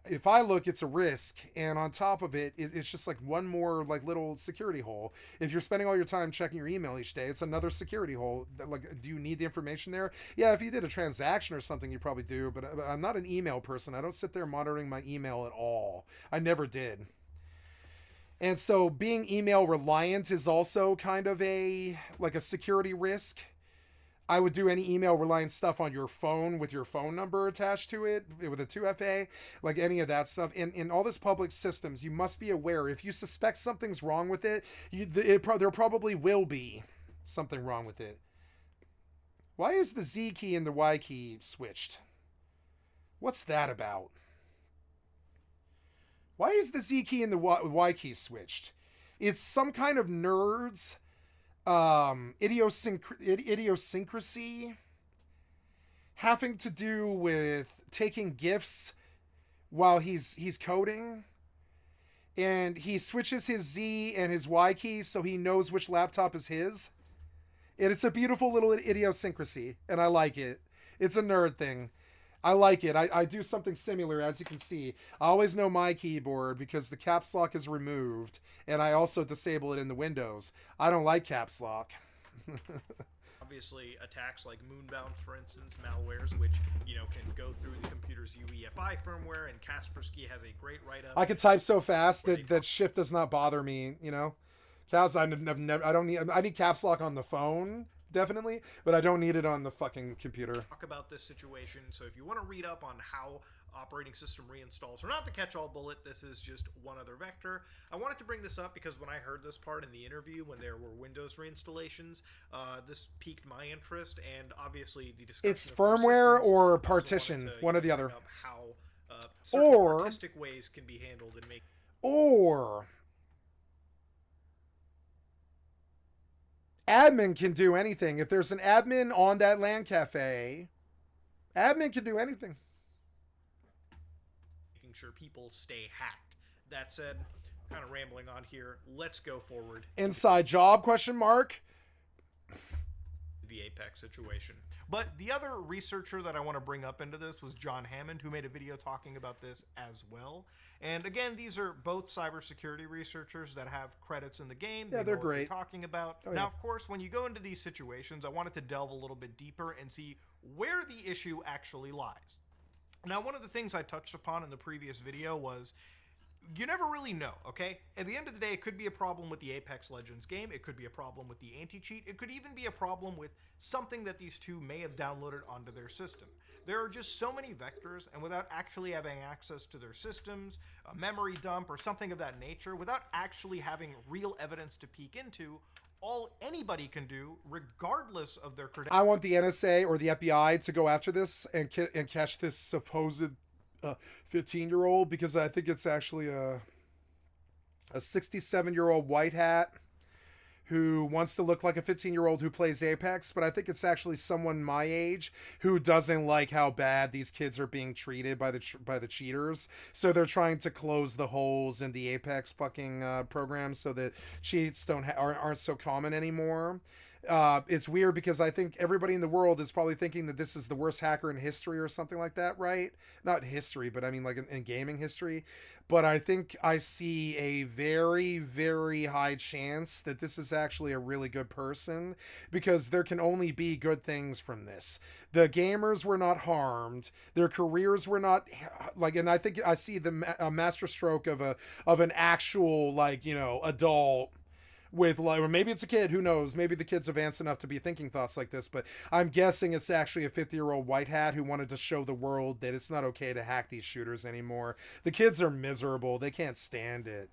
if I look, it's a risk, and on top of it, it's just like one more like little security hole. If you're spending all your time checking your email each day, it's another security hole. Like, do you need the information there? Yeah, if you did a transaction or something, you probably do, but I'm not an email person. I don't sit there monitoring my email at all. I never did. And so being email reliant is also kind of a security risk. I would do any email reliant stuff on your phone with your phone number attached to it with a 2FA, like any of that stuff. In all this public systems, you must be aware if you suspect something's wrong with it, there probably will be something wrong with it. Why is the Z key and the Y key switched? What's that about? Why is the Z key and the Y key switched? It's some kind of nerds idiosyncrasy having to do with taking gifts while he's coding, and he switches his Z and his Y keys so he knows which laptop is his, and it's a beautiful little idiosyncrasy, and I like it. It's a nerd thing. I like it. I do something similar, as you can see. I always know my keyboard because the caps lock is removed, and I also disable it in the Windows. I don't like caps lock. Obviously, attacks like Moonbound, for instance, malwares, which can go through the computer's UEFI firmware, and Kaspersky has a great write-up. I could type so fast that shift does not bother me. Caps. I need caps lock on the phone. Definitely, but I don't need it on the fucking computer. Talk about this situation. So if you want to read up on how operating system reinstalls are not the catch-all bullet, this is just one other vector. I wanted to bring this up because when I heard this part in the interview, when there were Windows reinstallations, this piqued my interest, and obviously the discussion. It's firmware or partition, one or the other. How certain artistic ways can be handled and make. Or admin can do anything. If there's an admin on that LAN cafe, admin can do anything. Making sure people stay hacked. That said, kind of rambling on here. Let's go forward. Inside job, question mark. The Apex situation. But the other researcher that I want to bring up into this was John Hammond, who made a video talking about this as well. And again, these are both cybersecurity researchers that have credits in the game. Yeah, they're great. What they're talking about. Oh, now, of course, when you go into these situations, I wanted to delve a little bit deeper and see where the issue actually lies. Now, one of the things I touched upon in the previous video was you never really know, okay? At the end of the day, it could be a problem with the Apex Legends game. It could be a problem with the anti-cheat. It could even be a problem with something that these two may have downloaded onto their system. There are just so many vectors, and without actually having access to their systems, a memory dump, or something of that nature, without actually having real evidence to peek into, all anybody can do, regardless of their credentials. I want the NSA or the FBI to go after this and catch this supposed 15-year-old, because I think it's actually a 67-year-old white hat who wants to look like a 15-year-old who plays Apex, but I think it's actually someone my age who doesn't like how bad these kids are being treated by the cheaters. So they're trying to close the holes in the Apex fucking program so that cheats aren't so common anymore. It's weird because I think everybody in the world is probably thinking that this is the worst hacker in history or something like that, right? Not history, but I mean like in gaming history. But I think I see a very, very high chance that this is actually a really good person, because there can only be good things from this. The gamers were not harmed. Their careers were not like, and I think I see the master stroke of an actual, like, you know, adult with, like, or maybe it's a kid, who knows, maybe the kid's advanced enough to be thinking thoughts like this, but I'm guessing it's actually a 50-year-old white hat who wanted to show the world that it's not okay to hack these shooters anymore. The kids are miserable. They can't stand it.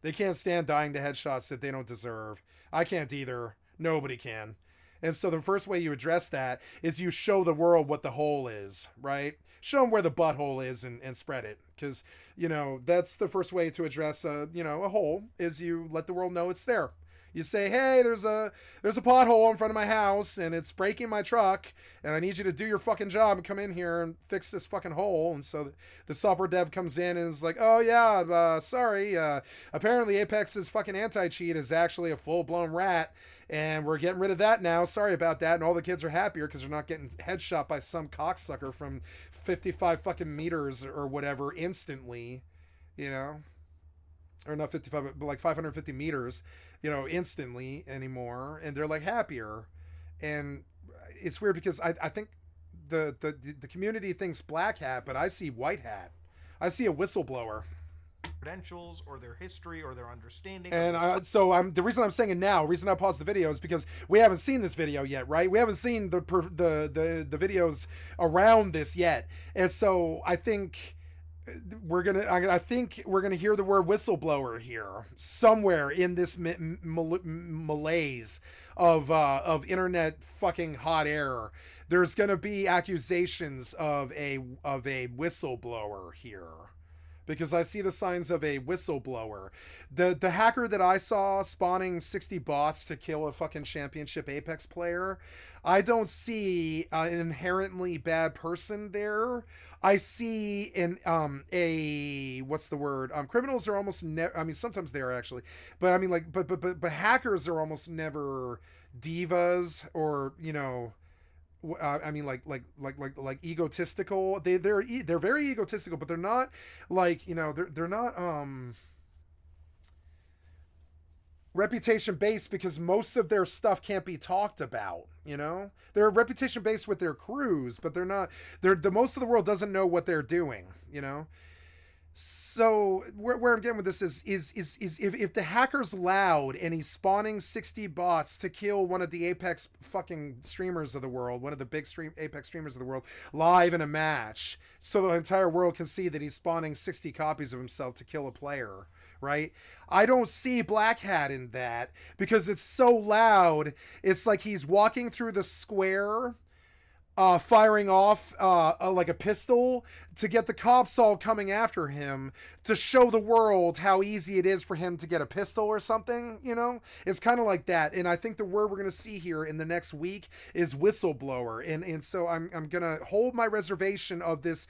They can't stand dying to headshots that they don't deserve. I can't either. Nobody can. And so the first way you address that is you show the world what the hole is, right? Show them where the butthole is and spread it. Because, you know, that's the first way to address a hole, is you let the world know it's there. You say, hey, there's a pothole in front of my house and it's breaking my truck, and I need you to do your fucking job and come in here and fix this fucking hole. And so the software dev comes in and is like, oh yeah, sorry, apparently Apex's fucking anti-cheat is actually a full-blown rat, and we're getting rid of that now. Sorry about that. And all the kids are happier because they're not getting headshot by some cocksucker from 55 fucking meters or whatever instantly, you know? Or not 55, but like 550 meters, you know, instantly anymore. And they're like happier. And it's weird because I think the community thinks black hat, but I see white hat. I see a whistleblower. Credentials or their history or their understanding. And so the reason I'm saying it now, the reason I paused the video, is because we haven't seen this video yet, right? We haven't seen the videos around this yet. And so I think I think we're gonna hear the word whistleblower here somewhere in this malaise of internet fucking hot air. There's gonna be accusations of a whistleblower here, because I see the signs of a whistleblower. The hacker that I saw spawning 60 bots to kill a fucking championship Apex player, I don't see an inherently bad person there. I see what's the word? Criminals are almost never, I mean, sometimes they are actually, but I mean, like, but hackers are almost never divas or, you know, I mean, like egotistical. They're very egotistical, but they're not like, you know, they're not reputation based, because most of their stuff can't be talked about. You know, they're reputation based with their crews, but they're not. The most of the world doesn't know what they're doing. You know. So where I'm getting with this is if the hacker's loud and he's spawning 60 bots to kill one of the Apex fucking streamers of the world, one of the big Apex streamers of the world, live in a match, so the entire world can see that he's spawning 60 copies of himself to kill a player, right? I don't see Black Hat in that, because it's so loud. It's like he's walking through the square, firing off like a pistol to get the cops all coming after him, to show the world how easy it is for him to get a pistol or something, you know? It's kind of like that. And I think the word we're going to see here in the next week is whistleblower. And so I'm going to hold my reservation of this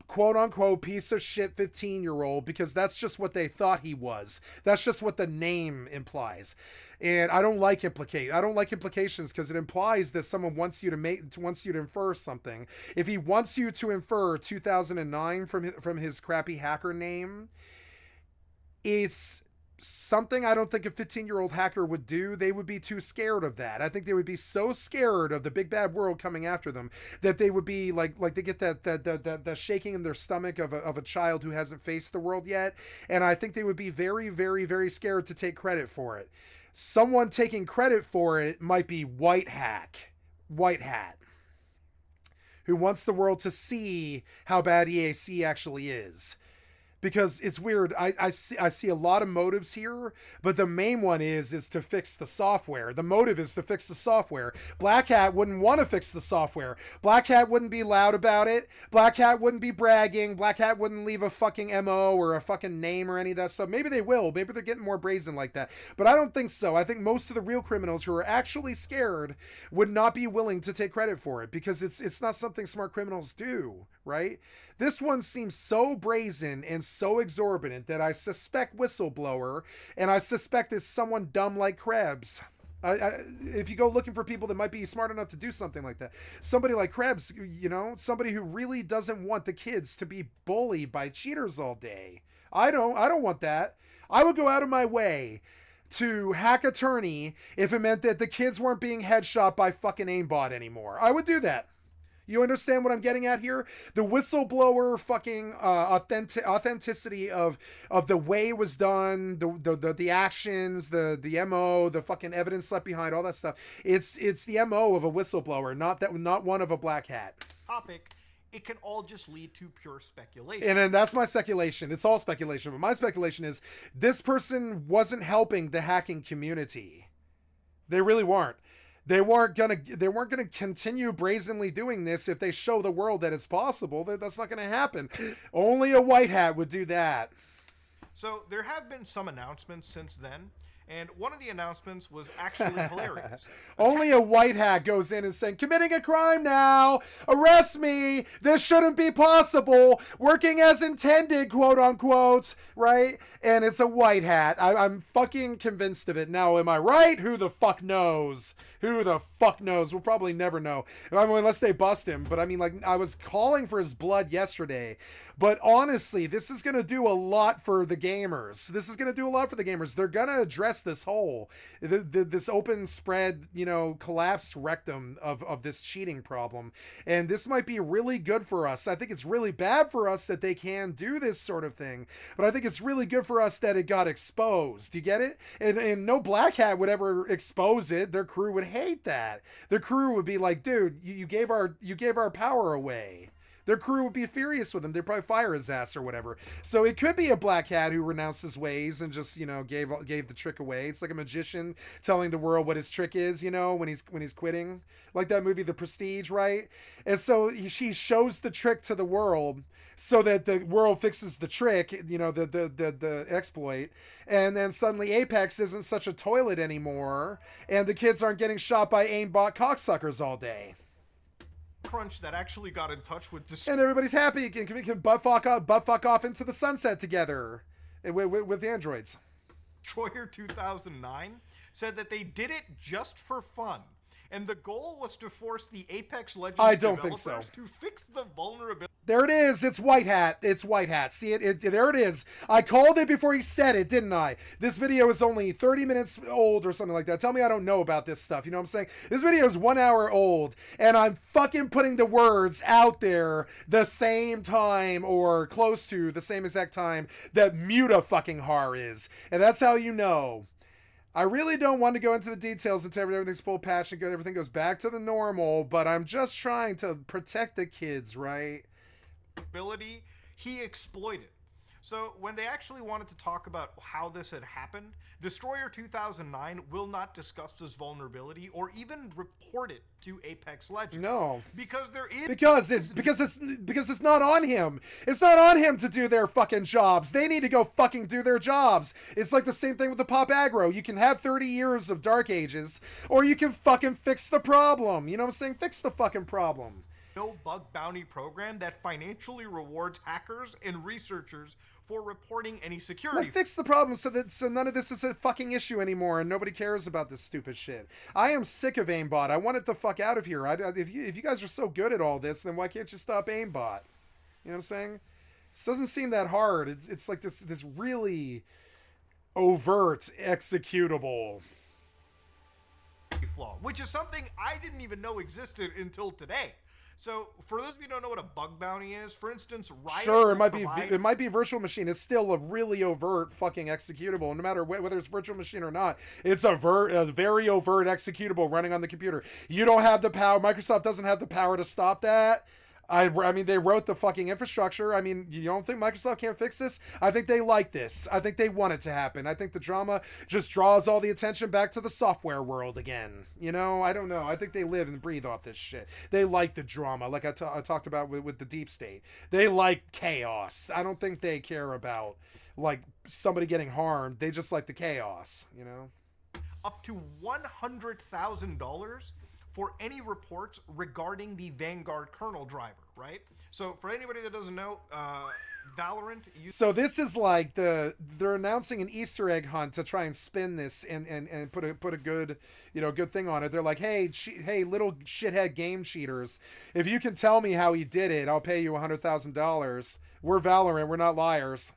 quote-unquote piece of shit 15-year-old, because that's just what they thought he was. That's just what the name implies. And I don't like implications, because it implies that someone wants you to infer something. If he wants you to infer 2009 from his crappy hacker name, it's something I don't think a 15-year-old hacker would do. They would be too scared of that. I think they would be so scared of the big bad world coming after them that they would be like they get that shaking in their stomach of a child who hasn't faced the world yet. And I think they would be very, very, very scared to take credit for it. Someone taking credit for it might be White Hat, who wants the world to see how bad EAC actually is. because it's weird. I see a lot of motives here, but the main one is to fix the software. The motive is to fix the software. Black Hat wouldn't want to fix the software. Black Hat wouldn't be loud about it. Black Hat wouldn't be bragging. Black Hat wouldn't leave a fucking MO or a fucking name or any of that stuff. Maybe they will. Maybe they're getting more brazen like that. But I don't think so. I think most of the real criminals who are actually scared would not be willing to take credit for it, because it's not something smart criminals do, right? This one seems so brazen and so exorbitant that I suspect whistleblower, and I suspect it's someone dumb like Krebs. If you go looking for people that might be smart enough to do something like that, somebody like Krebs, you know, somebody who really doesn't want the kids to be bullied by cheaters all day. I don't want that. I would go out of my way to hack attorney if it meant that the kids weren't being headshot by fucking aimbot anymore. I would do that. You understand what I'm getting at here? The whistleblower fucking authenticity of the way it was done, the actions, the MO, the fucking evidence left behind, all that stuff. It's the MO of a whistleblower, not one of a black hat. Topic. It can all just lead to pure speculation. And then that's my speculation. It's all speculation, but my speculation is this person wasn't helping the hacking community. They really weren't. They weren't gonna continue brazenly doing this if they show the world that it's possible. That's not gonna happen. Only a white hat would do that. So there have been some announcements since then, and one of the announcements was actually hilarious. Only a white hat goes in and saying, committing a crime now, arrest me, this shouldn't be possible, working as intended, quote unquote, right? And it's a white hat. I'm fucking convinced of it. Now, am I right? Who the fuck knows? Who the fuck knows? We'll probably never know. I mean, unless they bust him. But I mean, like, I was calling for his blood yesterday. But honestly, this is going to do a lot for the gamers. They're going to address this whole this open spread, you know, collapsed rectum of this cheating problem, and this might be really good for us. I think it's really bad for us that they can do this sort of thing, but I think it's really good for us that it got exposed. You get it? And no black hat would ever expose it. Their crew would hate that. Their crew would be like, dude, you gave our power away. Their crew would be furious with him. They'd probably fire his ass or whatever. So it could be a black hat who renounced his ways and just, you know, gave the trick away. It's like a magician telling the world what his trick is, you know, when he's quitting. Like that movie, The Prestige, right? And so he shows the trick to the world so that the world fixes the trick, you know, the exploit. And then suddenly Apex isn't such a toilet anymore, and the kids aren't getting shot by aimbot cocksuckers all day. Crunch that actually got in touch with and everybody's happy. Can butt fuck off into the sunset together with the androids. Destroyer 2009 said that they did it just for fun, and the goal was to force the Apex Legends developers to fix the vulnerability. There it is. It's white hat. See it? There it is. I called it before he said it, didn't I? This video is only 30 minutes old or something like that. Tell me I don't know about this stuff. You know what I'm saying? This video is 1 hour old, and I'm fucking putting the words out there the same time or close to the same exact time that Muta fucking Har is. And that's how you know. I really don't want to go into the details until everything's full patch and everything goes back to the normal, but I'm just trying to protect the kids, right? Ability he exploited. So when they actually wanted to talk about how this had happened, Destroyer 2009 will not discuss this vulnerability or even report it to Apex Legends. No, because there is because it's not on him. It's not on him to do their fucking jobs. They need to go fucking do their jobs. It's like the same thing with the pop aggro. You can have 30 years of Dark Ages, or you can fucking fix the problem. You know what I'm saying? Fix the fucking problem. No bug bounty program that financially rewards hackers and researchers for reporting any security. Like, fix the problem so none of this is a fucking issue anymore and nobody cares about this stupid shit. I am sick of aimbot. I want it the fuck out of here. If you guys are so good at all this, then why can't you stop aimbot? You know what I'm saying? This doesn't seem that hard. It's like this really overt executable flaw, which is something I didn't even know existed until today. So, for those of you who don't know what a bug bounty is, for instance, Riot... Sure, it might be virtual machine. It's still a really overt fucking executable, no matter whether it's virtual machine or not. It's a very overt executable running on the computer. You don't have the power. Microsoft doesn't have the power to stop that. I mean, they wrote the fucking infrastructure. I mean, you don't think Microsoft can't fix this? I think they like this. I think they want it to happen. I think the drama just draws all the attention back to the software world again. You know, I don't know. I think they live and breathe off this shit. They like the drama, like I talked about with the deep state. They like chaos. I don't think they care about, like, somebody getting harmed. They just like the chaos, you know? Up to $100,000 for any reports regarding the Vanguard kernel driver, right? So for anybody that doesn't know, Valorant... So this is like they're announcing an Easter egg hunt to try and spin this and put a good, you know, good thing on it. They're like, hey, little shithead game cheaters, if you can tell me how he did it, I'll pay you $100,000. We're Valorant, we're not liars.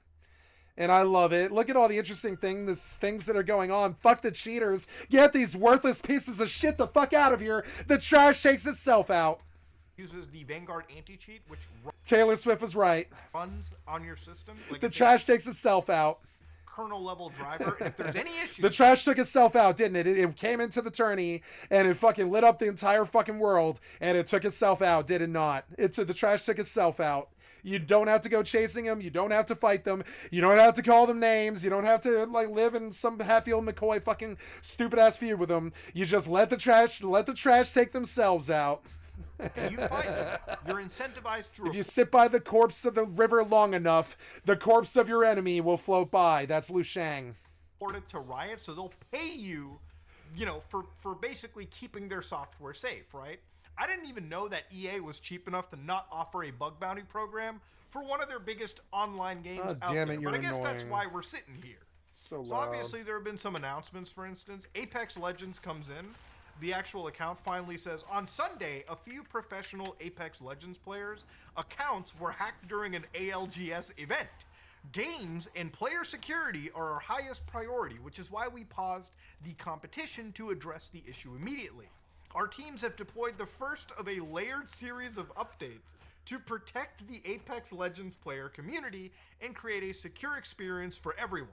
And I love it. Look at all the interesting things that are going on. Fuck the cheaters. Get these worthless pieces of shit the fuck out of here. The trash takes itself out. Uses the Vanguard anti-cheat, which Taylor Swift was right. Runs on your system. Like the trash takes itself out. Kernel level driver. And if there's any issues... The trash took itself out, didn't it? It came into the tourney and it fucking lit up the entire fucking world and it took itself out, did it not? The trash took itself out. You don't have to go chasing them. You don't have to fight them. You don't have to call them names. You don't have to like live in some Hatfield McCoy fucking stupid ass feud with them. You just let the trash take themselves out. And you fight them. You're incentivized to... If you sit by the corpse of the river long enough, the corpse of your enemy will float by. That's Liu Shang. Report it to Riot, so they'll pay you, you know, for basically keeping their software safe, right? I didn't even know that EA was cheap enough to not offer a bug bounty program for one of their biggest online games out there. But I guess that's why we're sitting here. So obviously there have been some announcements. For instance, Apex Legends comes in. The actual account finally says, on Sunday, a few professional Apex Legends players' accounts were hacked during an ALGS event. Games and player security are our highest priority, which is why we paused the competition to address the issue immediately. Our teams have deployed the first of a layered series of updates to protect the Apex Legends player community and create a secure experience for everyone.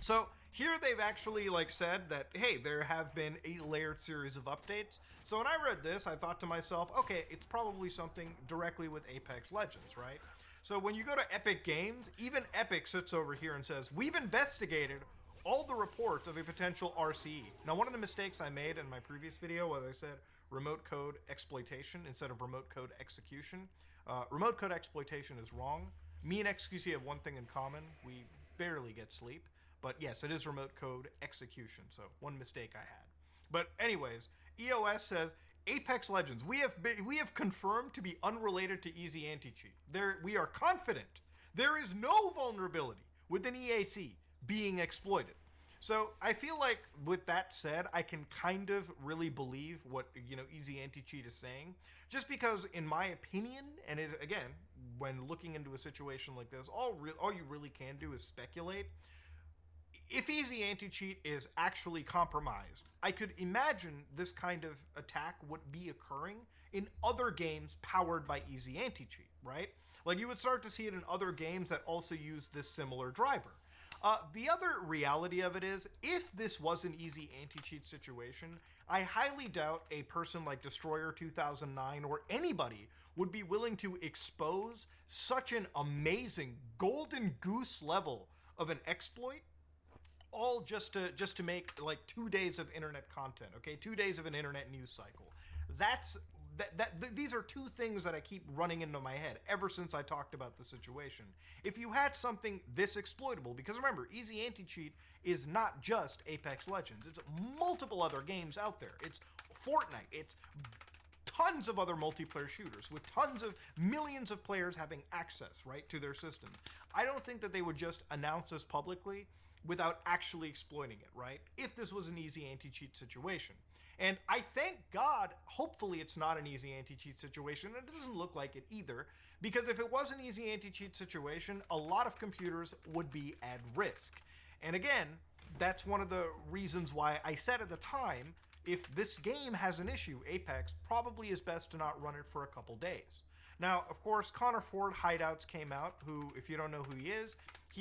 So here they've actually said that, hey, there have been a layered series of updates. So when I read this, I thought to myself, okay, it's probably something directly with Apex Legends, right? So when you go to Epic Games, even Epic sits over here and says, we've investigated all the reports of a potential RCE. Now, one of the mistakes I made in my previous video was I said remote code exploitation instead of remote code execution. Remote code exploitation is wrong. Me and XQC have one thing in common. We barely get sleep. But yes, it is remote code execution. So one mistake I had. But anyways, EOS says, Apex Legends, we have confirmed to be unrelated to Easy Anti-Cheat. We are confident there is no vulnerability within EAC being exploited. So I feel like with that said, I can kind of really believe what, Easy Anti-Cheat is saying, just because in my opinion, and again, when looking into a situation like this, all you really can do is speculate. If Easy Anti-Cheat is actually compromised, I could imagine this kind of attack would be occurring in other games powered by Easy Anti-Cheat, right? Like you would start to see it in other games that also use this similar driver. The other reality of it is, if this was an Easy Anti-Cheat situation, I highly doubt a person like Destroyer 2009 or anybody would be willing to expose such an amazing golden goose level of an exploit, all just to make 2 days of internet content, okay? 2 days of an internet news cycle. These are two things that I keep running into my head ever since I talked about the situation. If you had something this exploitable, because remember, Easy Anti-Cheat is not just Apex Legends. It's multiple other games out there. It's Fortnite. It's tons of other multiplayer shooters with tons of millions of players having access, right, to their systems. I don't think that they would just announce this publicly without actually exploiting it, right? If this was an Easy Anti-Cheat situation. And I thank God, hopefully it's not an Easy Anti-Cheat situation, and it doesn't look like it either, because if it was an Easy Anti-Cheat situation, a lot of computers would be at risk. And again, that's one of the reasons why I said at the time, if this game has an issue, Apex probably is best to not run it for a couple days. Now, of course, Connor Ford Hideouts came out, who, if you don't know who he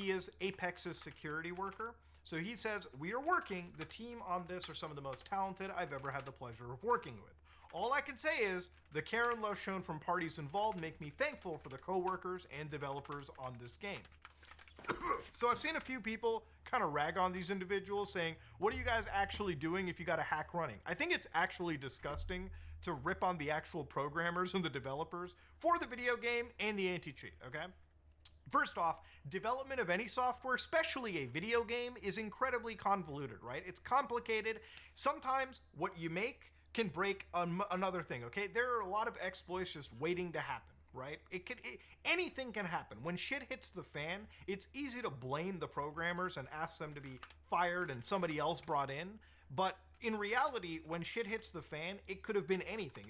is Apex's security worker. So he says, we are working, the team on this are some of the most talented I've ever had the pleasure of working with. All I can say is the care and love shown from parties involved make me thankful for the co-workers and developers on this game. So I've seen a few people kind of rag on these individuals saying, what are you guys actually doing if you got a hack running? I think it's actually disgusting to rip on the actual programmers and the developers for the video game and the anti-cheat, okay? First off, development of any software, especially a video game, is incredibly convoluted, right? It's complicated. Sometimes what you make can break another thing, okay? There are a lot of exploits just waiting to happen, right? Anything can happen. When shit hits the fan, it's easy to blame the programmers and ask them to be fired and somebody else brought in, but in reality, when shit hits the fan, it could have been anything.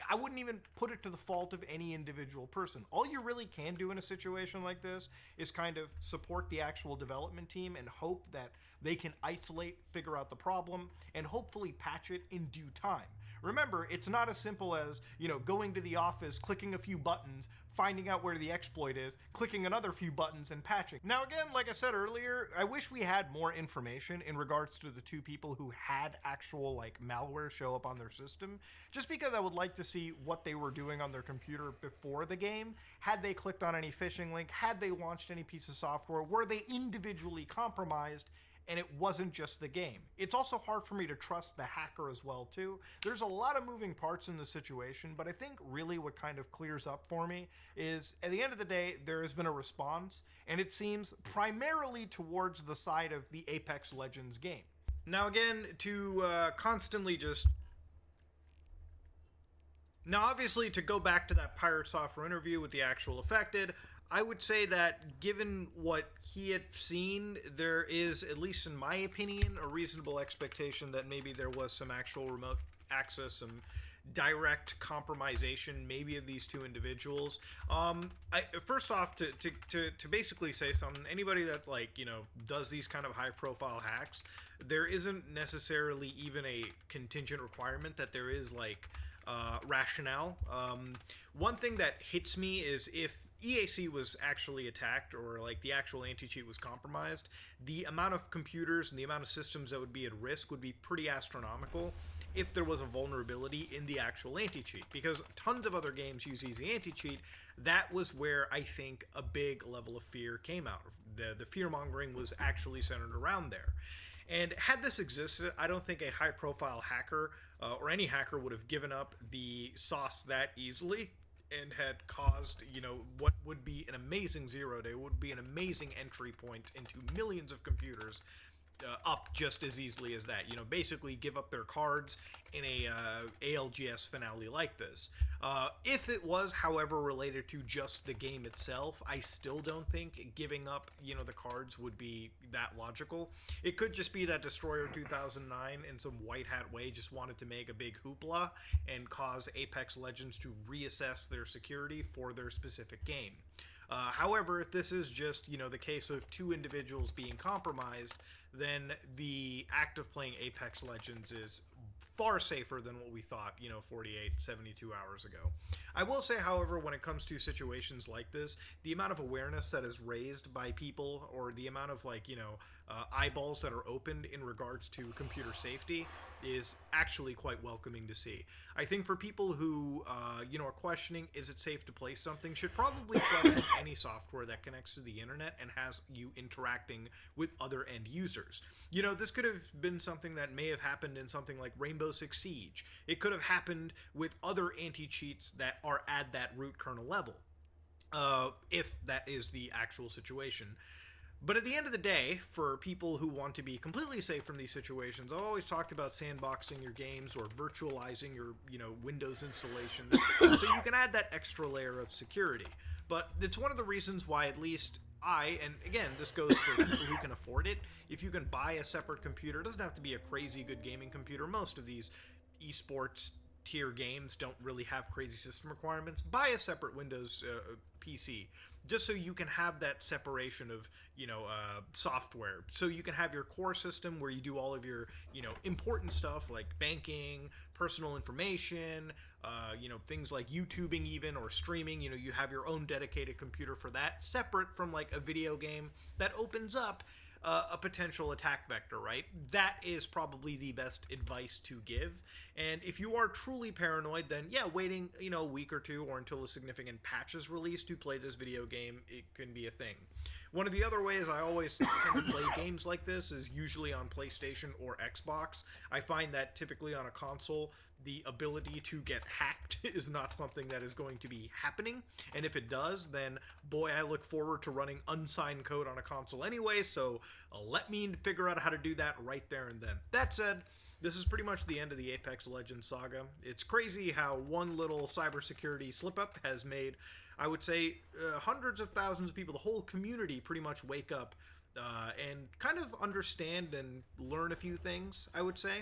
I wouldn't even put it to the fault of any individual person. All you really can do in a situation like this is kind of support the actual development team and hope that they can isolate, figure out the problem, and hopefully patch it in due time. Remember, it's not as simple as, going to the office, clicking a few buttons, finding out where the exploit is, clicking another few buttons, and patching. Now again, like I said earlier, I wish we had more information in regards to the two people who had actual malware show up on their system, just because I would like to see what they were doing on their computer before the game. Had they clicked on any phishing link? Had they launched any piece of software? Were they individually compromised? And it wasn't just the game. It's also hard for me to trust the hacker as well, too. There's a lot of moving parts in the situation, but I think really what kind of clears up for me is, at the end of the day, there has been a response, and it seems primarily towards the side of the Apex Legends game. Now again, to constantly just... Now obviously, to go back to that Pirate Software interview with the actual affected, I would say that given what he had seen, there is, at least in my opinion, a reasonable expectation that maybe there was some actual remote access, some direct compromisation, maybe of these two individuals. First off, to basically say something, anybody that does these kind of high-profile hacks, there isn't necessarily even a contingent requirement that there is rationale. One thing that hits me is if EAC was actually attacked, or the actual anti-cheat was compromised, the amount of computers and the amount of systems that would be at risk would be pretty astronomical if there was a vulnerability in the actual anti-cheat, because tons of other games use easy anti-cheat. That was where I think a big level of fear came out. The fear-mongering was actually centered around there. And had this existed, I don't think a high-profile hacker or any hacker would have given up the sauce that easily and had caused, what would be an amazing 0 day, would be an amazing entry point into millions of computers up just as easily as that. Basically give up their cards in a ALGS finale like this. If it was, however, related to just the game itself, I still don't think giving up, the cards would be that logical. It could just be that Destroyer 2009 in some white hat way just wanted to make a big hoopla and cause Apex Legends to reassess their security for their specific game. However, if this is just, the case of two individuals being compromised, then the act of playing Apex Legends is far safer than what we thought, 48, 72 hours ago. I will say, however, when it comes to situations like this, the amount of awareness that is raised by people, or the amount of, eyeballs that are opened in regards to computer safety is actually quite welcoming to see. I think for people who, are questioning, is it safe to play something, should probably question any software that connects to the internet and has you interacting with other end users. This could have been something that may have happened in something like Rainbow Six Siege. It could have happened with other anti-cheats that are at that root kernel level, if that is the actual situation. But at the end of the day, for people who want to be completely safe from these situations, I've always talked about sandboxing your games or virtualizing your, Windows installations so you can add that extra layer of security. But it's one of the reasons why at least and again, this goes for people who can afford it, if you can buy a separate computer, it doesn't have to be a crazy good gaming computer. Most of these esports tier games don't really have crazy system requirements. Buy a separate Windows PC, just so you can have that separation of, software. So you can have your core system where you do all of your, important stuff like banking, personal information, things like YouTubing even, or streaming. You have your own dedicated computer for that, separate from a video game that opens up a potential attack vector, right? That is probably the best advice to give. And if you are truly paranoid, then yeah, waiting, a week or two or until a significant patch is released to play this video game, it can be a thing. One of the other ways I always tend to play games like this is usually on PlayStation or Xbox. I find that typically on a console, the ability to get hacked is not something that is going to be happening. And if it does, then boy, I look forward to running unsigned code on a console anyway, so let me figure out how to do that right there and then. That said, this is pretty much the end of the Apex Legends saga. It's crazy how one little cybersecurity slip-up has made, I would say, hundreds of thousands of people, the whole community, pretty much wake up and kind of understand and learn a few things, I would say.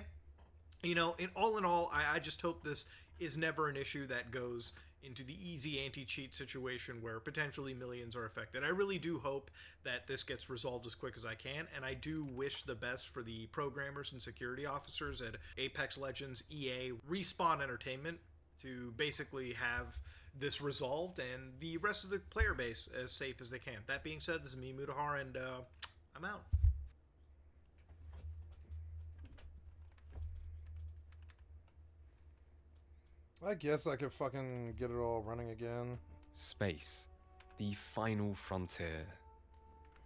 In all, I just hope this is never an issue that goes into the easy anti-cheat situation where potentially millions are affected. I really do hope that this gets resolved as quick as I can, and I do wish the best for the programmers and security officers at Apex Legends, EA, Respawn Entertainment to basically have this resolved and the rest of the player base as safe as they can. That being said, this is me, Mutahar, and I'm out. I guess I could fucking get it all running again. Space. The final frontier.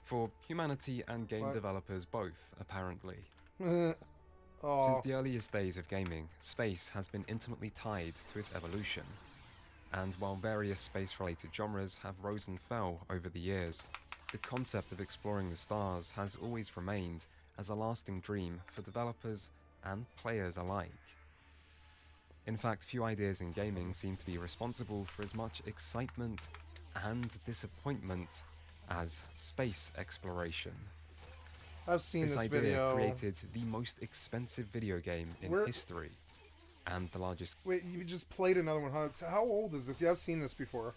For humanity and game developers both, apparently. Since the earliest days of gaming, space has been intimately tied to its evolution. And while various space-related genres have rose and fell over the years, the concept of exploring the stars has always remained as a lasting dream for developers and players alike. In fact, few ideas in gaming seem to be responsible for as much excitement and disappointment as space exploration. I've seen this idea video. Created the most expensive video game in history, and the largest. Wait, you just played another one, huh? How old is this? Yeah, I've seen this before.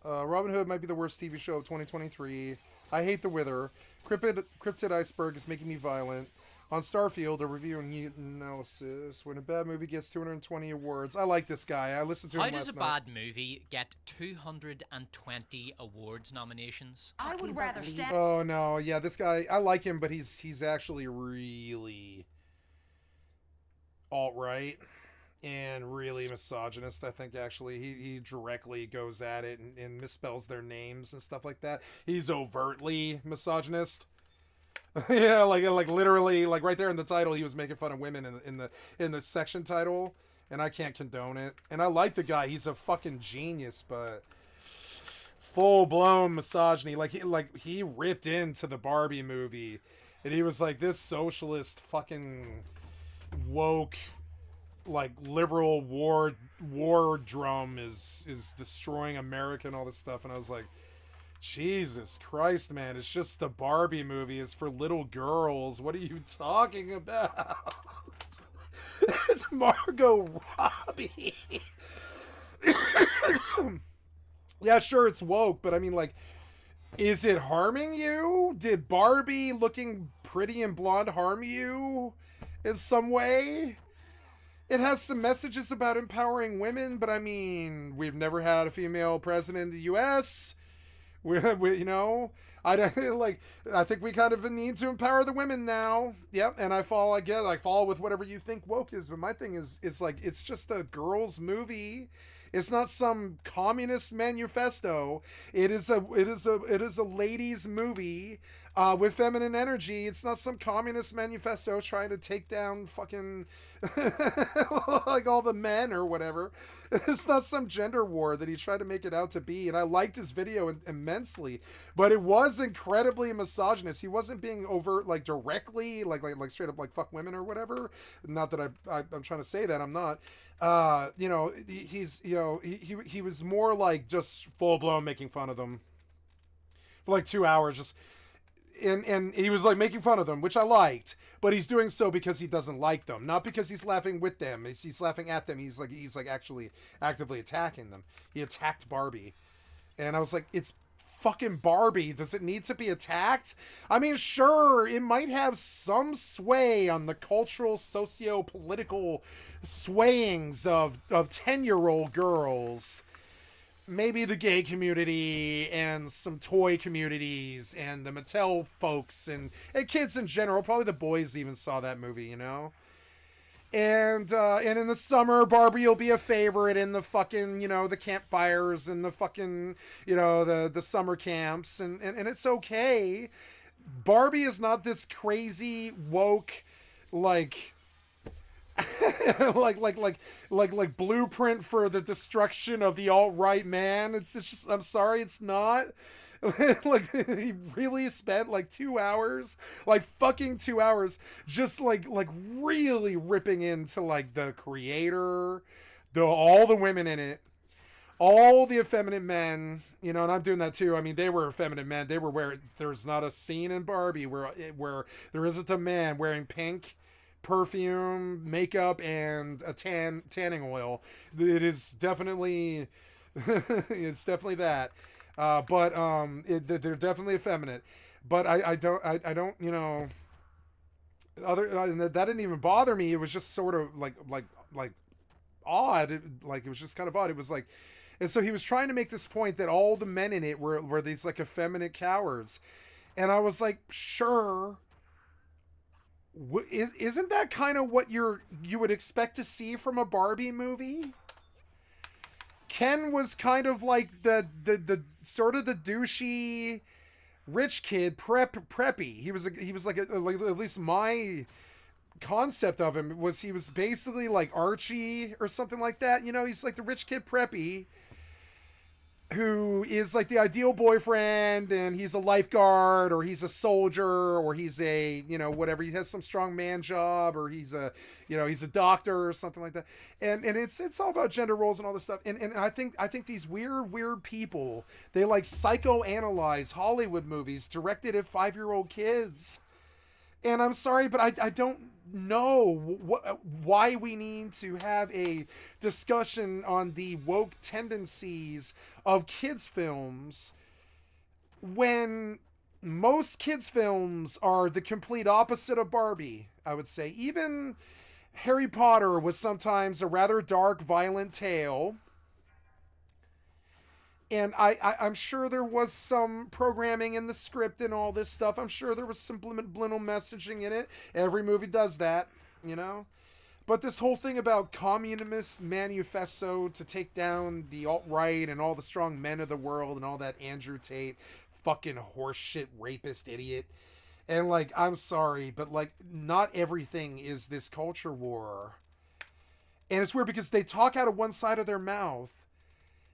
Robin Hood might be the worst TV show of 2023. I hate The Wither. Cryptid Iceberg is making me violent. On Starfield, a review and analysis. When a bad movie gets 220 awards. I like this guy. I listened to him last night. How does a bad movie get 220 awards nominations? I would rather stand. Oh no, yeah, this guy. I like him, but he's actually really alt-right and really misogynist. I think actually he directly goes at it and misspells their names and stuff like that. He's overtly misogynist. Yeah, like literally, like right there in the title, he was making fun of women in the section title, and I can't condone it. And I like the guy; he's a fucking genius, but full blown misogyny. Like he ripped into the Barbie movie, and he was like, "This socialist fucking woke, like liberal war drum is destroying America and all this stuff," and I was like, Jesus Christ, man, it's just the Barbie movie. It's for little girls. What are you talking about? It's Margot Robbie. Yeah, sure, it's woke, but I mean, like, is it harming you? Did Barbie looking pretty and blonde harm you in some way? It has some messages about empowering women, but I mean, we've never had a female president in the U.S., we I think we kind of need to empower the women now. Yep, and I fall with whatever you think woke is, but my thing is like, it's just a girls' movie. It's not some communist manifesto. It is a ladies' movie with feminine energy. It's not some communist manifesto trying to take down fucking like all the men or whatever. It's not some gender war that he tried to make it out to be. And I liked his video immensely, but it was incredibly misogynist. He wasn't being overt, like directly, like straight up like fuck women or whatever. Not that I'm trying to say that. I'm not. He was more like just full blown making fun of them for like 2 hours, just and he was like making fun of them, which I liked, but he's doing so because he doesn't like them, not because he's laughing with them. He's laughing at them. He's like actually actively attacking them. He attacked Barbie, and I was like, it's fucking Barbie. Does it need to be attacked? I mean, sure, it might have some sway on the cultural, socio-political swayings of 10-year-old girls. maybe the gay community and some toy communities and the Mattel folks and kids in general, probably the boys even saw that movie, you know? And in the summer, Barbie will be a favorite in the fucking, you know, the campfires and the fucking, you know, the summer camps, and it's okay. Barbie is not this crazy woke, like like blueprint for the destruction of the alt-right man. It's just, I'm sorry, it's not. Like, he really spent like 2 hours, like fucking 2 hours, just like really ripping into like the creator, all the women in it, all the effeminate men, you know, and I'm doing that too. I mean, they were effeminate men. They were there's not a scene in Barbie where there isn't a man wearing pink perfume, makeup, and a tanning oil. It is definitely, it's definitely that. But they're definitely effeminate. But I don't, you know, that didn't even bother me. It was just sort of like odd. It was just kind of odd. It was like, and so he was trying to make this point that all the men in it were these like effeminate cowards, and I was like, sure. Isn't that kind of what you would expect to see from a Barbie movie? Ken was kind of like the sort of the douchey rich kid preppy. He was like at least my concept of him was he was basically like Archie or something like that. You know, he's like the rich kid preppy who is like the ideal boyfriend, and he's a lifeguard, or he's a soldier, or he's a, you know, whatever. He has some strong man job, or he's a, you know, he's a doctor or something like that. And it's all about gender roles and all this stuff. And I think these weird people, they like psychoanalyze Hollywood movies directed at 5-year-old kids. And I'm sorry, but I don't know why we need to have a discussion on the woke tendencies of kids films when most kids films are the complete opposite of Barbie. I would say even Harry Potter was sometimes a rather dark, violent tale. And I'm sure there was some programming in the script and all this stuff. I'm sure there was subliminal messaging in it. Every movie does that, you know? But this whole thing about communist manifesto to take down the alt-right and all the strong men of the world and all that Andrew Tate fucking horseshit rapist idiot. And, like, I'm sorry, but, like, not everything is this culture war. And it's weird because they talk out of one side of their mouth.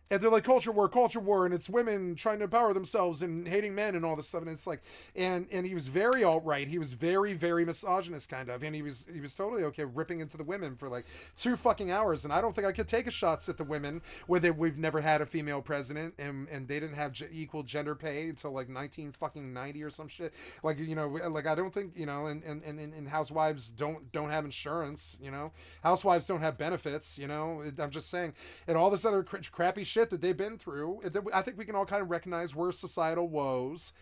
And they're like, culture war, and it's women trying to empower themselves and hating men and all this stuff. And it's like, and he was very alt-right. He was very, very misogynist kind of. And he was totally okay ripping into the women for like 2 fucking hours. And I don't think I could take a shots at the women we've never had a female president, and they didn't have equal gender pay until like 1990 or some shit. Like, you know, like I don't think, you know, and housewives don't have insurance, you know, housewives don't have benefits, you know, I'm just saying, and all this other crappy shit that they've been through, I think we can all kind of recognize were societal woes.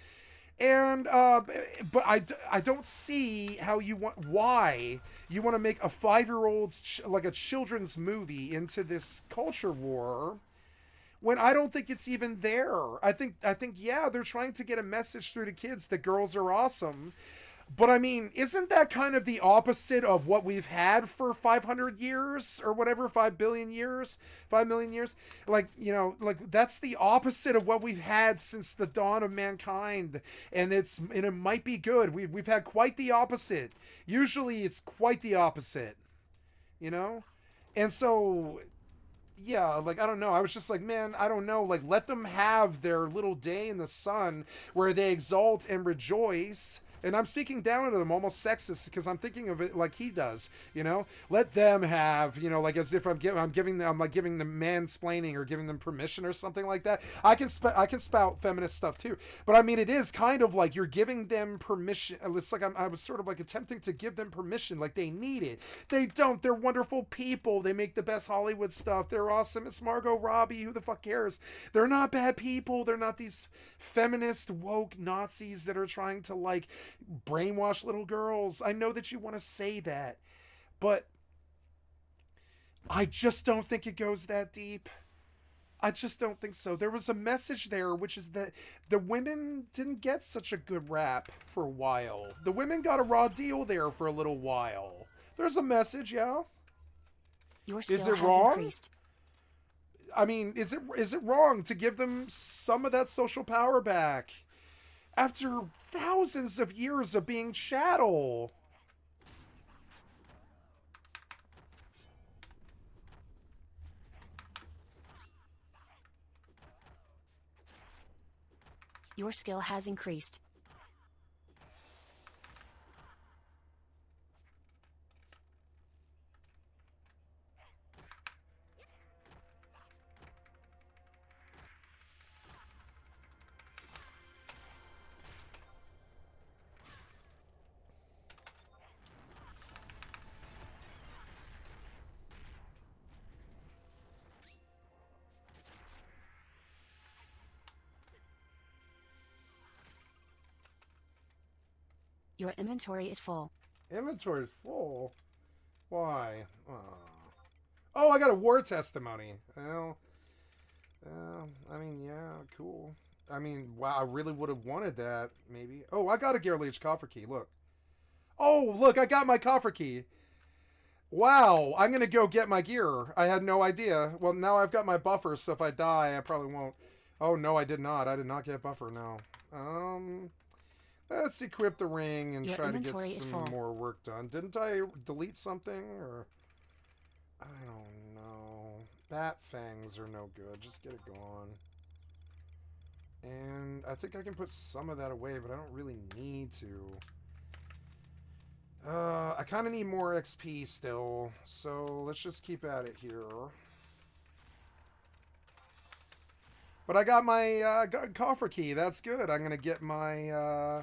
And but I don't see why you want to make a 5-year-old's like a children's movie into this culture war when I don't think it's even there. I think yeah, they're trying to get a message through to kids that girls are awesome. But I mean, isn't that kind of the opposite of what we've had for 500 years or whatever, 5 billion years, 5 million years? Like, you know, like that's the opposite of what we've had since the dawn of mankind. And it might be good. We've had quite the opposite. Usually it's quite the opposite, you know? And so, yeah, like, I don't know. I was just like, man, I don't know. Like, let them have their little day in the sun where they exalt and rejoice. And I'm speaking down to them, almost sexist, because I'm thinking of it like he does, you know? Let them have, you know, like as if I'm giving them mansplaining or giving them permission or something like that. I can spout feminist stuff too. But I mean, it is kind of like you're giving them permission. It's like I was sort of like attempting to give them permission, like they need it. They don't. They're wonderful people. They make the best Hollywood stuff. They're awesome. It's Margot Robbie. Who the fuck cares? They're not bad people. They're not these feminist woke Nazis that are trying to like brainwash little girls. I know that you want to say that, but I just don't think it goes that deep. I just don't think so. There was a message there, which is that the women didn't get such a good rap for a while. The women got a raw deal there for a little while. There's a message, yeah. Your skill is it has wrong? Increased. I mean, is it wrong to give them some of that social power back after thousands of years of being chattel? Your skill has increased. Your inventory is full. Inventory is full? Why? Oh, I got a war testimony. Well, I mean, yeah, cool. I mean, wow, I really would have wanted that, maybe. Oh, I got a Garliage coffer key, look. Oh, look, I got my coffer key. Wow, I'm going to go get my gear. I had no idea. Well, now I've got my buffer, so if I die, I probably won't. Oh, no, I did not. I did not get buffer, no. Let's equip the ring and try to get some more work done. Didn't I delete something? Or I don't know. Bat fangs are no good. Just get it gone. And I think I can put some of that away, but I don't really need to. I kind of need more XP still, so let's just keep at it here. But I got my coffer key. That's good. I'm going to get my...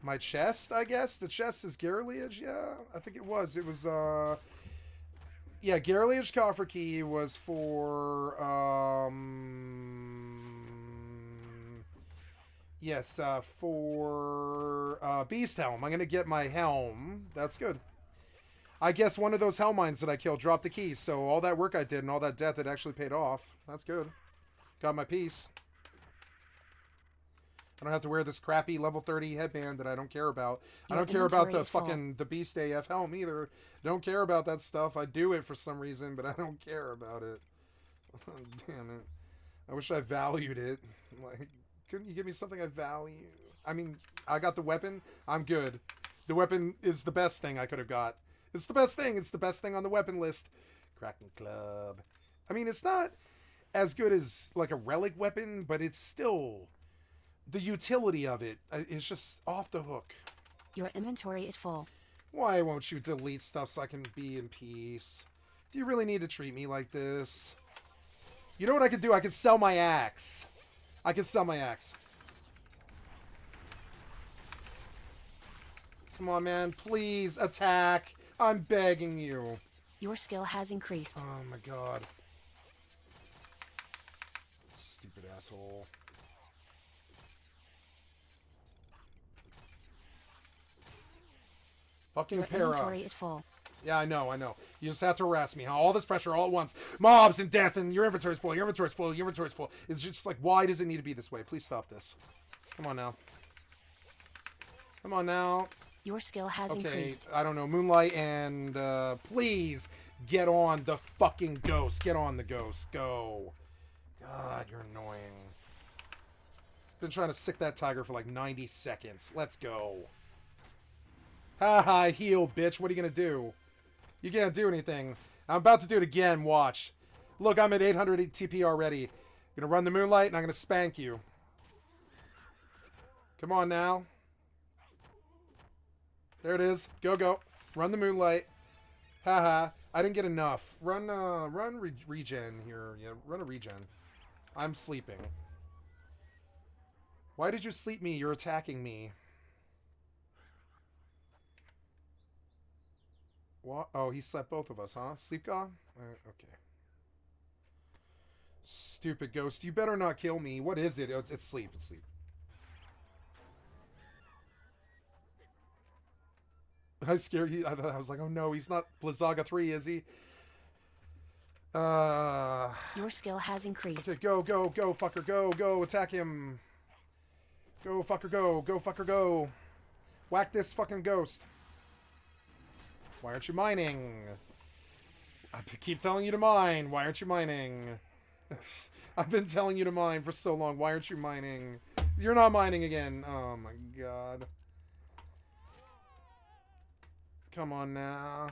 my chest, I guess. The chest is Garliage, yeah. I think it was. It was, yeah, Garliage coffer key was for, yes, for, Beast Helm. I'm gonna get my helm. That's good. I guess one of those Hellmines that I killed dropped the key, so all that work I did and all that death, it actually paid off. That's good. Got my piece. I don't have to wear this crappy level 30 headband that I don't care about. I don't care about the fucking the Beast AF helm either. Don't care about that stuff. I do it for some reason, but I don't care about it. Damn it. I wish I valued it. Like, couldn't you give me something I value? I mean, I got the weapon. I'm good. The weapon is the best thing I could have got. It's the best thing. It's the best thing on the weapon list. Kraken Club. I mean, it's not as good as like a relic weapon, but it's still... the utility of it is just off the hook. Your inventory is full. Why won't you delete stuff so I can be in peace? Do you really need to treat me like this? You know what I could do? I could sell my axe. I could sell my axe. Come on, man. Please attack. I'm begging you. Your skill has increased. Oh, my God. Stupid asshole. Fucking para. Your inventory is full. Yeah, I know. You just have to harass me, huh? All this pressure all at once. Mobs and death, and your inventory's full, your inventory's full, your inventory's full. It's just like, why does it need to be this way? Please stop this. Come on now. Come on now. Your skill has increased. I don't know. Moonlight and, please get on the fucking ghost. Get on the ghost. Go. God, you're annoying. Been trying to sick that tiger for like 90 seconds. Let's go. Haha, heal, bitch. What are you gonna do? You can't do anything. I'm about to do it again. Watch. Look, I'm at 800 TP already. Gonna run the Moonlight, and I'm gonna spank you. Come on now. There it is. Go, go. Run the Moonlight. Haha. I didn't get enough. Run regen here. Yeah, run a regen. I'm sleeping. Why did you sleep me? You're attacking me. What? Oh, he slept both of us, huh? Sleep gone? Okay. Stupid ghost. You better not kill me. What is it? Oh, it's sleep. It's sleep. I was scared. I was like, oh no, he's not Blizzaga 3, is he? Your skill has increased. Okay, go, fucker, go, attack him. Go, fucker, go. Whack this fucking ghost. Why aren't you mining? I keep telling you to mine. Why aren't you mining? I've been telling you to mine for so long. Why aren't you mining? You're not mining again. Oh my god. Come on now.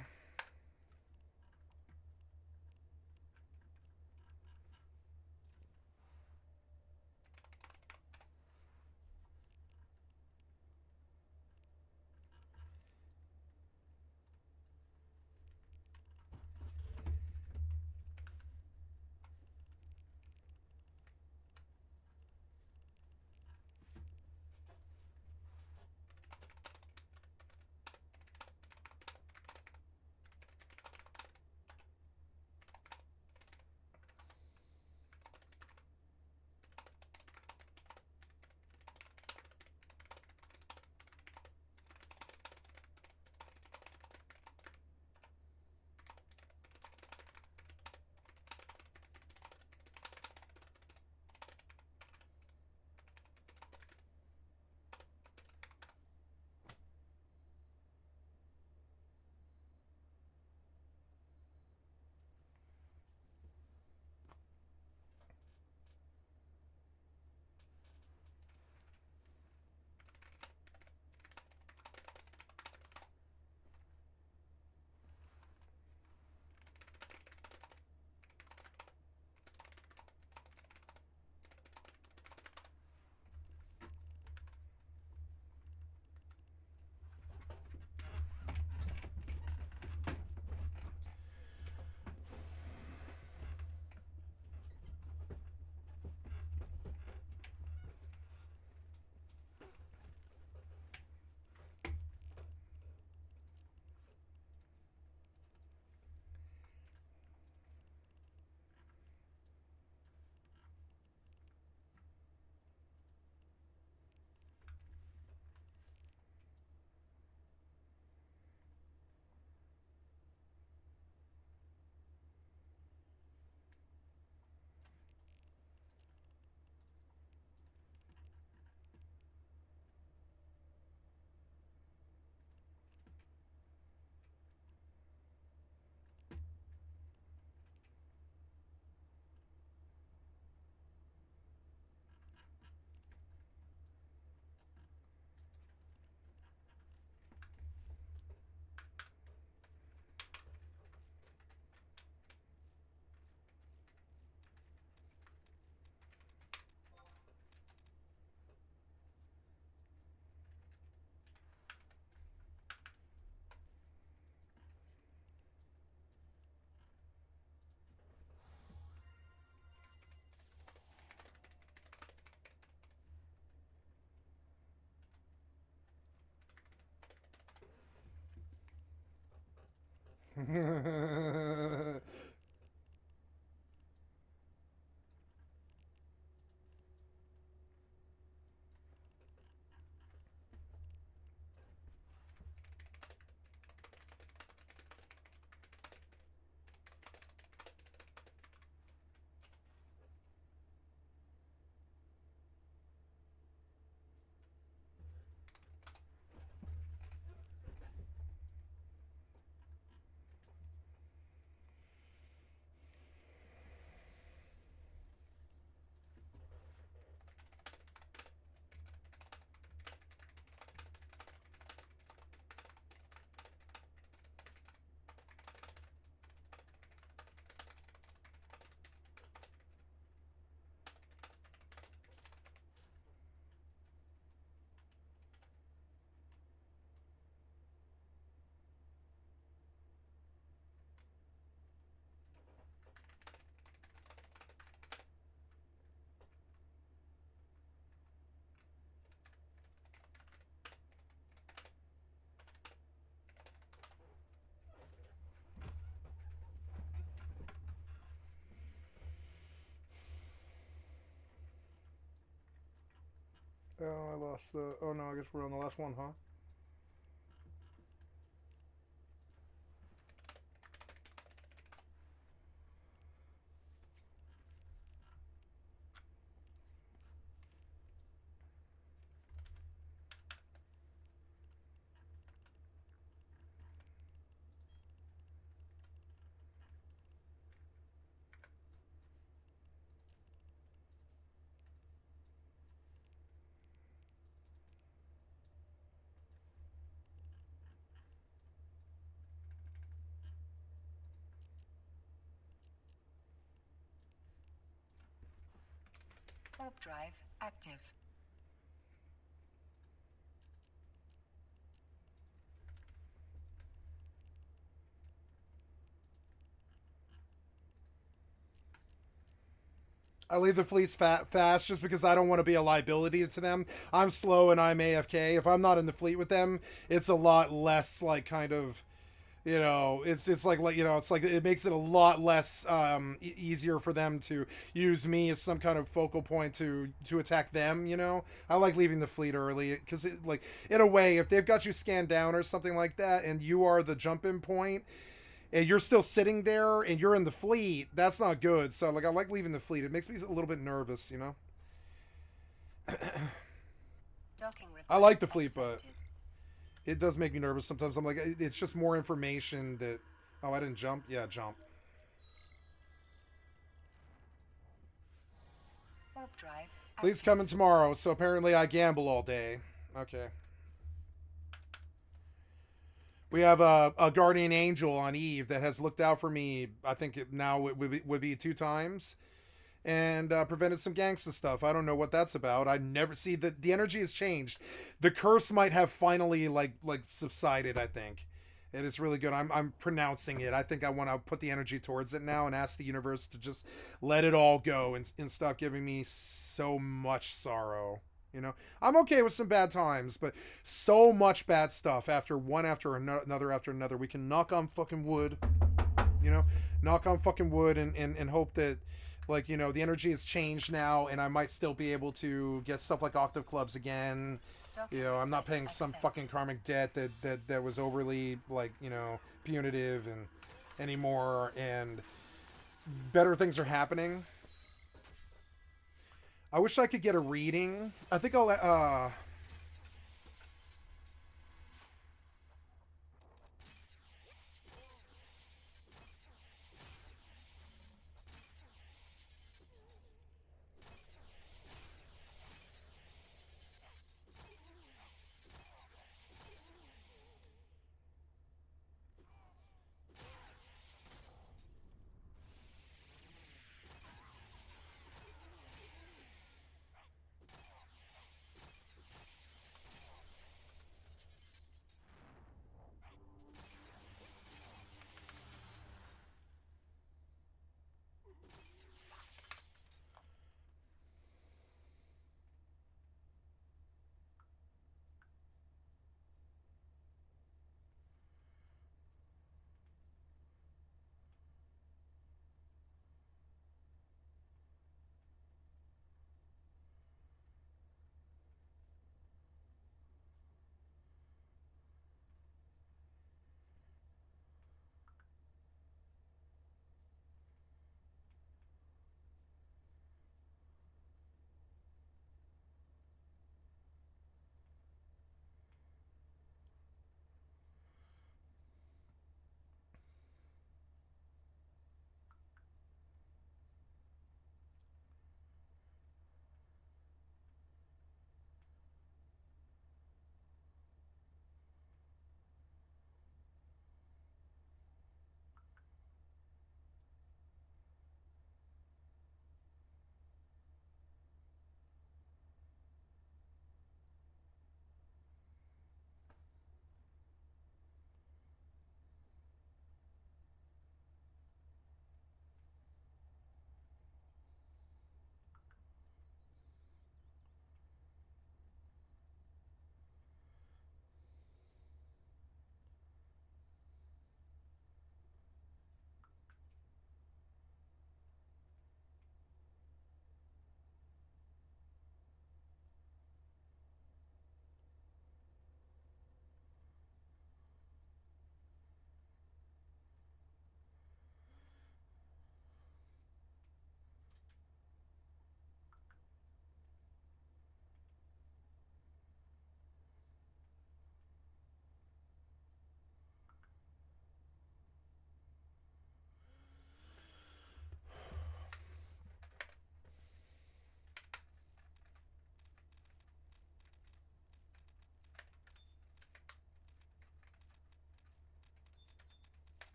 Oh, I lost the... Oh, no, I guess we're on the last one, huh? Warp drive active. I leave the fleets fast just because I don't want to be a liability to them. I'm slow and I'm AFK. If I'm not in the fleet with them, it's a lot less like kind of, you know, it's like you know, it's like it makes it a lot less easier for them to use me as some kind of focal point to attack them. You know, I like leaving the fleet early because like in a way, if they've got you scanned down or something like that, and you are the jump-in point, and you're still sitting there and you're in the fleet, that's not good. So like I like leaving the fleet. It makes me a little bit nervous, you know. I like the fleet, but it does make me nervous sometimes. I'm like, it's just more information that... Oh, I didn't jump? Yeah, jump. Fleet's coming tomorrow, so apparently I gamble all day. Okay. We have a guardian angel on EvE that has looked out for me. I think it would be 2 times, and prevented some gangsta stuff. I don't know what that's about. I never see that the energy has changed. The curse might have finally like subsided. I think it is really good. I'm pronouncing it. I think I want to put the energy towards it now and ask the universe to just let it all go and stop giving me so much sorrow. You know, I'm okay with some bad times, but so much bad stuff one after another. We can knock on fucking wood, you know, knock on fucking wood and hope that, like, you know, the energy has changed now and I might still be able to get stuff like Octave Clubs again. You know, I'm not paying some fucking karmic debt that was overly, like, you know, punitive and anymore, and better things are happening. I wish I could get a reading. I think I'll,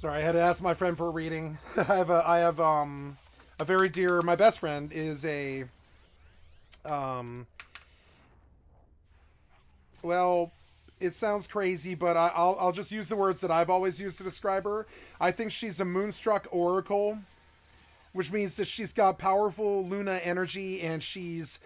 Sorry, I had to ask my friend for a reading. I have a very dear, my best friend is a well, it sounds crazy, but I'll just use the words that I've always used to describe her. I think she's a moonstruck oracle, which means that she's got powerful Luna energy, and she's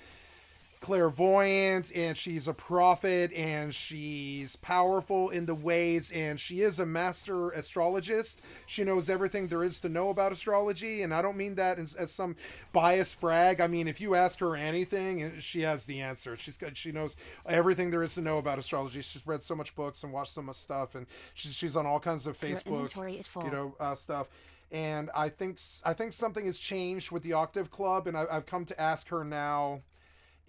clairvoyant, and she's a prophet, and she's powerful in the ways, and she is a master astrologist. She knows everything there is to know about astrology, and I don't mean that as some biased brag. I mean, if you ask her anything, she has the answer. She knows everything there is to know about astrology. She's read so much books and watched so much stuff, and she's on all kinds of Facebook, Your inventory is full. Stuff. And I think something has changed with the Octave Club, and I've come to ask her now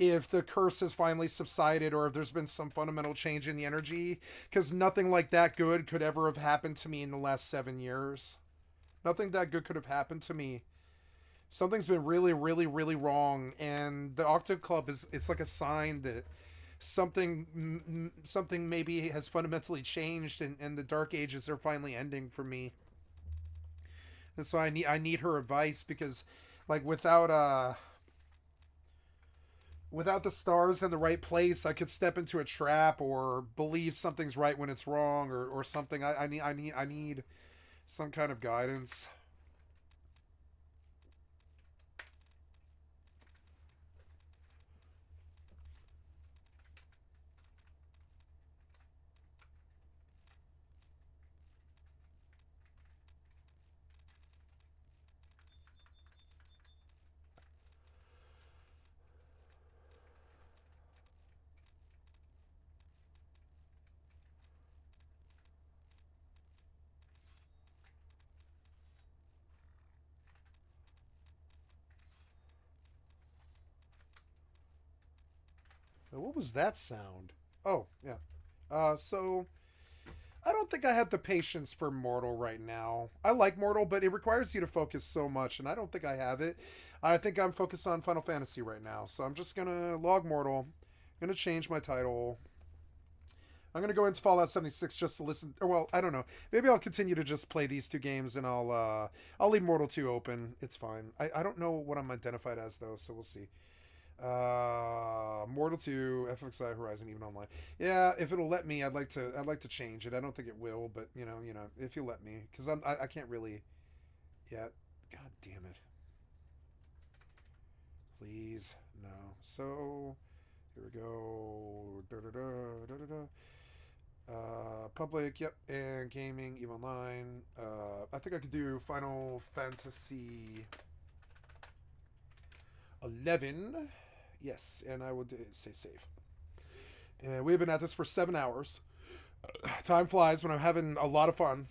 if the curse has finally subsided or if there's been some fundamental change in the energy, because nothing like that good could ever have happened to me in the last 7 years. Nothing that good could have happened to me. Something's been really, really, really wrong, and the Octave Club it's like a sign that something maybe has fundamentally changed, and the Dark Ages are finally ending for me. And so I need her advice, because like without the stars in the right place, I could step into a trap or believe something's right when it's wrong, or something. I need some kind of guidance. What was that sound? Oh, yeah. So I don't think I have the patience for Mortal right now. I like Mortal, but it requires you to focus so much, and I don't think I have it. I think I'm focused on Final Fantasy right now, so I'm just gonna log Mortal. I'm gonna change my title. I'm gonna go into Fallout 76 just to listen. Or, well, I don't know. Maybe I'll continue to just play these two games, and I'll leave Mortal 2 open. It's fine. I don't know what I'm identified as though, so we'll see. Mortal 2, FFXI, Horizon, even online. Yeah, if it'll let me, I'd like to change it. I don't think it will, but you know, if you let me, because I can't really yet. God damn it. Please, no. So here we go. Public, yep, and gaming, EVE Online. I think I could do Final Fantasy 11. Yes, and I would say save. And we've been at this for 7 hours. Time flies when I'm having a lot of fun.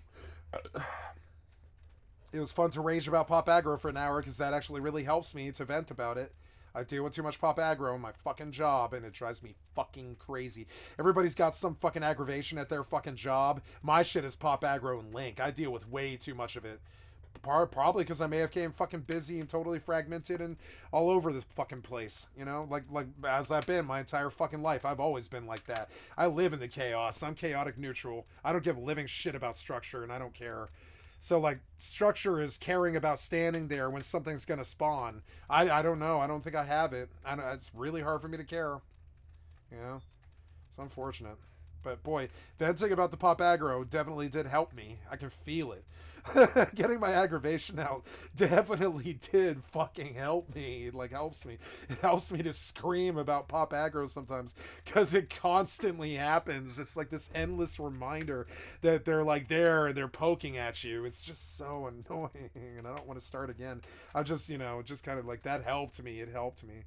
It was fun to rage about Pop Aggro for an hour, because that actually really helps me to vent about it. I deal with too much Pop Aggro in my fucking job, and it drives me fucking crazy. Everybody's got some fucking aggravation at their fucking job. My shit is Pop Aggro and Link. I deal with way too much of it. Probably because I'm AFK fucking busy and totally fragmented and all over this fucking place, you know, like as I've been my entire fucking life. I've always been like that. I live in the chaos. I'm chaotic neutral. I don't give a living shit about structure, and I don't care. So like, structure is caring about standing there when something's gonna spawn. I don't know. I don't think I have it. It's really hard for me to care. You know, it's unfortunate. But boy, venting about the Pop Aggro definitely did help me. I can feel it. Getting my aggravation out definitely did fucking help me. It like helps me. It helps me to scream about Pop Aggro sometimes, because it constantly happens. It's like this endless reminder that they're like there and they're poking at you. It's just so annoying, and I don't want to start again. I just, just kind of like, that helped me. It helped me.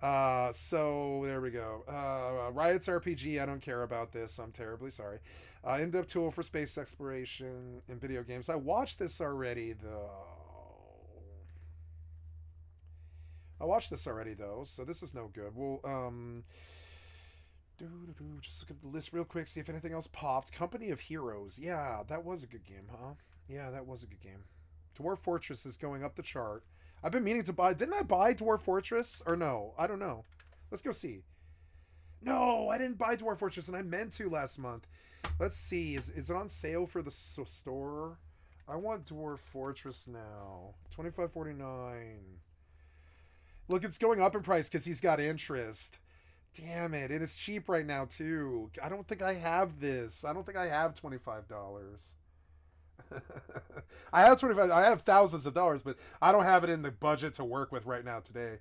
So there we go. Riot's RPG, I don't care about this. I'm terribly sorry. In-depth tool for space exploration in video games. I watched this already, though. So this is no good. We'll, just look at the list real quick, see if anything else popped. Company of Heroes. Yeah, that was a good game, huh? Yeah, that was a good game. Dwarf Fortress is going up the chart. I've been meaning to buy... Didn't I buy Dwarf Fortress? Or no? I don't know. Let's go see. No, I didn't buy Dwarf Fortress, and I meant to last month. Let's see. Is it on sale for the store? I want Dwarf Fortress now. $25.49. Look, it's going up in price because he's got interest. Damn it. It is cheap right now, too. I don't think I have this. I don't think I have $25. I have 25. I have thousands of dollars, but I don't have it in the budget to work with right now today.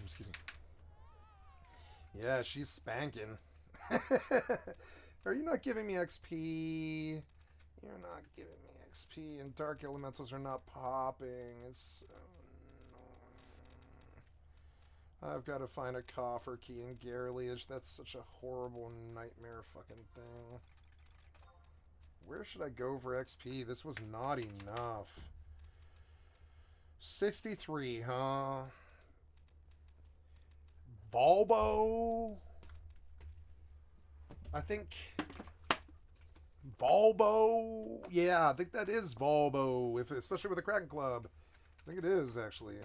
Excuse me. Yeah, she's spanking. Are you not giving me XP? You're not giving me XP, and Dark Elementals are not popping. It's so annoying. I've got to find a coffer key in Garliage. That's such a horrible nightmare fucking thing. Where should I go for XP? This was not enough. 63, huh? Volbo? I think Volbo? Yeah, I think that is Volbo, especially with the Kraken Club. I think it is, actually.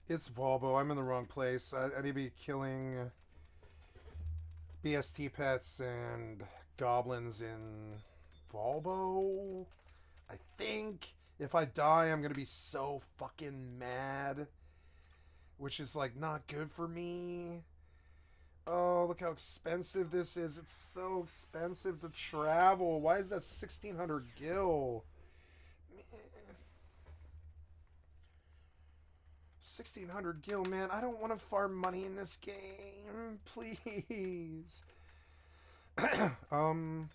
It's Volbo. I'm in the wrong place. I need to be killing BST pets and goblins in Volbo. I think if I die, I'm going to be so fucking mad. Which is, like, not good for me. Oh, look how expensive this is. It's so expensive to travel. Why is that 1,600 gil? 1,600 gil, man. I don't want to farm money in this game. Please. I'm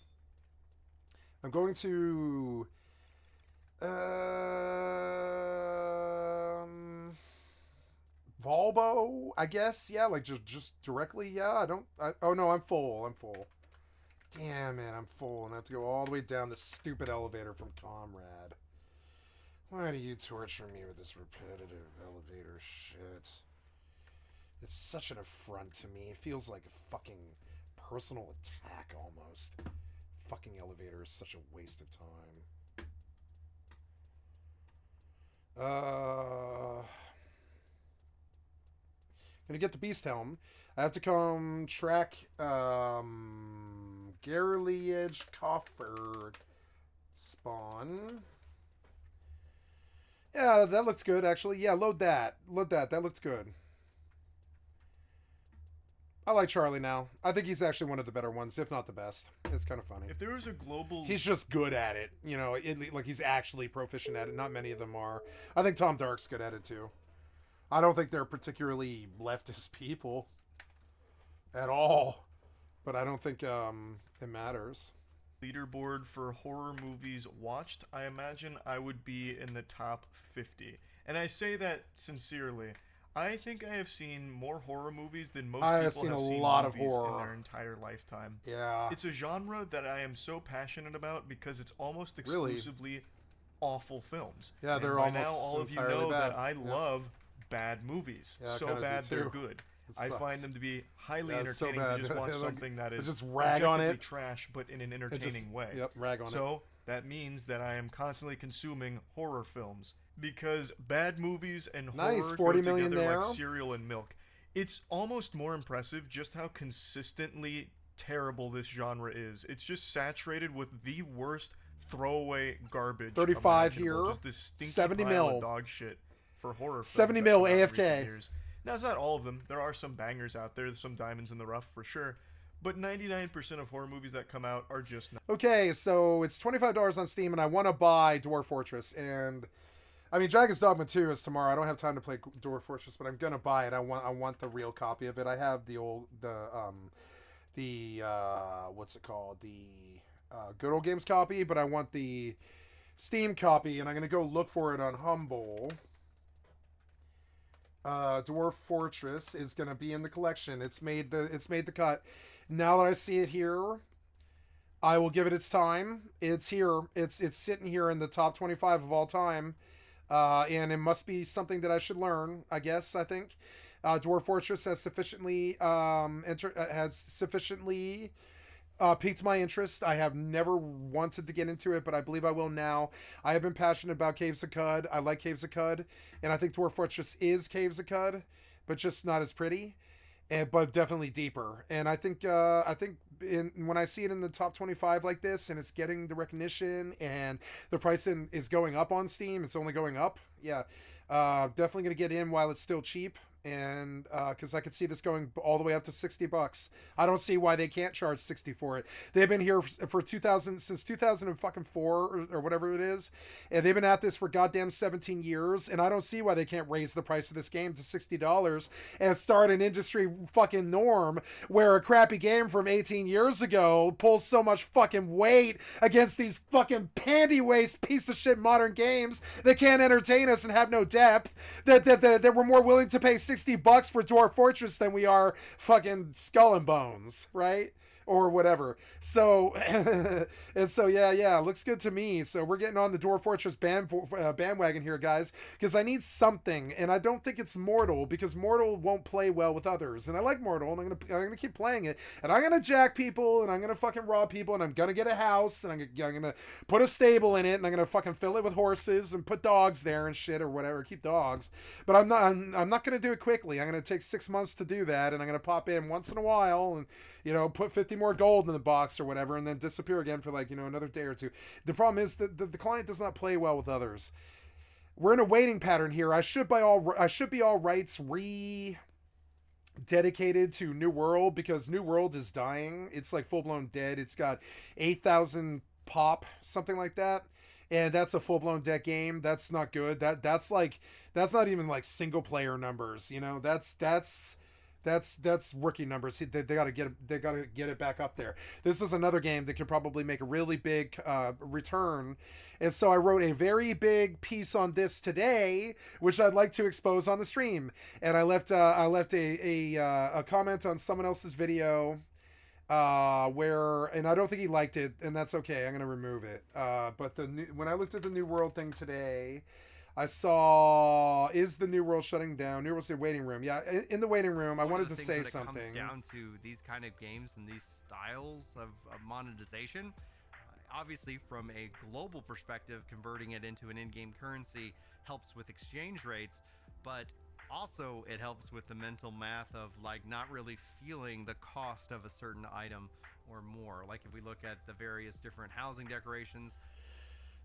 going to... Volbo, I guess. Yeah, like just directly. Yeah, oh no, I'm full. Damn it, I'm full, and I have to go all the way down this stupid elevator from Comrade. Why do you torture me with this repetitive elevator shit? It's such an affront to me. It feels like a fucking personal attack almost. Fucking elevator is such a waste of time. Gonna get the Beast Helm. I have to come track Garliage Coffer spawn. Yeah, that looks good actually. Yeah, load that. That looks good. I like Charlie now. I think he's actually one of the better ones, if not the best. It's kind of funny. If there was a global... He's just good at it. You know, like he's actually proficient at it. Not many of them are. I think Tom Dark's good at it too. I don't think they're particularly leftist people at all. But I don't think it matters. Leaderboard for horror movies watched, I imagine I would be in the top 50. And I say that sincerely. I think I have seen more horror movies than most people have seen a lot of movies horror in their entire lifetime. Yeah. It's a genre that I am so passionate about because it's almost exclusively awful films. Yeah, they're and by almost now all of you entirely know bad. that I love bad movies. Yeah, I so kinda bad do they're too. good. It I sucks. find them to be highly Yeah, it's so entertaining to bad. just watch Like, something that is just rag on objectively it. trash but in an entertaining way. Yep, rag on it. So that means that I am constantly consuming horror films because bad movies and Nice, horror 40 go million together there. like cereal and milk. It's almost more impressive just how consistently terrible this genre is. It's just saturated with the worst throwaway garbage. 35 imaginable. here, Just this stinky 70 pile mil. of dog shit for horror films 70 that mil come out in recent AFK. years. Now, it's not all of them. There are some bangers out there. There's some diamonds in the rough for sure. But 99% of horror movies that come out are just not. Okay, so it's $25 on Steam, and I want to buy Dwarf Fortress. And I mean, Dragon's Dogma 2 is tomorrow. I don't have time to play Dwarf Fortress, but I'm gonna buy it. I want the real copy of it. I have the what's it called? The Good Old Games copy, but I want the Steam copy, and I'm gonna go look for it on Humble. Dwarf Fortress is gonna be in the collection. It's made the cut. Now that I see it here, I will give it its time. It's here. It's sitting here in the top 25 of all time. And it must be something that I should learn, I guess, I think. Dwarf Fortress has sufficiently piqued my interest. I have never wanted to get into it, but I believe I will now. I have been passionate about Caves of Cud. I like Caves of Cud, and I think Dwarf Fortress is Caves of Cud, but just not as pretty, but definitely deeper. And I think when I see it in the top 25 like this, and it's getting the recognition, and the price is going up on Steam, it's only going up. Yeah, definitely gonna get in while it's still cheap. And because I could see this going all the way up to $60. I don't see why they can't charge $60 for it. They've been here for 2000 since 2004 or whatever it is, and they've been at this for goddamn 17 years. And I don't see why they can't raise the price of this game to $60 and start an industry fucking norm where a crappy game from 18 years ago pulls so much fucking weight against these fucking panty waste piece of shit modern games that can't entertain us and have no depth. That we're more willing to pay $60 for Dwarf Fortress than we are fucking Skull and Bones, right? Or whatever. So, and so, yeah, looks good to me. So we're getting on the Dwarf Fortress bandwagon here, guys, because I need something, and I don't think it's Mortal, because Mortal won't play well with others, and I like Mortal, and I'm gonna keep playing it, and I'm gonna jack people, and I'm gonna fucking rob people, and I'm gonna get a house, and I'm gonna put a stable in it, and I'm gonna fucking fill it with horses, and put dogs there and shit or whatever, keep dogs, but I'm not gonna do it quickly. I'm gonna take 6 months to do that, and I'm gonna pop in once in a while, and put 50 more gold in the box or whatever, and then disappear again for another day or two. The problem is that the client does not play well with others. We're in a waiting pattern here. I should be all rights dedicated to New World, because New World is dying. It's like full-blown dead. It's got 8,000 pop, something like that. And that's a full-blown dead game. That's not good. That's not even like single player numbers, you know. That's rookie numbers. They got to get it back up there. This is another game that could probably make a really big return. And so I wrote a very big piece on this today, which I'd like to expose on the stream. And I left a comment on someone else's video and I don't think he liked it, and that's okay. I'm gonna remove it. But when I looked at the New World thing today, I saw, is the New World shutting down? New World's the waiting room. Yeah, in the waiting room. I wanted to say something. It comes down to these kind of games and these styles of monetization. Obviously, from a global perspective, converting it into an in-game currency helps with exchange rates, but also it helps with the mental math of like not really feeling the cost of a certain item or more. Like if we look at the various different housing decorations.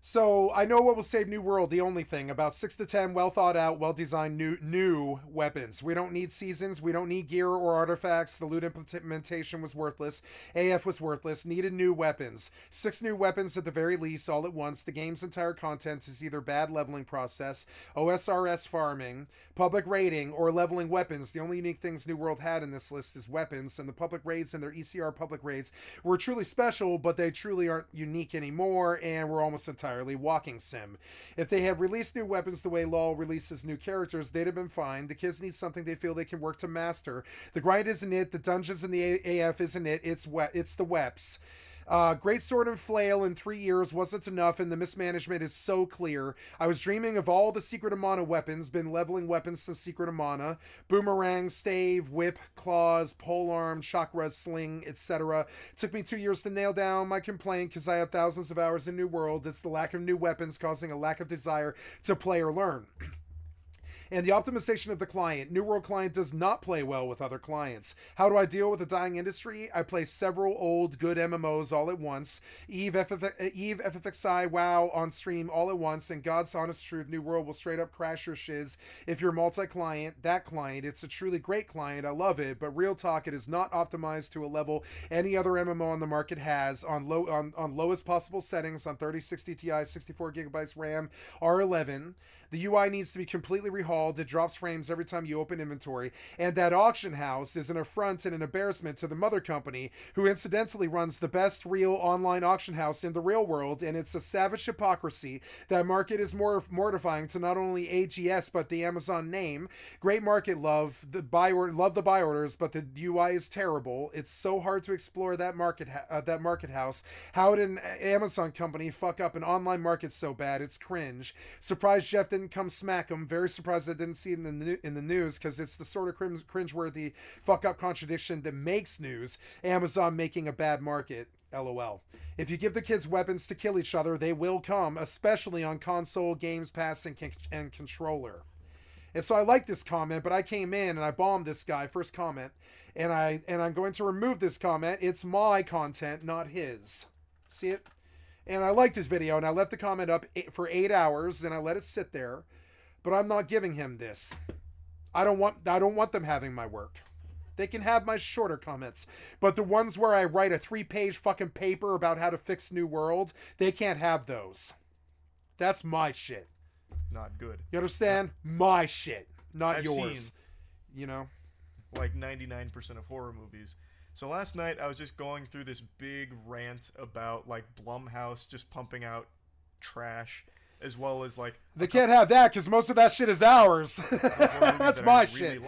So I know what will save New World. The only thing, about 6 to 10 well thought out, well designed new weapons. We don't need seasons. We don't need gear or artifacts. The loot implementation was worthless. AF was worthless. Needed new weapons. 6 new weapons at the very least, all at once. The game's entire content is either bad leveling process, OSRS farming, public raiding, or leveling weapons. The only unique things New World had in this list is weapons, and the public raids and their ECR public raids were truly special, but they truly aren't unique anymore, and were almost entirely walking sim. If they had released new weapons the way LoL releases new characters, they'd have been fine. The kids need something they feel they can work to master. The grind isn't it. The dungeons and the AF isn't it. It's the weps. Great sword and flail in 3 years wasn't enough, and the mismanagement is so clear. I was dreaming of all the Secret of Mana weapons, been leveling weapons since Secret of Mana. Boomerang, stave, whip, claws, polearm, chakra, sling, etc. Took me 2 years to nail down my complaint because I have thousands of hours in New World. It's the lack of new weapons causing a lack of desire to play or learn. And the optimization of the client. New World client does not play well with other clients. How do I deal with a dying industry? I play several old good MMOs all at once. EvE, FFXI, WoW on stream all at once. And God's honest truth, New World will straight up crash your shiz if you're multi-client. That client, it's a truly great client. I love it. But real talk, it is not optimized to a level any other MMO on the market has. On lowest possible settings, on 3060 Ti, 64 gigabytes RAM, R11. The UI needs to be completely rehauled. It drops frames every time you open inventory. And that auction house is an affront and an embarrassment to the mother company, who incidentally runs the best real online auction house in the real world. And it's a savage hypocrisy. That market is more mortifying to not only AGS, but the Amazon name. Great market love the buy orders, but the UI is terrible. It's so hard to explore that market house. How did an Amazon company fuck up an online market so bad? It's cringe. Surprised Jeff didn't come smack him. Very surprised I didn't see it in the news, because it's the sort of cringeworthy fuck up contradiction that makes news. Amazon making a bad market. LOL. If you give the kids weapons to kill each other, they will come, especially on console, Games Pass, and controller. And so I like this comment, but I came in and I bombed this guy, first comment, and I'm going to remove this comment. It's my content, not his. See it? And I liked his video, and I left the comment up for 8 hours, and I let it sit there. But I'm not giving him this. I don't want them having my work. They can have my shorter comments, but the ones where I write a 3-page fucking paper about how to fix New World, they can't have those. That's my shit. Not good. You understand? My shit, not I've yours. Seen, you know, like 99% of horror movies. So last night I was just going through this big rant about like Blumhouse just pumping out trash, as well as like they can't have that because most of that shit is ours. That's my shit.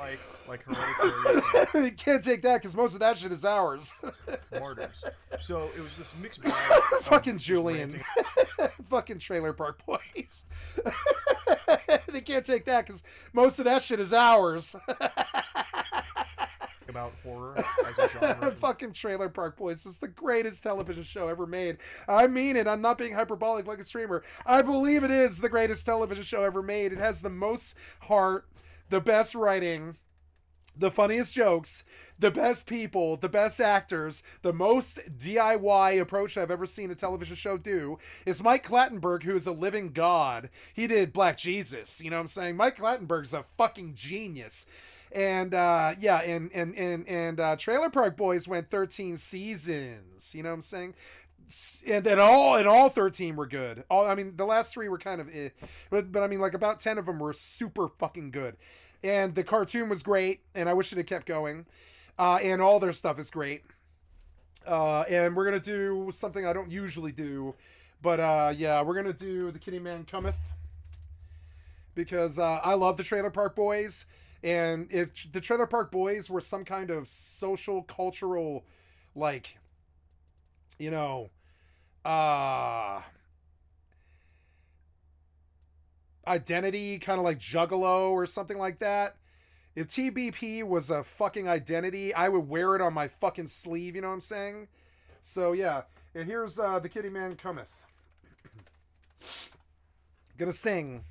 Like Hereditary. They can't take that because most of that shit is ours. Martyrs. So it was this mixed bag. Fucking Julian. Fucking Trailer Park Boys. They can't take that because most of that shit is ours. About horror as a genre. Fucking Trailer Park Boys is the greatest television show ever made. I mean it. I'm not being hyperbolic like a streamer. I believe it is the greatest television show ever made. It has the most heart, the best writing, the funniest jokes, the best people, the best actors, the most DIY approach I've ever seen a television show do is Mike Clattenburg, who is a living god. He did Black Jesus, you know what I'm saying? Mike Clattenburg's a fucking genius. And Trailer Park Boys went 13 seasons, you know what I'm saying? And then all 13 were good. The last 3 were kind of but I mean, like, about 10 of them were super fucking good. And the cartoon was great, and I wish it had kept going. And all their stuff is great. And we're gonna do something I don't usually do, but we're gonna do The Kitty Man Cometh, because I love the Trailer Park Boys. And if the Trailer Park Boys were some kind of social, cultural, like, you know, identity, kind of like Juggalo or something like that. If TBP was a fucking identity, I would wear it on my fucking sleeve, you know what I'm saying? So yeah, and here's The Kitty Man Cometh. Gonna sing.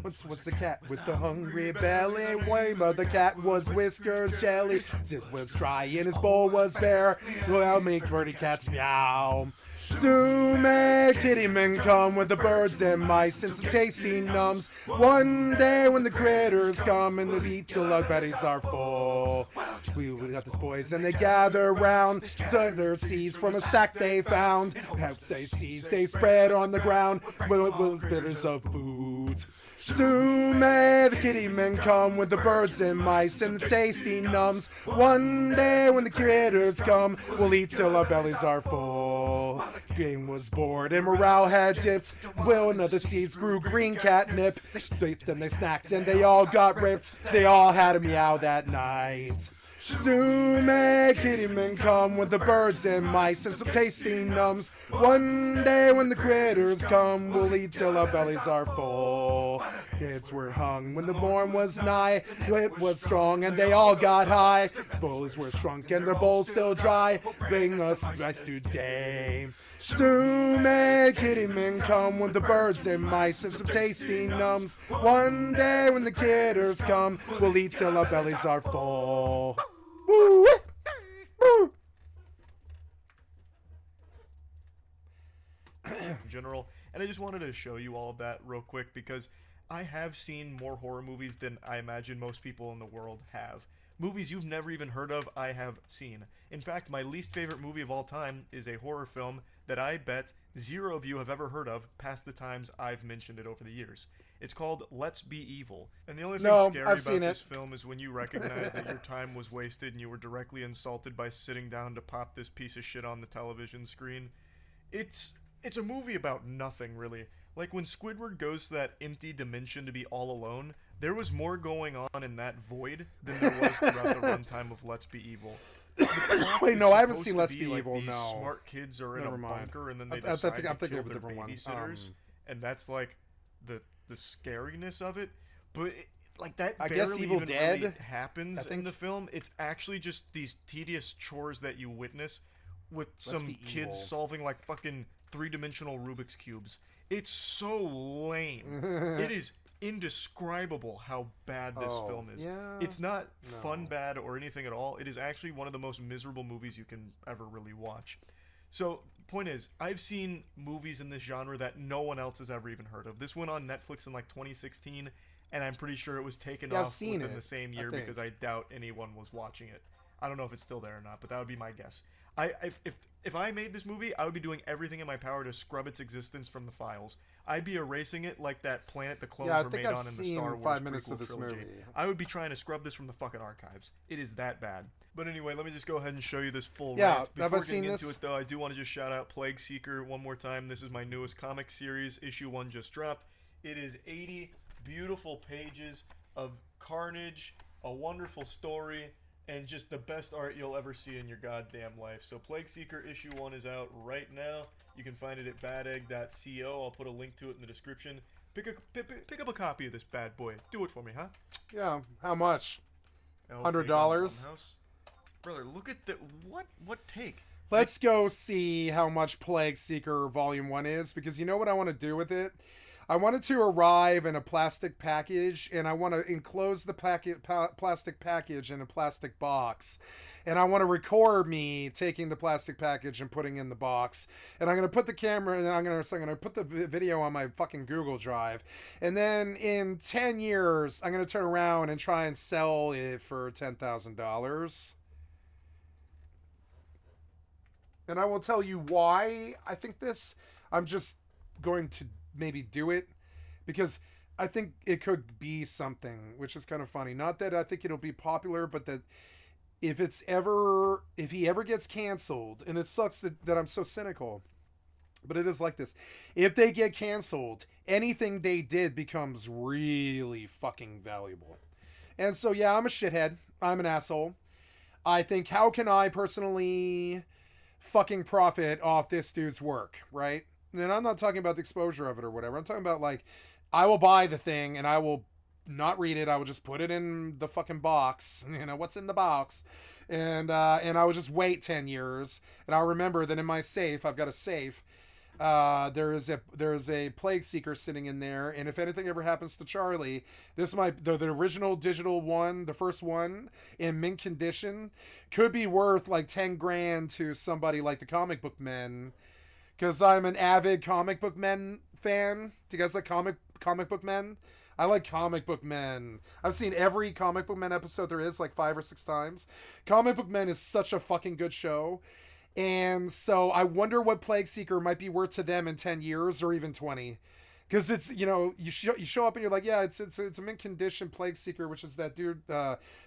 What's the cat with the hungry belly? Wayma, the cat was whiskers jelly. It was dry and his bowl was bare. Well, make pretty cats meow. Soon may kitty men come with the birds and mice and some tasty nums. One day when the critters come and the meat till our bellies are full, we got these boys and they gather round. Their seeds from a sack they found. Have say seeds they spread on the ground with bitters of food. Soon may the kitty men come with the birds and mice and the tasty nums. One day when the critters come, we'll eat till our bellies are full. Game was bored and morale had dipped. Will another seeds grew green catnip. So then they snacked and they all got ripped. They all had a meow that night. Soon may kitty men come with the birds and mice and some tasty nums. One day when the critters come, we'll eat till our bellies are full. Kids were hung when the morn was nigh. It was strong and they all got high. Bowls were shrunk and their bowls still dry. Bring us rice today. Soon may kitty men come with the birds and mice and some tasty nums. One day when the critters come, we'll eat till our bellies are full. Woo! Woo! In general, and I just wanted to show you all of that real quick because I have seen more horror movies than I imagine most people in the world have. Movies you've never even heard of, I have seen. In fact, my least favorite movie of all time is a horror film that I bet 0 of you have ever heard of past the times I've mentioned it over the years. It's called Let's Be Evil. And the only thing scary about this film is when you recognize that your time was wasted and you were directly insulted by sitting down to pop this piece of shit on the television screen. It's a movie about nothing, really. Like, when Squidward goes to that empty dimension to be all alone, there was more going on in that void than there was throughout the runtime of Let's Be Evil. Wait, no, I haven't seen Let's Be Evil, these no. smart kids are in a bunker and then they I'm decide thinking to kill of a their different one. babysitters. And that's, like, the scariness of it. But, like, that I barely guess Evil even Dead really happens in the film. It's actually just these tedious chores that you witness with some kids solving, like, fucking three-dimensional Rubik's Cubes. It's so lame. It is indescribable how bad this film is. Yeah, it's not fun bad or anything at all. It is actually one of the most miserable movies you can ever really watch. So, point is, I've seen movies in this genre that no one else has ever even heard of. This went on Netflix in like 2016, and I'm pretty sure it was taken off within the same year because I doubt anyone was watching it. I don't know if it's still there or not, but that would be my guess. If I made this movie, I would be doing everything in my power to scrub its existence from the files. I'd be erasing it like that planet the clones were made on in the Star Wars 5 minutes of this trilogy. movie. I would be trying to scrub this from the fucking archives. It is that bad. But anyway, let me just go ahead and show you this full rant. Before getting into it, though, I do want to just shout out Plague Seeker one more time. This is my newest comic series. Issue 1 just dropped. It is 80 beautiful pages of carnage, a wonderful story, and just the best art you'll ever see in your goddamn life. So Plague Seeker issue 1 is out right now. You can find it at badegg.co. I'll put a link to it in the description. Pick up a copy of this bad boy. Do it for me, huh? Yeah, how much? $100? $100? Brother, look at the what take? Let's go see how much Plague Seeker Volume 1 is, because you know what I want to do with it? I want it to arrive in a plastic package, and I want to enclose the plastic package in a plastic box. And I want to record me taking the plastic package and putting it in the box. And I'm going to put the camera, and I'm going to put the video on my fucking Google Drive. And then in 10 years, I'm going to turn around and try and sell it for $10,000. And I will tell you why I think this. I'm just going to maybe do it because I think it could be something, which is kind of funny. Not that I think it'll be popular, but that if he ever gets canceled, and it sucks that I'm so cynical, but it is like this. If they get canceled, anything they did becomes really fucking valuable. And so, yeah, I'm a shithead. I'm an asshole. I think, how can I personally fucking profit off this dude's work, right? And I'm not talking about the exposure of it or whatever. I'm talking about, like, I will buy the thing and I will not read it. I will just put it in the fucking box, you know, what's in the box, and I will just wait 10 years, and I'll remember that in my safe, I've got a safe, there is a Plague Seeker sitting in there, and if anything ever happens to Charlie, this might, the original digital one, the first one in mint condition, could be worth like 10 grand to somebody like the Comic Book Men, because I'm an avid Comic Book Men fan. Do you guys like comic book men? I like Comic Book Men. I've seen every Comic Book Men episode there is, like 5 or 6 times. Comic Book Men is such a fucking good show. And so I wonder what Plague Seeker might be worth to them in 10 years or even 20. Because it's, you know, you show up and you're like, yeah, it's a mint condition Plague Seeker, which is that dude,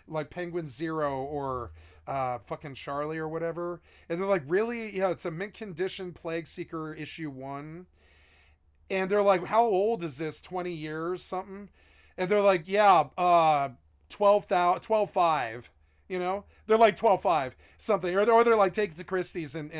like Penguin Zero or fucking Charlie or whatever. And they're like, really? Yeah, it's a mint condition Plague Seeker issue 1. And they're like, how old is this? 20 years, something? And they're like, yeah, 12.5. You know, they're like 12.5 something, or they're like take it to Christie's and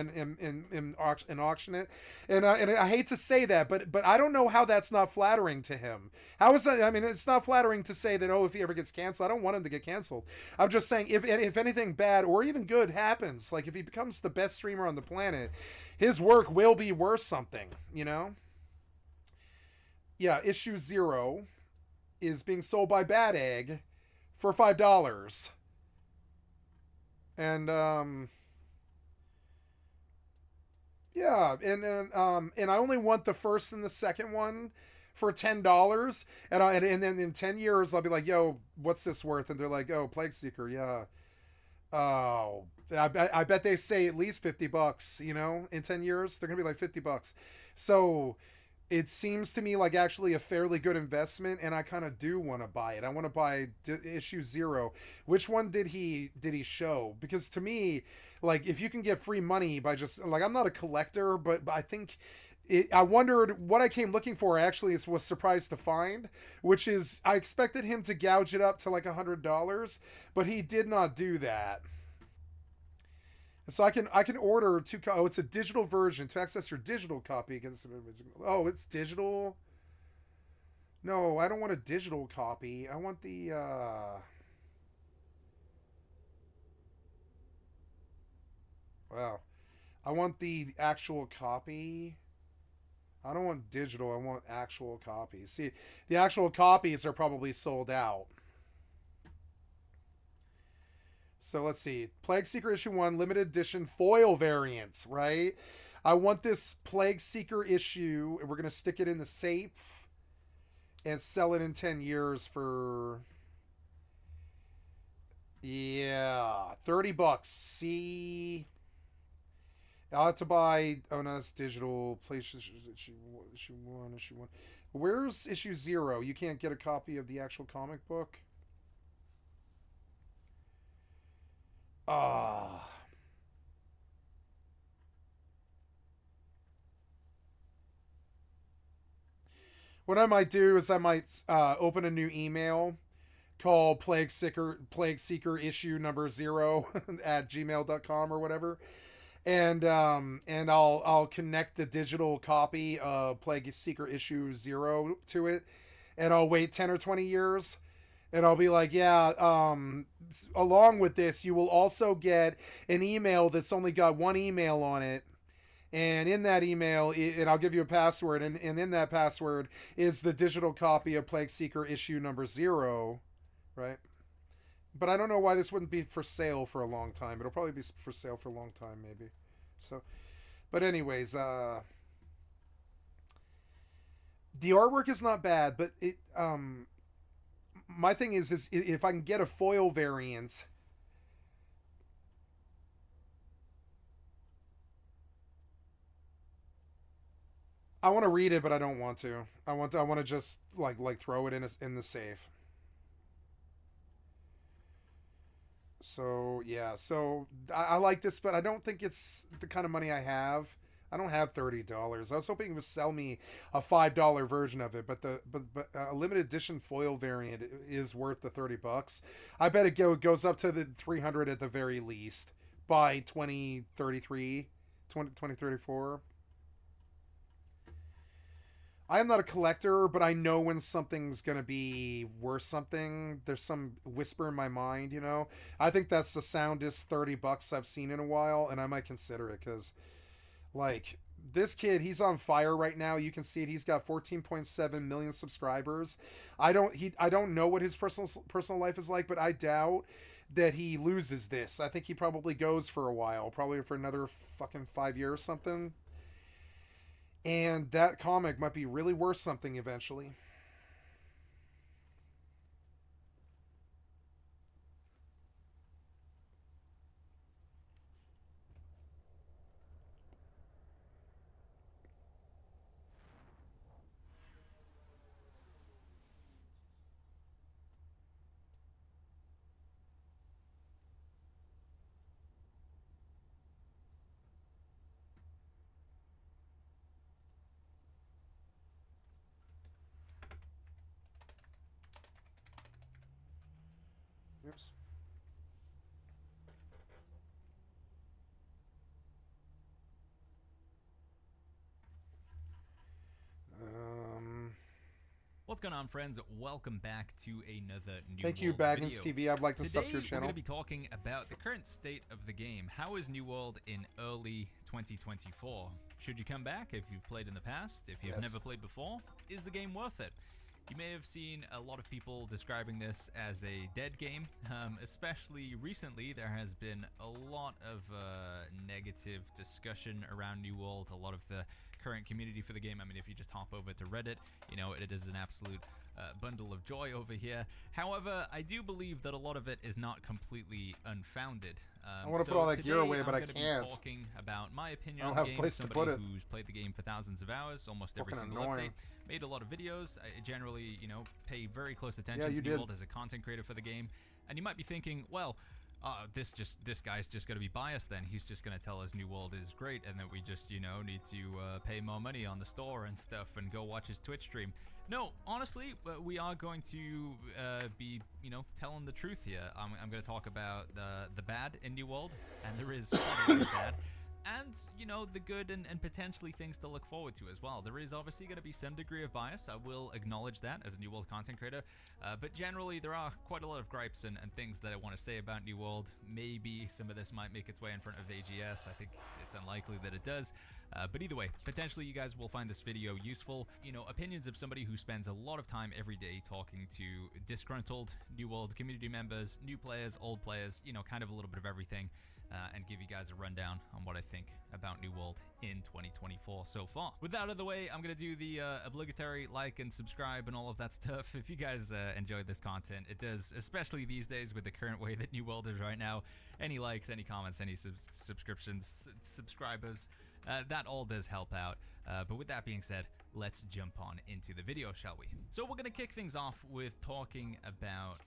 auction it. And I hate to say that, but I don't know how that's not flattering to him. How is that? I mean, it's not flattering to say that, oh, if he ever gets canceled, I don't want him to get canceled. I'm just saying if anything bad or even good happens, like if he becomes the best streamer on the planet, his work will be worth something. You know. Yeah, issue 0 is being sold by Bad Egg for $5. And yeah, and then and I only want the first and the second one for $10, and then in 10 years I'll be like, yo, what's this worth? And they're like, oh, Plague Seeker, yeah. Oh, I bet they say at least $50, you know, in 10 years they're gonna be like $50. So it seems to me like actually a fairly good investment, and I kind of do want to buy it. I want to buy issue 0. Which one did he show? Because to me, like, if you can get free money by just, like, I'm not a collector, but I think I wondered what I came looking for. Actually, was surprised to find, which is I expected him to gouge it up to like $100, but he did not do that. So I can order 2. Oh, it's a digital version. To access your digital copy, oh, it's digital. No, I don't want a digital copy. I want the wow. I want the actual copy. I don't want digital. I want actual copies. See, the actual copies are probably sold out. So let's see. Plague Seeker issue 1, limited edition foil variant, right? I want this Plague Seeker issue, and we're going to stick it in the safe and sell it in 10 years for, yeah, $30. See, I'll have to buy, oh no, that's digital. Issue 1. Where's issue 0? You can't get a copy of the actual comic book? What I might do is I might open a new email called Plague Seeker issue number 0 at gmail.com or whatever, and I'll connect the digital copy of Plague Seeker issue 0 to it, and I'll wait 10 or 20 years. And I'll be like, yeah, along with this, you will also get an email that's only got one email on it. And in that email, and I'll give you a password, and in that password is the digital copy of Plague Seeker issue number 0, right? But I don't know why this wouldn't be for sale for a long time. It'll probably be for sale for a long time, maybe. So, but anyways, the artwork is not bad, but it, my thing is if I can get a foil variant, I want to read it, but I don't want to. I want to just like throw it in the safe. So yeah, so I like this, but I don't think it's the kind of money I have. I don't have $30. I was hoping it would sell me a $5 version of it, but a limited edition foil variant is worth the $30. I bet it goes up to the 300 at the very least by 2033, 2034. I am not a collector, but I know when something's going to be worth something. There's some whisper in my mind, you know? I think that's the soundest $30 I've seen in a while, and I might consider it because, like, this kid, he's on fire right now. You can see it. He's got 14.7 million subscribers. I don't know what his personal life is like, but I doubt that he loses this. I think he probably goes for a while, probably for another fucking 5 years or something. And that comic might be really worth something eventually. Oops. What's going on, friends? Welcome back to another New Thank you, World Baggins video. TV. I'd like to sub to your channel. We're going to be talking about the current state of the game. How is New World in early 2024? Should you come back if you've played in the past? If you've never played before, is the game worth it? You may have seen a lot of people describing this as a dead game, especially recently. There has been a lot of negative discussion around New World, a lot of the current community for the game. I mean, if you just hop over to Reddit, you know, it is an absolute bundle of joy over here. However, I do believe that a lot of it is not completely unfounded. I want to put all that gear away, but I can't. Be talking about my opinion I don't on have the a game. place to put it. Who's played the game for thousands of hours, almost every single annoying. update. Made a lot of videos. I generally, you know, pay very close attention to New World as a content creator for the game. And you might be thinking, well, this guy's just going to be biased then. He's just going to tell us New World is great and that we just, you know, need to pay more money on the store and stuff and go watch his Twitch stream. No, honestly, we are going to be, you know, telling the truth here. I'm going to talk about the bad in New World, and there is quite a lot of bad. And, you know, the good and potentially things to look forward to as well. There is obviously going to be some degree of bias. I will acknowledge that as a New World content creator. But generally, there are quite a lot of gripes and things that I want to say about New World. Maybe some of this might make its way in front of AGS. I think it's unlikely that it does. But either way, potentially you guys will find this video useful. You know, opinions of somebody who spends a lot of time every day talking to disgruntled New World community members, new players, old players, you know, kind of a little bit of everything. And give you guys a rundown on what I think about New World in 2024 so far. With that out of the way, I'm going to do the obligatory like and subscribe and all of that stuff. If you guys enjoy this content, it does, especially these days with the current way that New World is right now. Any likes, any comments, any subscriptions, subscribers, that all does help out. But with that being said, let's jump on into the video, shall we? So we're going to kick things off with talking about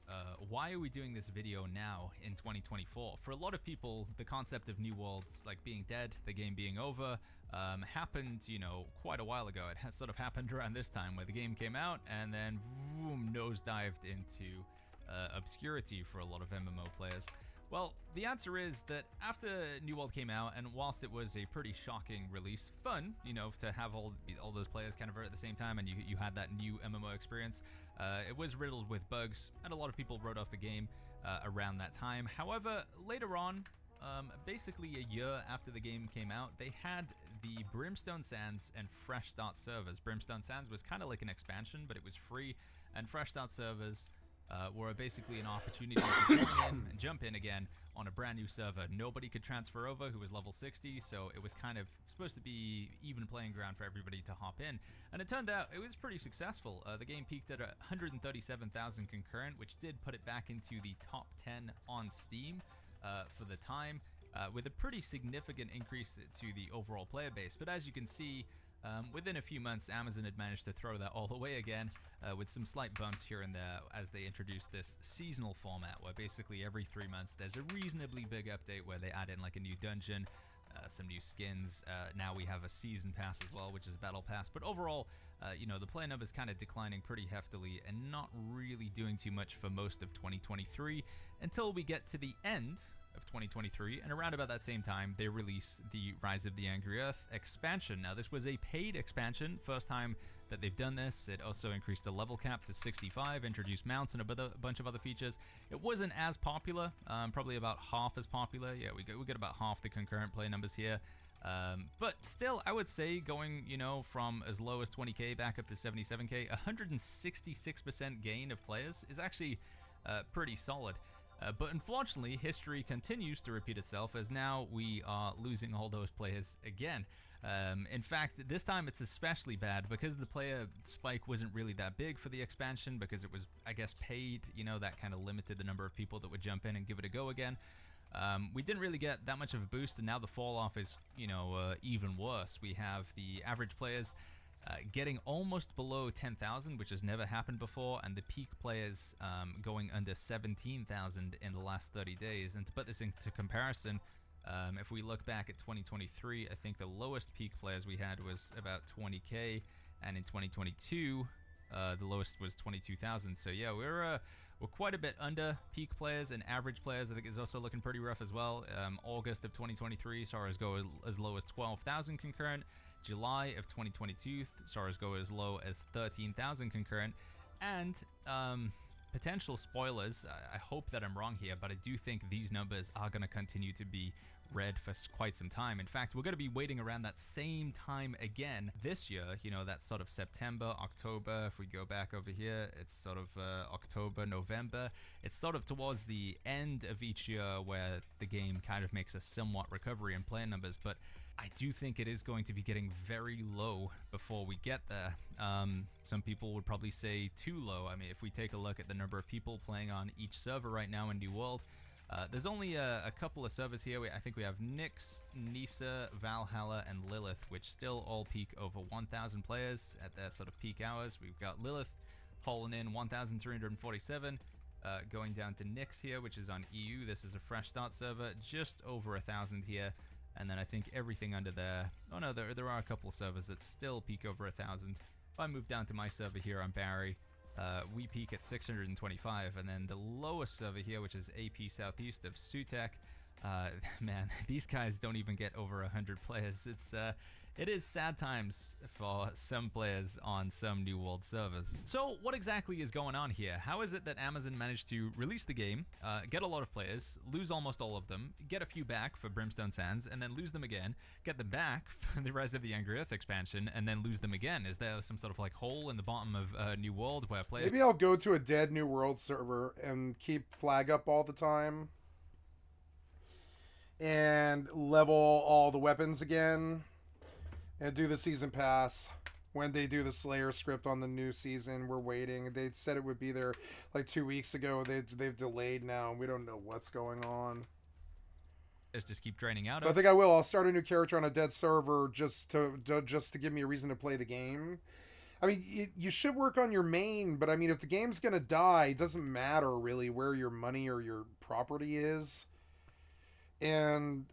why are we doing this video now in 2024? For a lot of people, the concept of New World like being dead, the game being over, happened, you know, quite a while ago. It has sort of happened around this time where the game came out and then boom, nosedived into obscurity for a lot of MMO players. Well, the answer is that after New World came out, and whilst it was a pretty shocking release, fun, you know, to have all those players kind of at the same time, and you had that new MMO experience, it was riddled with bugs, and a lot of people wrote off the game around that time. However, later on, basically a year after the game came out, they had the Brimstone Sands and Fresh Start servers. Brimstone Sands was kind of like an expansion, but it was free, and Fresh Start servers were basically an opportunity to jump in again on a brand new server. Nobody could transfer over who was level 60, so it was kind of supposed to be even playing ground for everybody to hop in. And it turned out it was pretty successful. The game peaked at 137,000 concurrent, which did put it back into the top 10 on Steam for the time, with a pretty significant increase to the overall player base. But as you can see, within a few months, Amazon had managed to throw that all away again, with some slight bumps here and there as they introduced this seasonal format, where basically every 3 months there's a reasonably big update where they add in like a new dungeon, some new skins. Now we have a season pass as well, which is a battle pass. But overall, you know, the player numbers kind of declining pretty heftily and not really doing too much for most of 2023 until we get to the end of 2023, and around about that same time they release the Rise of the Angry Earth expansion. Now this was a paid expansion, first time that they've done this. It also increased the level cap to 65, introduced mounts and a bunch of other features. It wasn't as popular, probably about half as popular. Yeah, we get about half the concurrent play numbers here. But still, I would say going, you know, from as low as 20k back up to 77k, 166% gain of players is actually pretty solid. But unfortunately, history continues to repeat itself, as now we are losing all those players again. In fact, this time it's especially bad because the player spike wasn't really that big for the expansion, because it was, I guess, paid. You know, that kind of limited the number of people that would jump in and give it a go again. We didn't really get that much of a boost, and now the fall off is, you know, even worse. We have the average players getting almost below 10,000, which has never happened before, and the peak players going under 17,000 in the last 30 days. And to put this into comparison, if we look back at 2023, I think the lowest peak players we had was about 20k, and in 2022, the lowest was 22,000. So yeah, we're quite a bit under peak players, and average players I think is also looking pretty rough as well. August of 2023 saw us go as low as 12,000 concurrent. July of 2022 saw us go as low as 13,000 concurrent. And potential spoilers, I hope that I'm wrong here, but I do think these numbers are going to continue to be red for quite some time. In fact, we're going to be waiting around that same time again this year. You know, that sort of September, October. If we go back over here, it's sort of October, November. It's sort of towards the end of each year where the game kind of makes a somewhat recovery in player numbers. But I do think it is going to be getting very low before we get there. Some people would probably say too low. I mean, if we take a look at the number of people playing on each server right now in New World, there's only a couple of servers here. I think we have Nyx, Nisa, Valhalla, and Lilith, which still all peak over 1,000 players at their sort of peak hours. We've got Lilith hauling in 1,347, going down to Nyx here, which is on EU. This is a fresh start server, just over 1,000 here. And then I think everything under there, oh no, there are a couple of servers that still peak over 1,000. If I move down to my server here on Barry, we peak at 625, and then the lowest server here, which is AP Southeast of Sutek, man, these guys don't even get over 100 players. It is sad times for some players on some New World servers. So what exactly is going on here? How is it that Amazon managed to release the game, get a lot of players, lose almost all of them, get a few back for Brimstone Sands, and then lose them again, get them back for the Rise of the Angry Earth expansion, and then lose them again? Is there some sort of like hole in the bottom of New World where players... Maybe I'll go to a dead New World server and keep flag up all the time and level all the weapons again. And do the season pass when they do the Slayer script on the new season. We're waiting. They said it would be there like 2 weeks ago. They've delayed now. We don't know what's going on. Just keep draining out. But I think I will. I'll start a new character on a dead server just to give me a reason to play the game. I mean, you should work on your main, but I mean, if the game's gonna die, it doesn't matter really where your money or your property is. And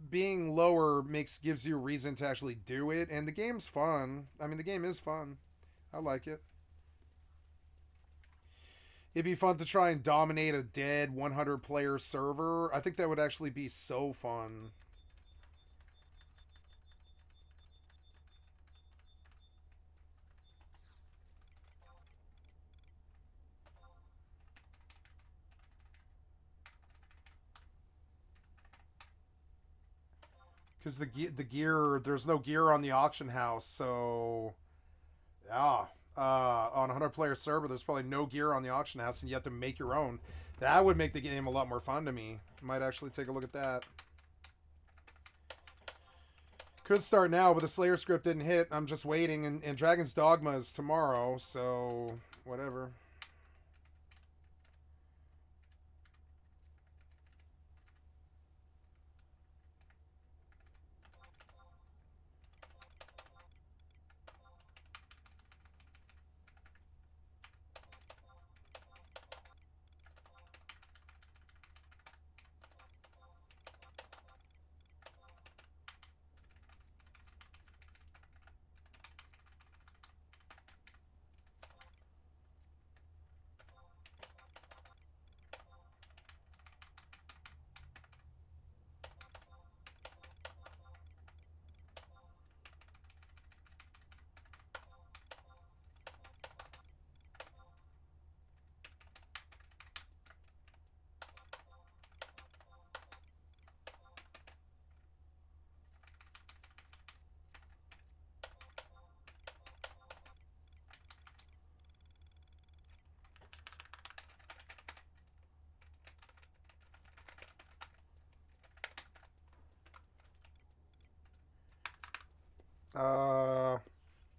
being lower gives you a reason to actually do it, and the game's fun. I mean, the game is fun. I like it. It'd be fun to try and dominate a dead 100-player server. I think that would actually be so fun. Because the gear, there's no gear on the auction house, so yeah. On a 100-player server, there's probably no gear on the auction house, and you have to make your own. That would make the game a lot more fun to me. Might actually take a look at that. Could start now, but the Slayer script didn't hit. I'm just waiting, and Dragon's Dogma is tomorrow, so whatever.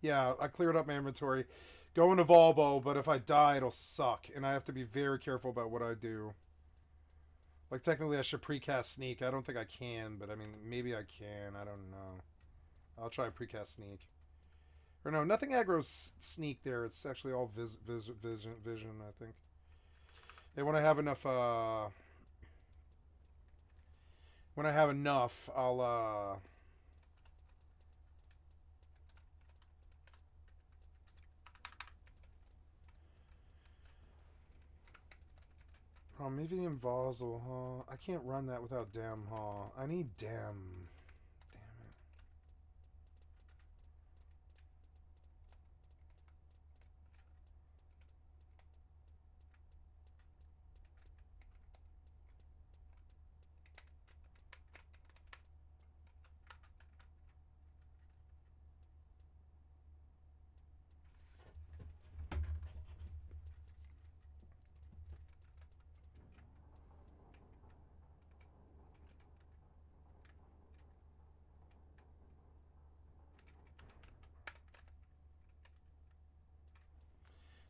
Yeah, I cleared up my inventory. Going to Volbo, but if I die, it'll suck. And I have to be very careful about what I do. Like, technically, I should precast Sneak. I don't think I can, but I mean, maybe I can. I don't know. I'll try precast Sneak. Or no, nothing aggro's Sneak there. It's actually all vision, I think. And when I have enough, I'll, oh, maybe in Basel, huh? I can't run that without Dem, huh? I need Dem. Damn it.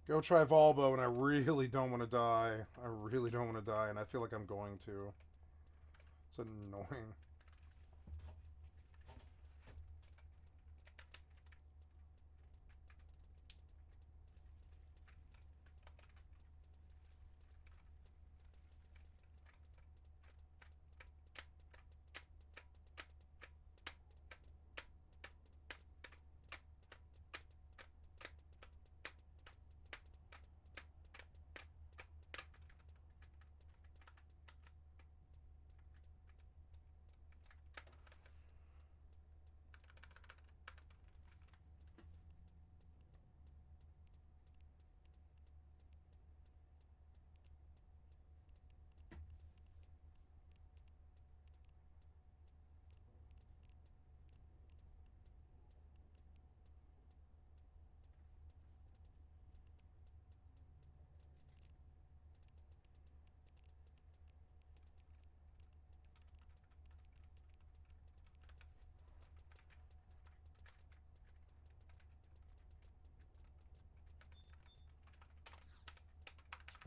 Go try Volbo, and I really don't want to die. I really don't want to die, and I feel like I'm going to. It's annoying.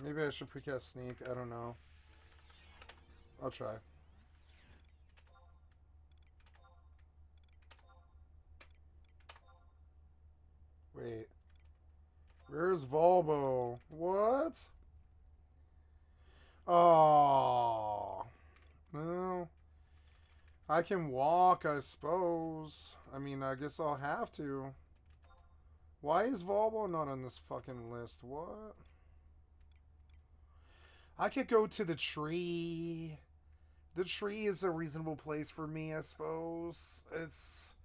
Maybe I should precast Sneak. I don't know. I'll try. Wait. Where's Volbo? What? Oh. No. I can walk, I suppose. I mean, I guess I'll have to. Why is Volbo not on this fucking list? What? I could go to the tree. The tree is a reasonable place for me, I suppose. It's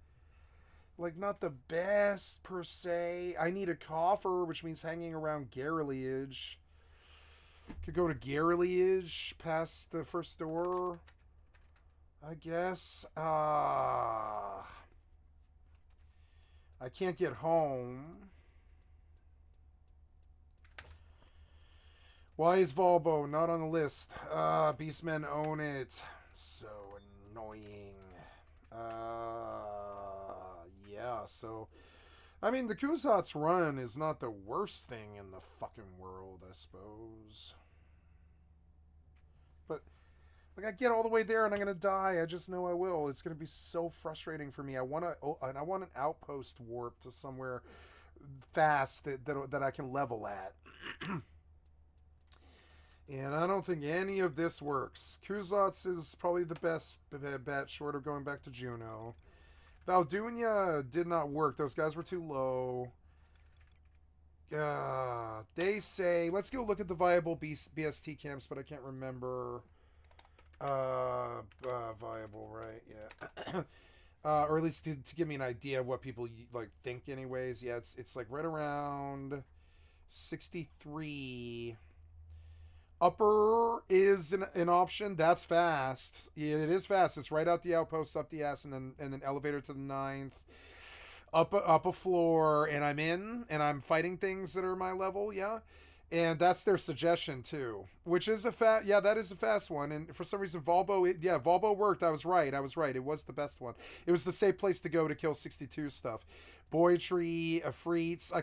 like not the best per se. I need a coffer, which means hanging around Garreliage. Could go to Garreliage past the first door, I guess. I can't get home. Why is Volbo not on the list? Beastmen own it. So annoying. Yeah, so... I mean, the Kuzat's run is not the worst thing in the fucking world, I suppose. But, like, I get all the way there and I'm gonna die. I just know I will. It's gonna be so frustrating for me. I want an outpost warp to somewhere fast that I can level at. And I don't think any of this works. Kuzat's is probably the best bet, short of going back to Juno. Valdunia did not work. Those guys were too low. They say... Let's go look at the viable BST camps, but I can't remember. Viable, right? Yeah. Or at least to give me an idea of what people like think anyways. Yeah, it's like right around 63... Upper is an option. That's fast. Yeah, it is fast. It's right out the outpost, up the S, and then elevator to the 9th. Up a floor, and I'm in, and I'm fighting things that are my level, yeah. And that's their suggestion, too. Which is that is a fast one. And for some reason, Volbo worked. I was right. It was the best one. It was the safe place to go to kill 62 stuff. Boy Tree, Afrits.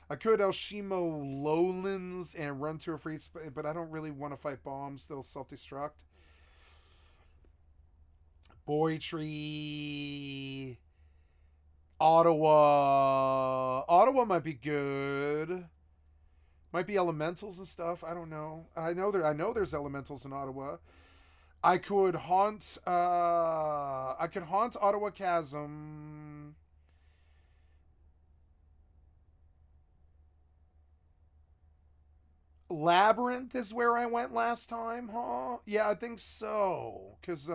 I could Elshimo Lowlands and run to Afrits, but I don't really want to fight bombs. They'll self-destruct. Boy Tree... Ottawa might be good. Might be elementals and stuff. I don't know. I know there's elementals in Ottawa. I could haunt Ottawa Chasm. Labyrinth is where I went last time, huh? Yeah, I think so. Cause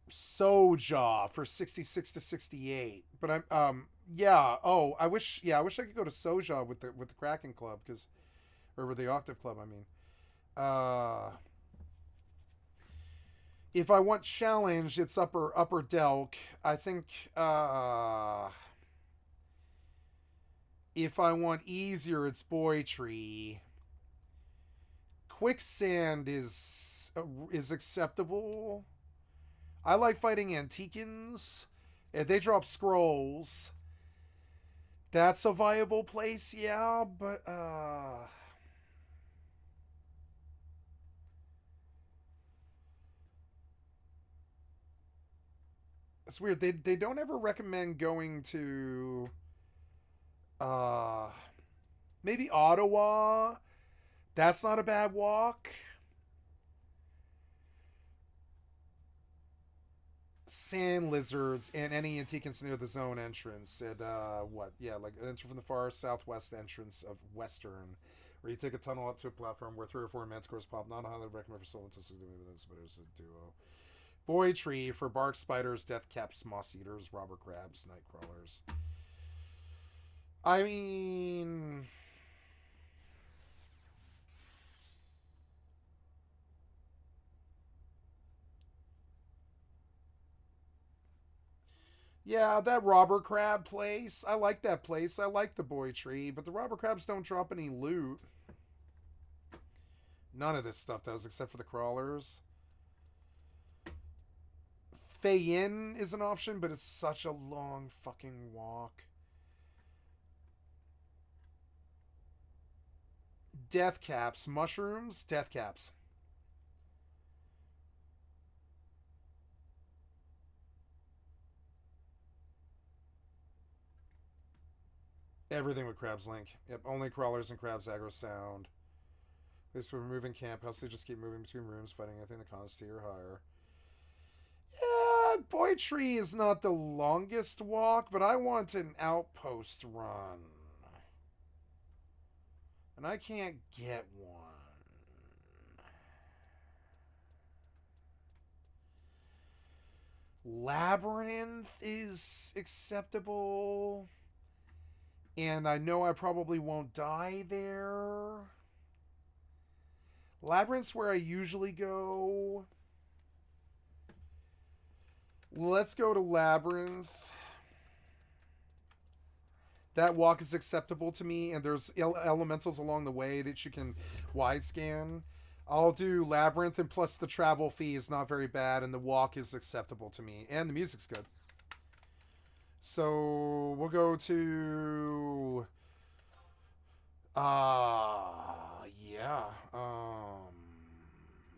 Soja for 66 to 68. But I'm I wish I could go to Soja with the Kraken Club, or with the Octave Club, I mean. If I want challenge, it's upper Delk. I think if I want easier, it's Boy Tree. Quicksand is acceptable. I like fighting Antiquans. They drop scrolls. That's a viable place, yeah, but it's weird. They don't ever recommend going to maybe Ottawa. That's not a bad walk. Sand lizards and any Antiquans near the zone entrance at like enter from the far southwest entrance of Western, where you take a tunnel up to a platform where 3 or 4 Manticores pop. Not highly recommend for solo until but it's a duo. Boy Tree for bark spiders, death caps, moss eaters, robber crabs, night crawlers. I mean, yeah, that robber crab place. I like that place. I like the Boy Tree, but the robber crabs don't drop any loot. None of this stuff does, except for the crawlers. Fayin is an option, but it's such a long fucking walk. Death caps. Mushrooms, death caps. Everything with crabs link. Yep, only crawlers and crabs aggro sound. At least we're moving camp. How's they just keep moving between rooms, fighting anything that costs T or higher. Yeah, Boy Toy Tree is not the longest walk, but I want an outpost run. And I can't get one. Labyrinth is acceptable. And I know I probably won't die there. Labyrinth's where I usually go. Let's go to Labyrinth. That walk is acceptable to me, and there's elementals along the way that you can wide scan. I'll do Labyrinth, and plus the travel fee is not very bad, and the walk is acceptable to me, and the music's good. So we'll go to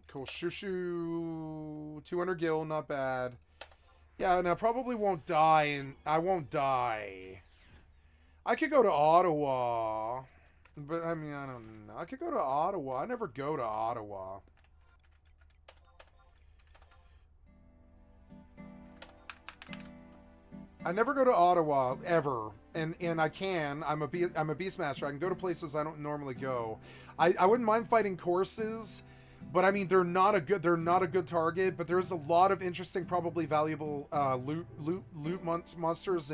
cool. Shushu 200 gil, not bad. Yeah, and I probably won't die, and I won't die. I could go to Ottawa, but I mean, I don't know. I could go to Ottawa. I never go to Ottawa. I never go to Ottawa ever, and I can. I'm a Beastmaster. I can go to places I don't normally go. I wouldn't mind fighting courses, but I mean they're not a good target. But there's a lot of interesting, probably valuable loot monsters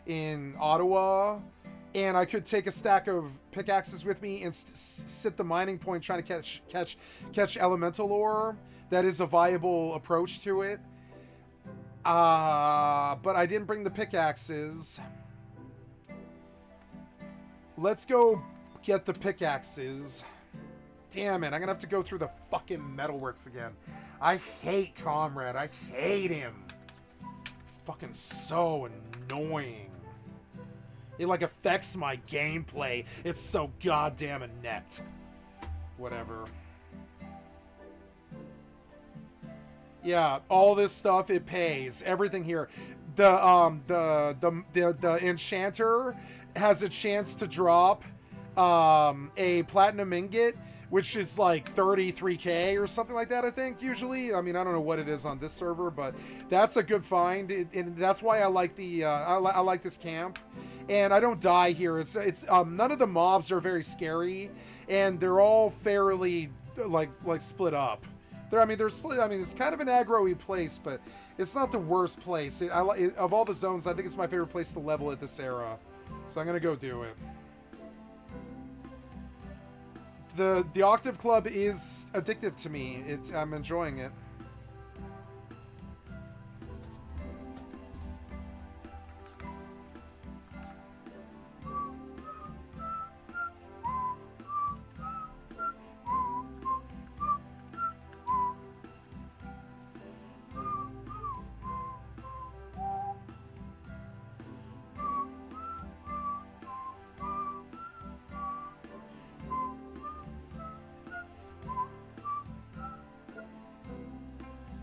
in Ottawa, and I could take a stack of pickaxes with me and sit the mining point trying to catch elemental ore. That is a viable approach to it. But I didn't bring the pickaxes. Let's go get the pickaxes. Damn it, I'm gonna have to go through the fucking metalworks again. I hate Comrade. I hate him. Fucking so annoying. It like affects my gameplay. It's so goddamn inept. Whatever. Yeah, all this stuff, it pays. Everything here. The enchanter has a chance to drop a platinum ingot, which is like 33k or something like that, I think, usually. I mean, I don't know what it is on this server, but that's a good find, and that's why I like the I like this camp. And I don't die here. It's none of the mobs are very scary, and they're all fairly like split up. They're split. I mean, it's kind of an aggro-y place, but it's not the worst place. Of all the zones, I think it's my favorite place to level at this era. So I'm gonna go do it. The Octave Club is addictive to me. I'm enjoying it.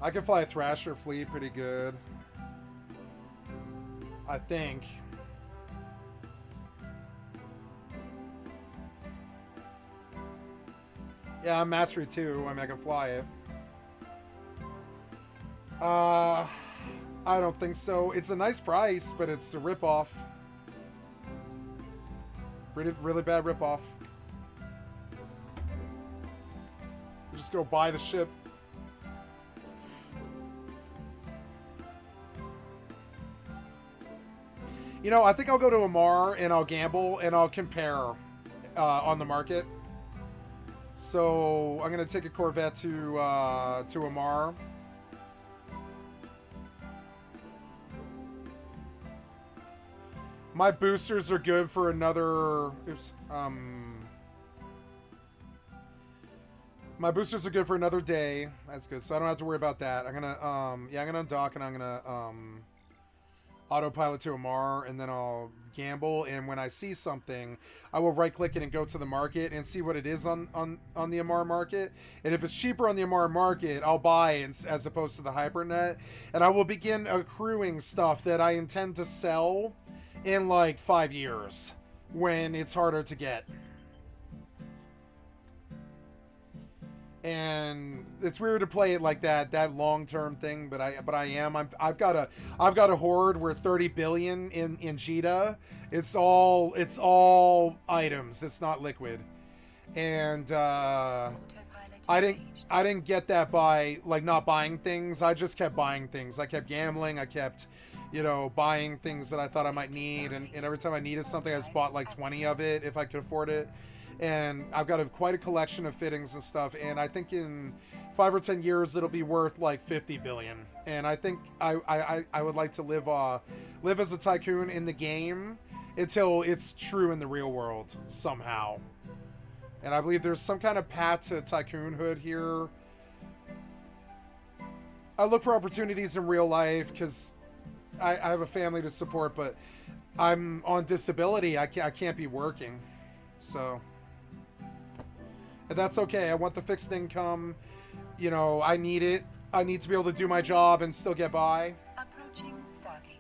I can fly a Thrasher fleet pretty good. I think. Yeah, I'm Mastery 2. I mean, I can fly it. I don't think so. It's a nice price, but it's a ripoff. Really bad ripoff. You just go buy the ship. You know, I think I'll go to Amar and I'll gamble and I'll compare on the market. So I'm gonna take a Corvette to Amar. My boosters are good for another. Oops. My boosters are good for another day. That's good. So I don't have to worry about that. I'm gonna I'm gonna undock and I'm gonna autopilot to Amar, and then I'll gamble, and when I see something, I will right-click it and go to the market and see what it is on the Amar market. And if it's cheaper on the Amar market, I'll buy it as opposed to the Hypernet, and I will begin accruing stuff that I intend to sell in like 5 years when it's harder to get. And it's weird to play it like that long-term thing, but I am. I've got a hoard. We're 30 billion in JITA. It's all items. It's not liquid. And I didn't get that by like not buying things. I just kept buying things. I kept gambling. I kept, buying things that I thought I might need. And every time I needed something, I just bought like 20 of it if I could afford it. And I've got quite a collection of fittings and stuff. And I think in 5 or 10 years, it'll be worth like 50 billion. And I think I would like to live as a tycoon in the game until it's true in the real world somehow. And I believe there's some kind of path to tycoonhood here. I look for opportunities in real life because I have a family to support, but I'm on disability. I can't be working. So, and that's okay. I want the fixed income. I need it. I need to be able to do my job and still get by. Approaching Stargate.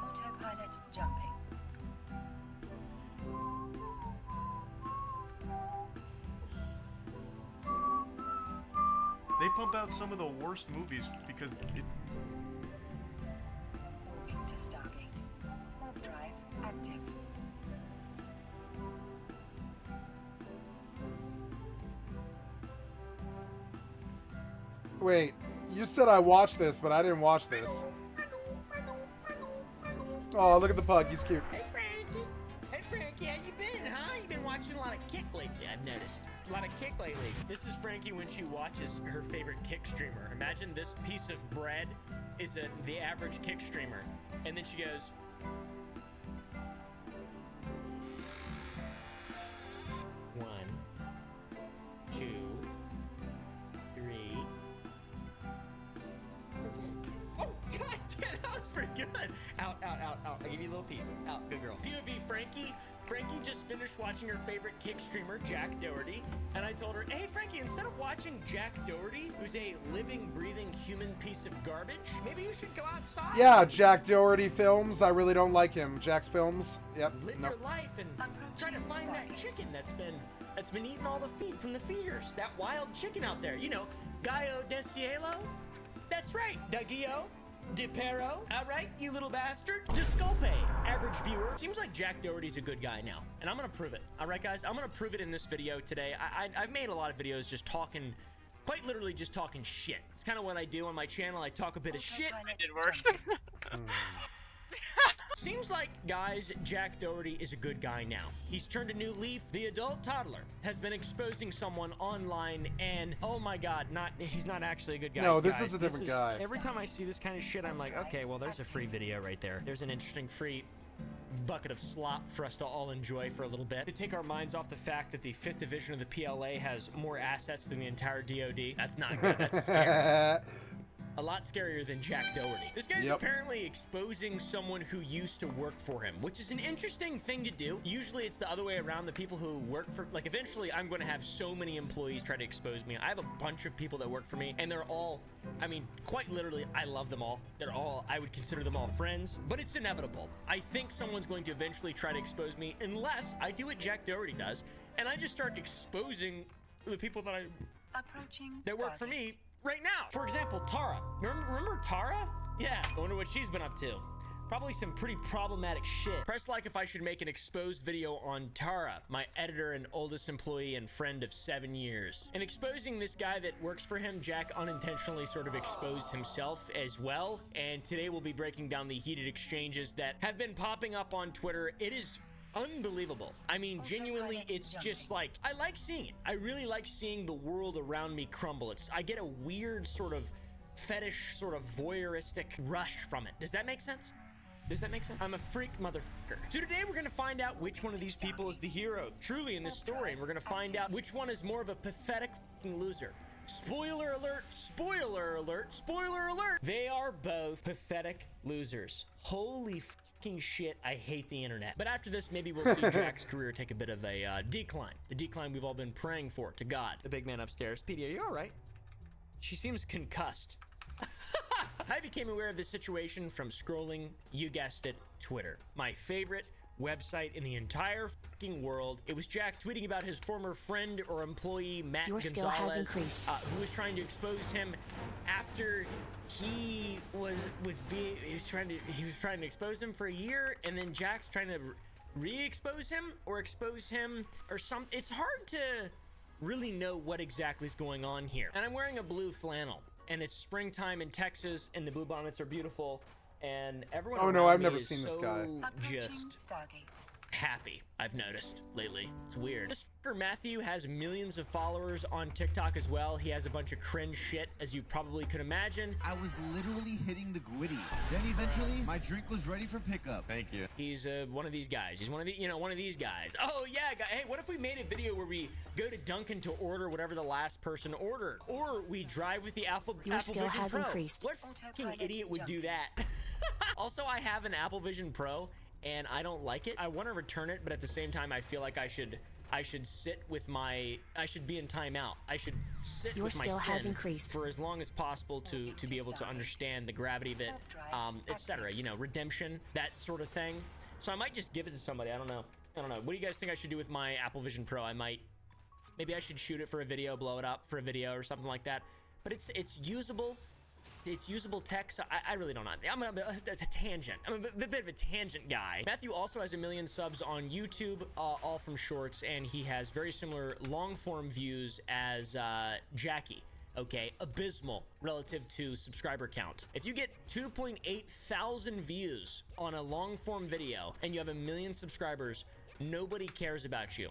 Autopilot jumping. They pump out some of the worst movies because it. Into Stargate. Warp drive active. Wait, you said I watched this, but I didn't watch this. Oh, look at the pug. He's cute. Hey, Frankie. Hey, Frankie, how you been, huh? You been watching a lot of Kick lately, I've noticed. A lot of Kick lately. This is Frankie when she watches her favorite Kick streamer. Imagine this piece of bread is the average Kick streamer. And then she goes... One, 2, 3... Oh, God damn, that was pretty good. Out. I'll give you a little piece. Out, good girl. POV Frankie. Frankie just finished watching her favorite Kick streamer, Jack Doherty, and I told her, hey, Frankie, instead of watching Jack Doherty, who's a living, breathing human piece of garbage, maybe you should go outside. Yeah, Jack Doherty films. I really don't like him. Jack's films. Yep. Live your life and try to find that chicken that's been eating all the feed from the feeders. That wild chicken out there. Gallo de Cielo? That's right, Dougio. DePero, outright, you little bastard. Disculpe, average viewer. Seems like Jack Doherty's a good guy now, and I'm gonna prove it. All right, guys, I'm gonna prove it in this video today. I've made a lot of videos just talking, quite literally just talking shit. It's kind of what I do on my channel. I talk a bit of shit. I did worse. Seems like, guys, Jack Doherty is a good guy now. He's turned a new leaf. The adult toddler has been exposing someone online, and oh my God, he's not actually a good guy. No, this is a different guy. Every time I see this kind of shit, I'm like, okay, well, there's a free video right there. There's an interesting free bucket of slop for us to all enjoy for a little bit. To take our minds off the fact that the 5th division of the PLA has more assets than the entire DoD. That's not good. That's scary. A lot scarier than Jack Doherty. This guy's apparently exposing someone who used to work for him, which is an interesting thing to do. Usually it's the other way around. The people who work for, like, eventually I'm going to have so many employees try to expose me. I have a bunch of people that work for me, and they're all, I mean, quite literally, I love them all. They're all, I would consider them all friends, but it's inevitable. I think someone's going to eventually try to expose me unless I do what Jack Doherty does, and I just start exposing the people that work for me right now. For example, Tara. Remember Tara? Yeah, I wonder what she's been up to. Probably some pretty problematic shit. Press like if I should make an exposed video on Tara, my editor and oldest employee and friend of 7 years. In exposing this guy that works for him, Jack unintentionally sort of exposed himself as well. And today we'll be breaking down the heated exchanges that have been popping up on Twitter. It is unbelievable. I mean, genuinely, it's just like, I like seeing it. I really like seeing the world around me crumble. I get a weird sort of fetish, sort of voyeuristic rush from it. Does that make sense? Does that make sense? I'm a freak motherfucker. So today we're gonna find out which one of these people is the hero, truly, in this story, and we're gonna find out which one is more of a pathetic loser. Spoiler alert, spoiler alert, spoiler alert. They are both pathetic losers. Holy fucking shit, I hate the internet. But after this, maybe we'll see Jack's career take a bit of a decline. The decline we've all been praying for to God. The big man upstairs. Petey, are you all right? She seems concussed. I became aware of this situation from scrolling, you guessed it, Twitter. My favorite website in the entire fucking world. It was Jack tweeting about his former friend or employee, Matt Your Gonzalez, skill has increased. Who was trying to expose him after he was trying to expose him for a year, and then Jack's trying to re-expose him or expose him or something. It's hard to really know what exactly is going on here. And I'm wearing a blue flannel, and it's springtime in Texas, and the bluebonnets are beautiful, and everyone. Oh no, I've never is seen this so guy. Just happy, I've noticed lately. It's weird. This fucker Matthew has millions of followers on TikTok as well. He has a bunch of cringe shit, as you probably could imagine. I was literally hitting the gwitty. Then eventually, my drink was ready for pickup. Thank you. He's one of these guys. He's one of the, one of these guys. Oh yeah, hey, what if we made a video where we go to Dunkin' to order whatever the last person ordered, or we drive with the Apple skill Vision has Pro? increased. What fucking idiot would do that? Also, I have an Apple Vision Pro, and I don't like it. I want to return it, but at the same time, I feel like I should sit with my. I should be in timeout. I should sit Your with my skill has sin increased. for as long as possible to be able to understand the gravity of it, etc. Redemption, that sort of thing. So I might just give it to somebody. I don't know. What do you guys think I should do with my Apple Vision Pro? Maybe I should shoot it for a video, blow it up for a video or something like that. But it's usable. It's usable tech, so I really don't know. I'm a tangent. I'm a bit of a tangent guy. Matthew also has 1 million subs on YouTube, all from shorts, and he has very similar long-form views as Jackie. Okay, abysmal relative to subscriber count. If you get 2.8 thousand views on a long-form video and you have 1 million subscribers, nobody cares about you.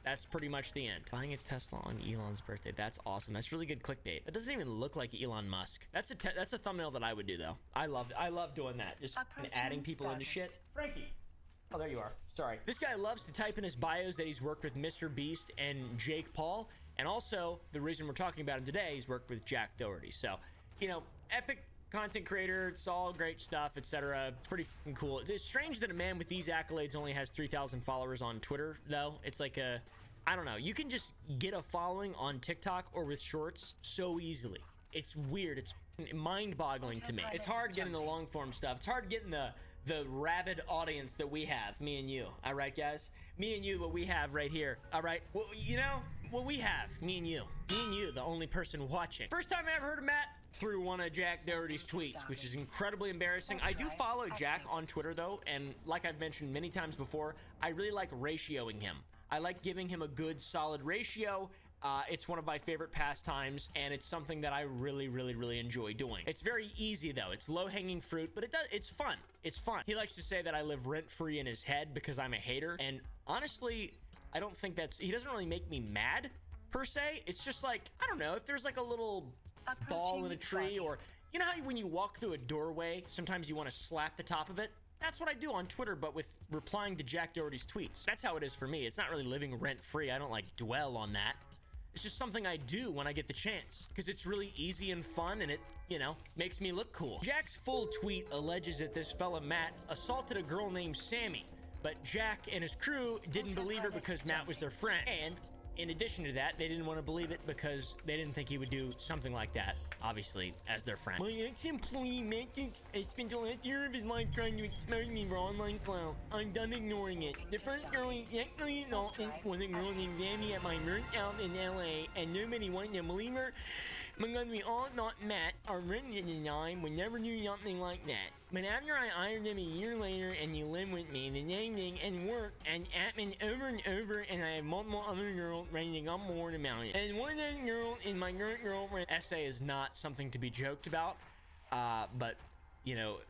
That's pretty much the end. Buying a Tesla on Elon's birthday. That's awesome. That's really good clickbait. It doesn't even look like Elon Musk. That's a thumbnail that I would do though. I love doing that. Just adding people into shit. Frankie. Oh, there you are. Sorry. This guy loves to type in his bios that he's worked with Mr. Beast and Jake Paul. And also, the reason we're talking about him today, he's worked with Jack Doherty. So, epic content creator, it's all great stuff, etc. It's pretty fucking cool. It's strange that a man with these accolades only has 3,000 followers on Twitter, though. It's like I don't know. You can just get a following on TikTok or with shorts so easily. It's weird. It's mind-boggling to me. It's hard getting the long-form stuff. It's hard getting the rabid audience that we have, me and you. All right, guys? Me and you, what we have right here. All right? Well, what we have, me and you. Me and you, the only person watching. First time I ever heard of Matt, through one of Jack Doherty's tweets, which is incredibly embarrassing. I do follow Jack on Twitter, though, and like I've mentioned many times before, I really like ratioing him. I like giving him a good, solid ratio. It's one of my favorite pastimes, and it's something that I really, really, really enjoy doing. It's very easy, though. It's low-hanging fruit, but it's fun. It's fun. He likes to say that I live rent-free in his head because I'm a hater, and honestly, I don't think he doesn't really make me mad, per se. It's just like, I don't know, if there's like a little ball in a tree, or you know how when you walk through a doorway, sometimes you want to slap the top of it? That's what I do on Twitter, but with replying to Jack Doherty's tweets. That's how it is for me. It's not really living rent-free. I don't like dwell on that. It's just something I do when I get the chance, because it's really easy and fun, and it, makes me look cool. Jack's full tweet alleges that this fella Matt assaulted a girl named Sammy, but Jack and his crew didn't believe her because Matt was their friend. And in addition to that, they didn't want to believe it because they didn't think he would do something like that, obviously, as their friend. My ex-employee Matt spent the last year of his life trying to expose me for online clout. I'm done ignoring it. The first girl he actually assaulted was a girl named Sammy at my work out in LA, and nobody wanted to believe her because we all thought Matt, our resident and I, would never do something like that. But after I hired him a year later and he lived with me, the same thing and work and happened over and over, and I have multiple other girls ready to come forward about it. And one of those girls is my current girlfriend. Essay is not something to be joked about, but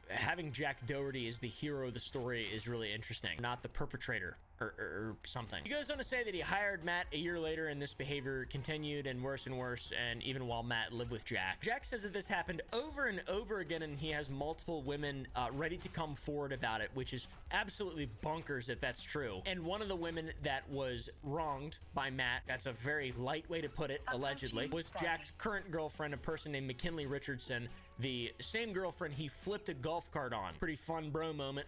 having Jack Doherty as the hero of the story is really interesting, not the perpetrator or something. He goes on to say that he hired Matt a year later and this behavior continued and worse, and even while Matt lived with Jack. Jack says that this happened over and over again and he has multiple women ready to come forward about it, which is absolutely bonkers if that's true. And one of the women that was wronged by Matt, that's a very light way to put it, allegedly, was Jack's current girlfriend, a person named McKinley Richardson, the same girlfriend he flipped a golf cart on. Pretty fun bro moment.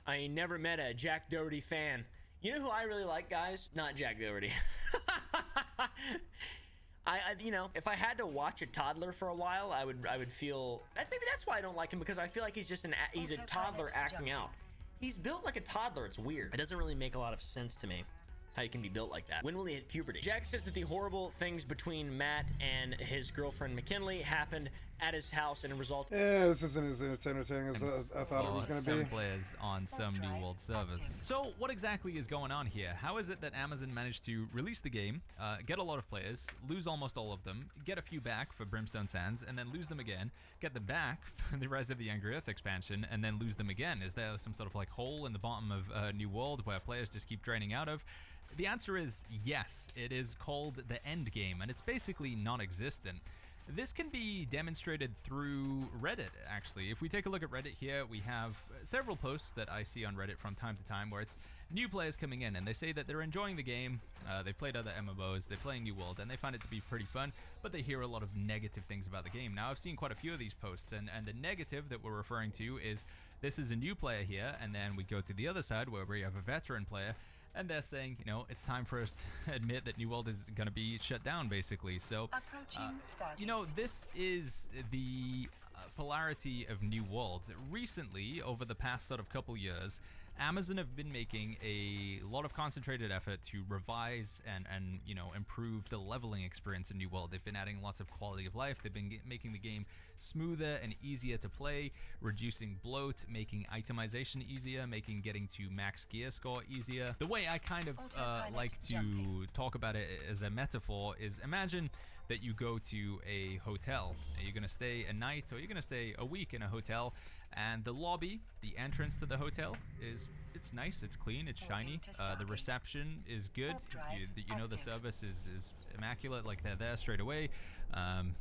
I ain't never met a Jack Doherty fan. You know who I really like, guys? Not Jack Doherty. You know, if I had to watch a toddler for a while, I would feel that maybe that's why I don't like him, because I feel like he's just he's a toddler acting out. He's built like a toddler. It's weird. It doesn't really make a lot of sense to me how you can be built like that. When will he hit puberty? Jack says that the horrible things between Matt and his girlfriend McKinley happened at his house and resulted. Yeah, this isn't as entertaining as I thought it was going to be. Some players on some New World servers. So what exactly is going on here? How is it that Amazon managed to release the game, get a lot of players, lose almost all of them, get a few back for Brimstone Sands, and then lose them again, get them back for the Rise of the Angry Earth expansion, and then lose them again? Is there some sort of like hole in the bottom of New World where players just keep draining out of? The answer is yes. It is called the end game, and it's basically non-existent. This can be demonstrated through Reddit, actually. If we take a look at Reddit here, we have several posts that I see on Reddit from time to time where it's new players coming in, and they say that they're enjoying the game, they've played other MMOs, they're playing New World, and they find it to be pretty fun, but they hear a lot of negative things about the game. Now, I've seen quite a few of these posts, and the negative that we're referring to is this is a new player here, and then we go to the other side where we have a veteran player, and they're saying, you know, it's time for us to admit that New World is going to be shut down, basically. So, you know, this is the polarity of New World. Recently, over the past sort of couple years, Amazon have been making a lot of concentrated effort to revise and you know, improve the leveling experience in New World. They've been adding lots of quality of life. They've been making the game smoother and easier to play, reducing bloat, making itemization easier, making getting to max gear score easier. The way I kind of like to talk about it as a metaphor is, imagine that you go to a hotel. You're going to stay a night or you're going to stay a week in a hotel, and the lobby, the entrance to the hotel it's nice, it's clean, it's shiny. The reception is good. You know the service is immaculate, like they're there straight away.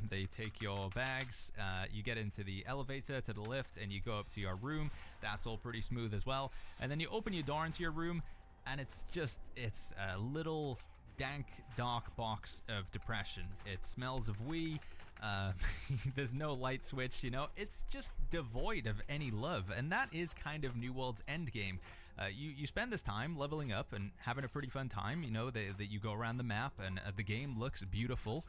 They take your bags, you get into the elevator to the lift, and you go up to your room. That's all pretty smooth as well. And then you open your door into your room, and it's a little dank, dark box of depression. It smells of wee. There's no light switch, you know, it's just devoid of any love, and that is kind of New World's end game. You spend this time leveling up and having a pretty fun time, you know, that you go around the map, and the game looks beautiful.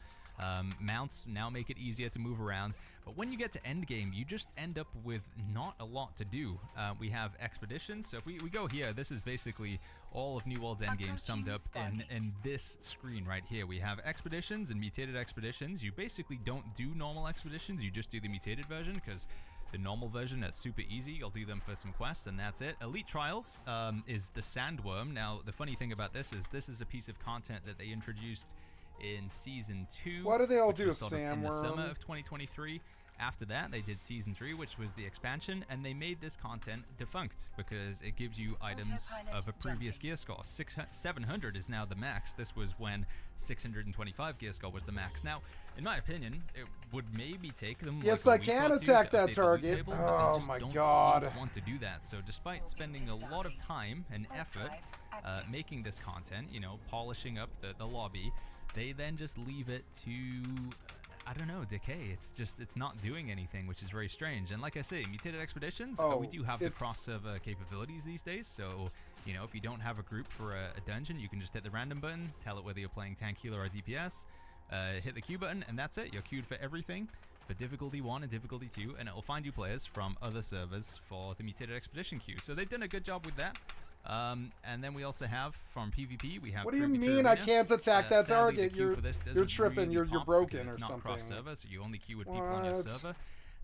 Mounts now make it easier to move around, but when you get to end game, you just end up with not a lot to do. We have expeditions, so if we go here, this is basically all of New World's end game summed up in this screen right here. We have expeditions and mutated expeditions. You basically don't do normal expeditions, you just do the mutated version, because the normal version is super easy. You'll do them for some quests, and that's it. Elite Trials is the sandworm. Now, the funny thing about this is a piece of content that they introduced in Season 2. Why do they all do a sandworm? In the summer sandworm? of 2023. After that, they did Season 3, which was the expansion, and they made this content defunct because it gives you items of a previous gear score. 700 is now the max. This was when 625 gear score was the max. Now, in my opinion, it would maybe take them Yes, like I a week can or two attack to that update the loot target. table, but Oh they just my don't God. seem to want to do that. So despite spending a lot of time and effort making this content, you know, polishing up the lobby, they then just leave it to, I don't know, decay. It's not doing anything, which is very strange. And like I say, mutated expeditions, we do have the cross-server capabilities these days. So, you know, if you don't have a group for a dungeon, you can just hit the random button, tell it whether you're playing tank, healer, or DPS, hit the Q button, and that's it. You're queued for everything, for difficulty 1 and difficulty 2, and it will find you players from other servers for the mutated expedition queue. So they've done a good job with that. And then we also have from PvP, we have. What do you mean I can't attack that target? You're tripping. Really you're broken or it's not something. Cross server, so you only queue with people on your server.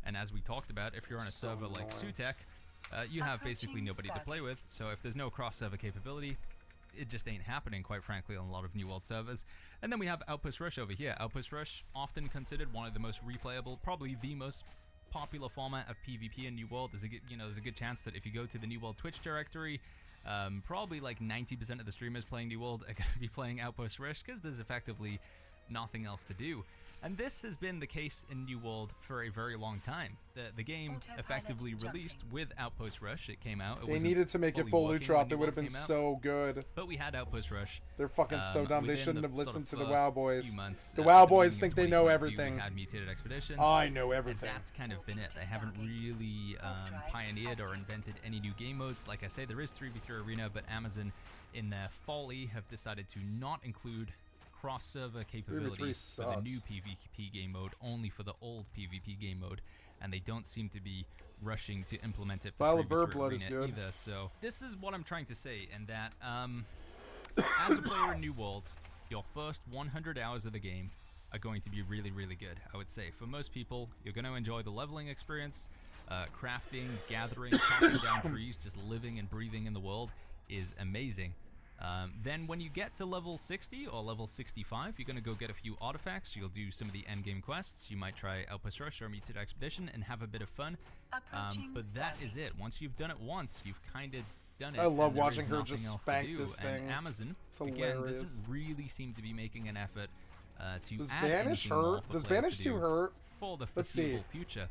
And as we talked about, if you're on a server like Sutek, you have basically nobody to play with. So if there's no cross server capability, it just ain't happening, quite frankly, on a lot of New World servers. And then we have Outpost Rush over here. Outpost Rush, often considered one of the most replayable, probably the most popular format of PvP in New World. There's a good chance that if you go to the New World Twitch directory, probably like 90% of the streamers playing New World are going to be playing Outpost Rush because there's effectively nothing else to do. And this has been the case in New World for a very long time. The game effectively released with Outpost Rush. It came out. They needed to make it full loot drop. It would have been so good. But we had Outpost Rush. They're fucking so dumb. They shouldn't have listened to the WoW boys. Months, the WoW boys think they know everything. We had Mutated Expeditions. I know everything. And that's kind of been it. They haven't really pioneered or invented any new game modes. Like I say, there is 3v3 Arena, but Amazon, in their folly, have decided to not include cross-server capabilities for the new PvP game mode, only for the old PvP game mode, and they don't seem to be rushing to implement it for 3v3 Arena either. So this is what I'm trying to say, and that as a player in New World, your first 100 hours of the game are going to be really, really good. I would say for most people, you're going to enjoy the leveling experience, crafting, gathering, chopping down trees, just living and breathing in the world is amazing. Then when you get to level 60 or level 65, you're going to go get a few artifacts. You'll do some of the endgame quests. You might try Outpost Rush or Mutated Expedition and have a bit of fun. But that is it. Once you've done it once, you've kind of done it. I love watching her just spank this thing. And Amazon, it's again, doesn't really seem to be making an effort to Does add Banish hurt? Does Banish 2 hurt? For the Let's see. foreseeable future.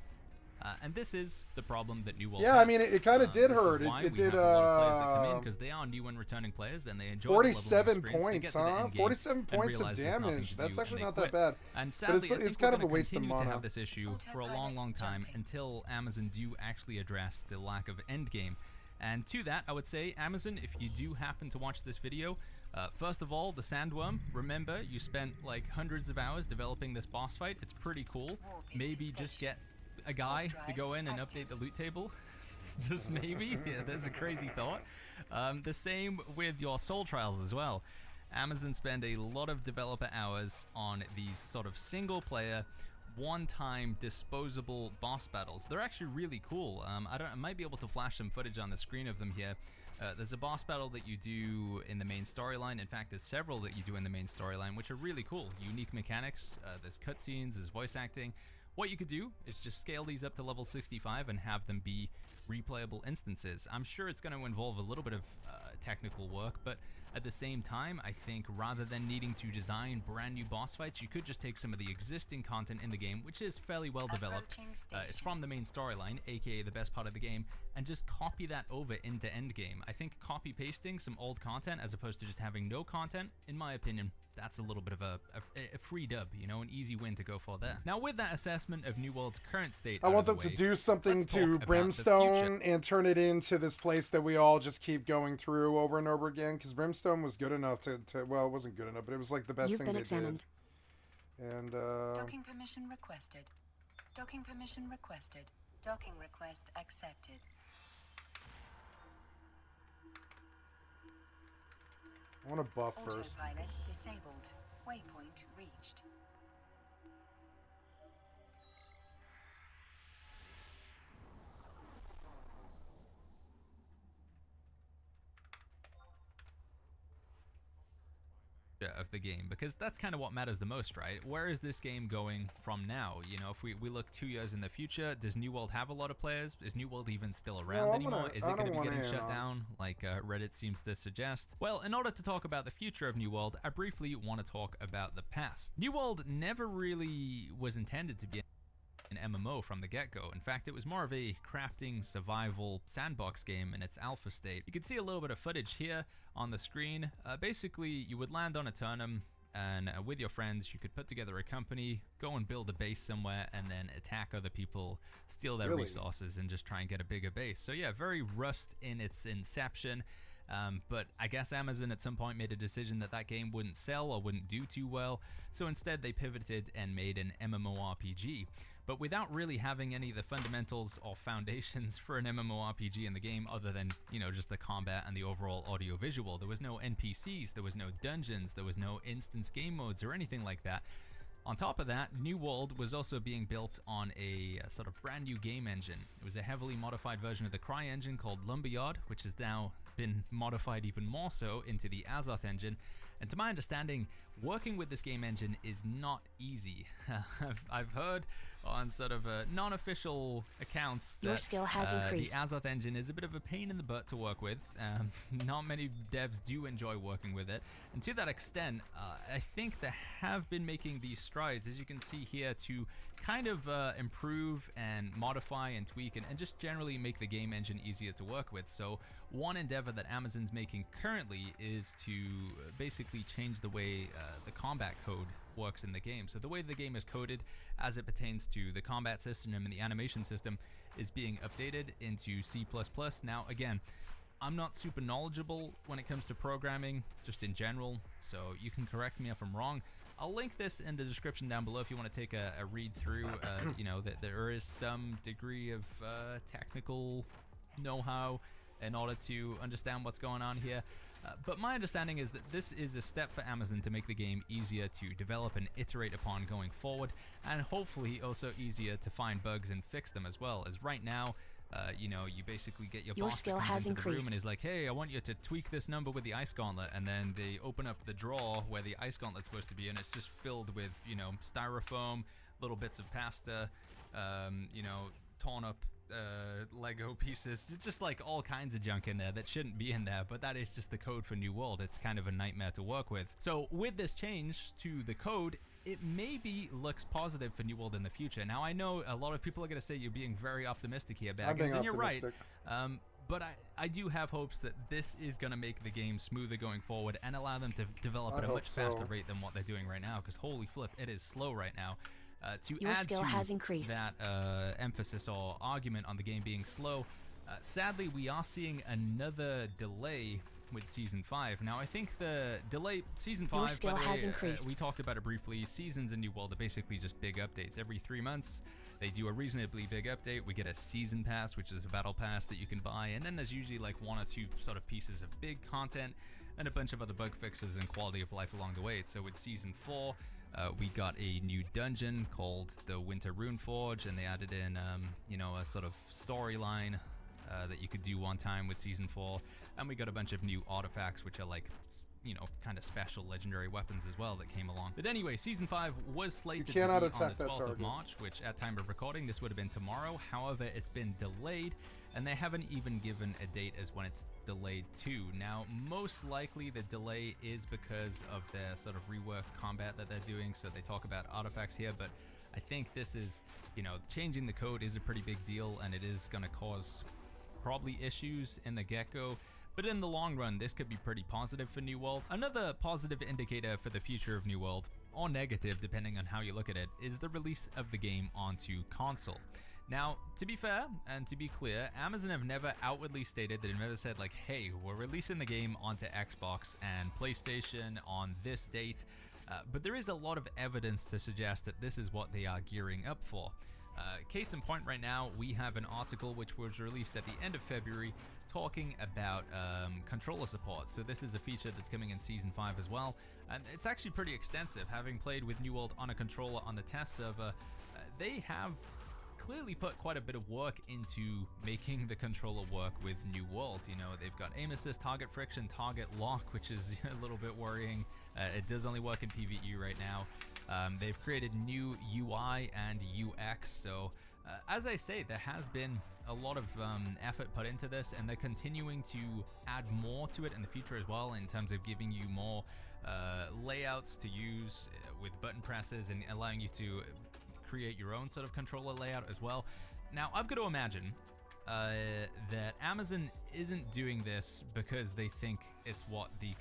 And this is the problem that New World has. I mean, it kind of did hurt. It did. Because they are new and returning players, and they enjoy 47 points, huh? 47 points of damage. That's actually not that bad. And sadly, but it's kind of a waste of mana. To have this issue for a long, long time until Amazon do actually address the lack of endgame. And to that, I would say, Amazon, if you do happen to watch this video, first of all, the Sandworm. Remember, you spent like hundreds of hours developing this boss fight. It's pretty cool. Maybe just get a guy to go in and update the loot table. Just maybe. Yeah, that's a crazy thought. The same with your Soul Trials as well. Amazon spend a lot of developer hours on these sort of single player, one-time disposable boss battles. They're actually really cool. I might be able to flash some footage on the screen of them here. There's a boss battle that you do in the main storyline. In fact, there's several that you do in the main storyline, which are really cool. Unique mechanics. There's cutscenes, there's voice acting. What you could do is just scale these up to level 65 and have them be replayable instances. I'm sure it's going to involve a little bit of technical work, but at the same time, I think rather than needing to design brand new boss fights, you could just take some of the existing content in the game, which is fairly well developed. It's from the main storyline, aka the best part of the game, and just copy that over into endgame. I think copy pasting some old content as opposed to just having no content, in my opinion, that's a little bit of a free dub, you know, an easy win to go for there. Now, with that assessment of New World's current state, I want them to do something to Brimstone and turn it into this place that we all just keep going through over and over again, because Brimstone was good enough to well, it wasn't good enough, but it was like the best thing they did. And docking permission requested. Docking permission requested. Docking request accepted. I want to buff first. Autopilot disabled. Waypoint reached. Of the game, because that's kind of what matters the most, right? Where is this game going from now? You know, if we look 2 years in the future, does New World have a lot of players? Is New World even still around anymore? Is it going to be getting shut down like Reddit seems to suggest? Well, in order to talk about the future of New World, I briefly want to talk about the past. New World never really was intended to be an MMO from the get-go. In fact, it was more of a crafting survival sandbox game in its alpha state. You can see a little bit of footage here on the screen. Basically, you would land on a turnum, and with your friends, you could put together a company, go and build a base somewhere, and then attack other people, steal their resources, and just try and get a bigger base. So yeah, very Rust in its inception. But I guess Amazon at some point made a decision that that game wouldn't sell or wouldn't do too well, so instead they pivoted and made an MMORPG. But without really having any of the fundamentals or foundations for an MMORPG in the game other than, you know, just the combat and the overall audio-visual. There was no NPCs, there was no dungeons, there was no instance game modes or anything like that. On top of that, New World was also being built on a sort of brand new game engine. It was a heavily modified version of the Cry engine called Lumberyard, which has now been modified even more so into the Azoth engine. And to my understanding, working with this game engine is not easy. I've heard on sort of non-official accounts that Your skill has increased. the Azoth engine is a bit of a pain in the butt to work with. Not many devs do enjoy working with it, and to that extent, I think they have been making these strides, as you can see here, to kind of improve and modify and tweak and just generally make the game engine easier to work with. So one endeavor that Amazon's making currently is to basically change the way the combat code works in the game. So the way the game is coded as it pertains to the combat system and the animation system is being updated into C++. Now again, I'm not super knowledgeable when it comes to programming just in general, so you can correct me if I'm wrong. I'll link this in the description down below if you want to take a read through. You know, that there is some degree of technical know-how in order to understand what's going on here. But my understanding is that this is a step for Amazon to make the game easier to develop and iterate upon going forward, and hopefully also easier to find bugs and fix them as well. As right now, you know, you basically get your boss skill that comes has into the room increased. and is like, hey, I want you to tweak this number with the ice gauntlet, and then they open up the drawer where the ice gauntlet's supposed to be, and it's just filled with, you know, styrofoam, little bits of pasta, you know, torn up Lego pieces. It's just like all kinds of junk in there that shouldn't be in there, but that is just the code for New World. It's kind of a nightmare to work with. So with this change to the code, it maybe looks positive for New World in the future. Now I know a lot of people are going to say you're being very optimistic here, Baggins, and you're right. But I do have hopes that this is going to make the game smoother going forward and allow them to develop at a much faster rate than what they're doing right now, because holy flip, it is slow right now. To Your add skill to has increased. that emphasis or argument on the game being slow, sadly we are seeing another delay with Season 5. Now I think the delay, Season 5, Your skill by the has way, increased. we talked about it briefly. Seasons in New World are basically just big updates. Every 3 months they do a reasonably big update. We get a Season Pass, which is a battle pass that you can buy, and then there's usually like 1 or 2 sort of pieces of big content and a bunch of other bug fixes and quality of life along the way. So with Season 4, we got a new dungeon called the Winter Rune Forge, and they added in, you know, a sort of storyline that you could do one time with Season 4, and we got a bunch of new artifacts, which are like, you know, kind of special legendary weapons as well that came along. But anyway, Season 5 was slated to be on the 12th of March, which at time of recording, this would have been tomorrow. However, it's been delayed, and they haven't even given a date as when it's delayed to. Now, most likely the delay is because of their sort of reworked combat that they're doing, so they talk about artifacts here, but I think this is, you know, changing the code is a pretty big deal, and it is going to cause probably issues in the get-go. But in the long run, this could be pretty positive for New World. Another positive indicator for the future of New World, or negative depending on how you look at it, is the release of the game onto console. Now, to be fair and to be clear, Amazon have never outwardly stated, they've never said like, hey, we're releasing the game onto Xbox and PlayStation on this date, but there is a lot of evidence to suggest that this is what they are gearing up for. Case in point right now, we have an article which was released at the end of February talking about controller support. So this is a feature that's coming in Season 5 as well, and it's actually pretty extensive. Having played with New World on a controller on the test server, they have clearly put quite a bit of work into making the controller work with New World. You know, they've got aim assist, target friction, target lock, which is a little bit worrying. It does only work in PvE right now. They've created new UI and UX, so as I say, there has been a lot of effort put into this, and they're continuing to add more to it in the future as well, in terms of giving you more layouts to use with button presses and allowing you to create your own sort of controller layout as well. Now, I've got to imagine that Amazon isn't doing this because they think it's what the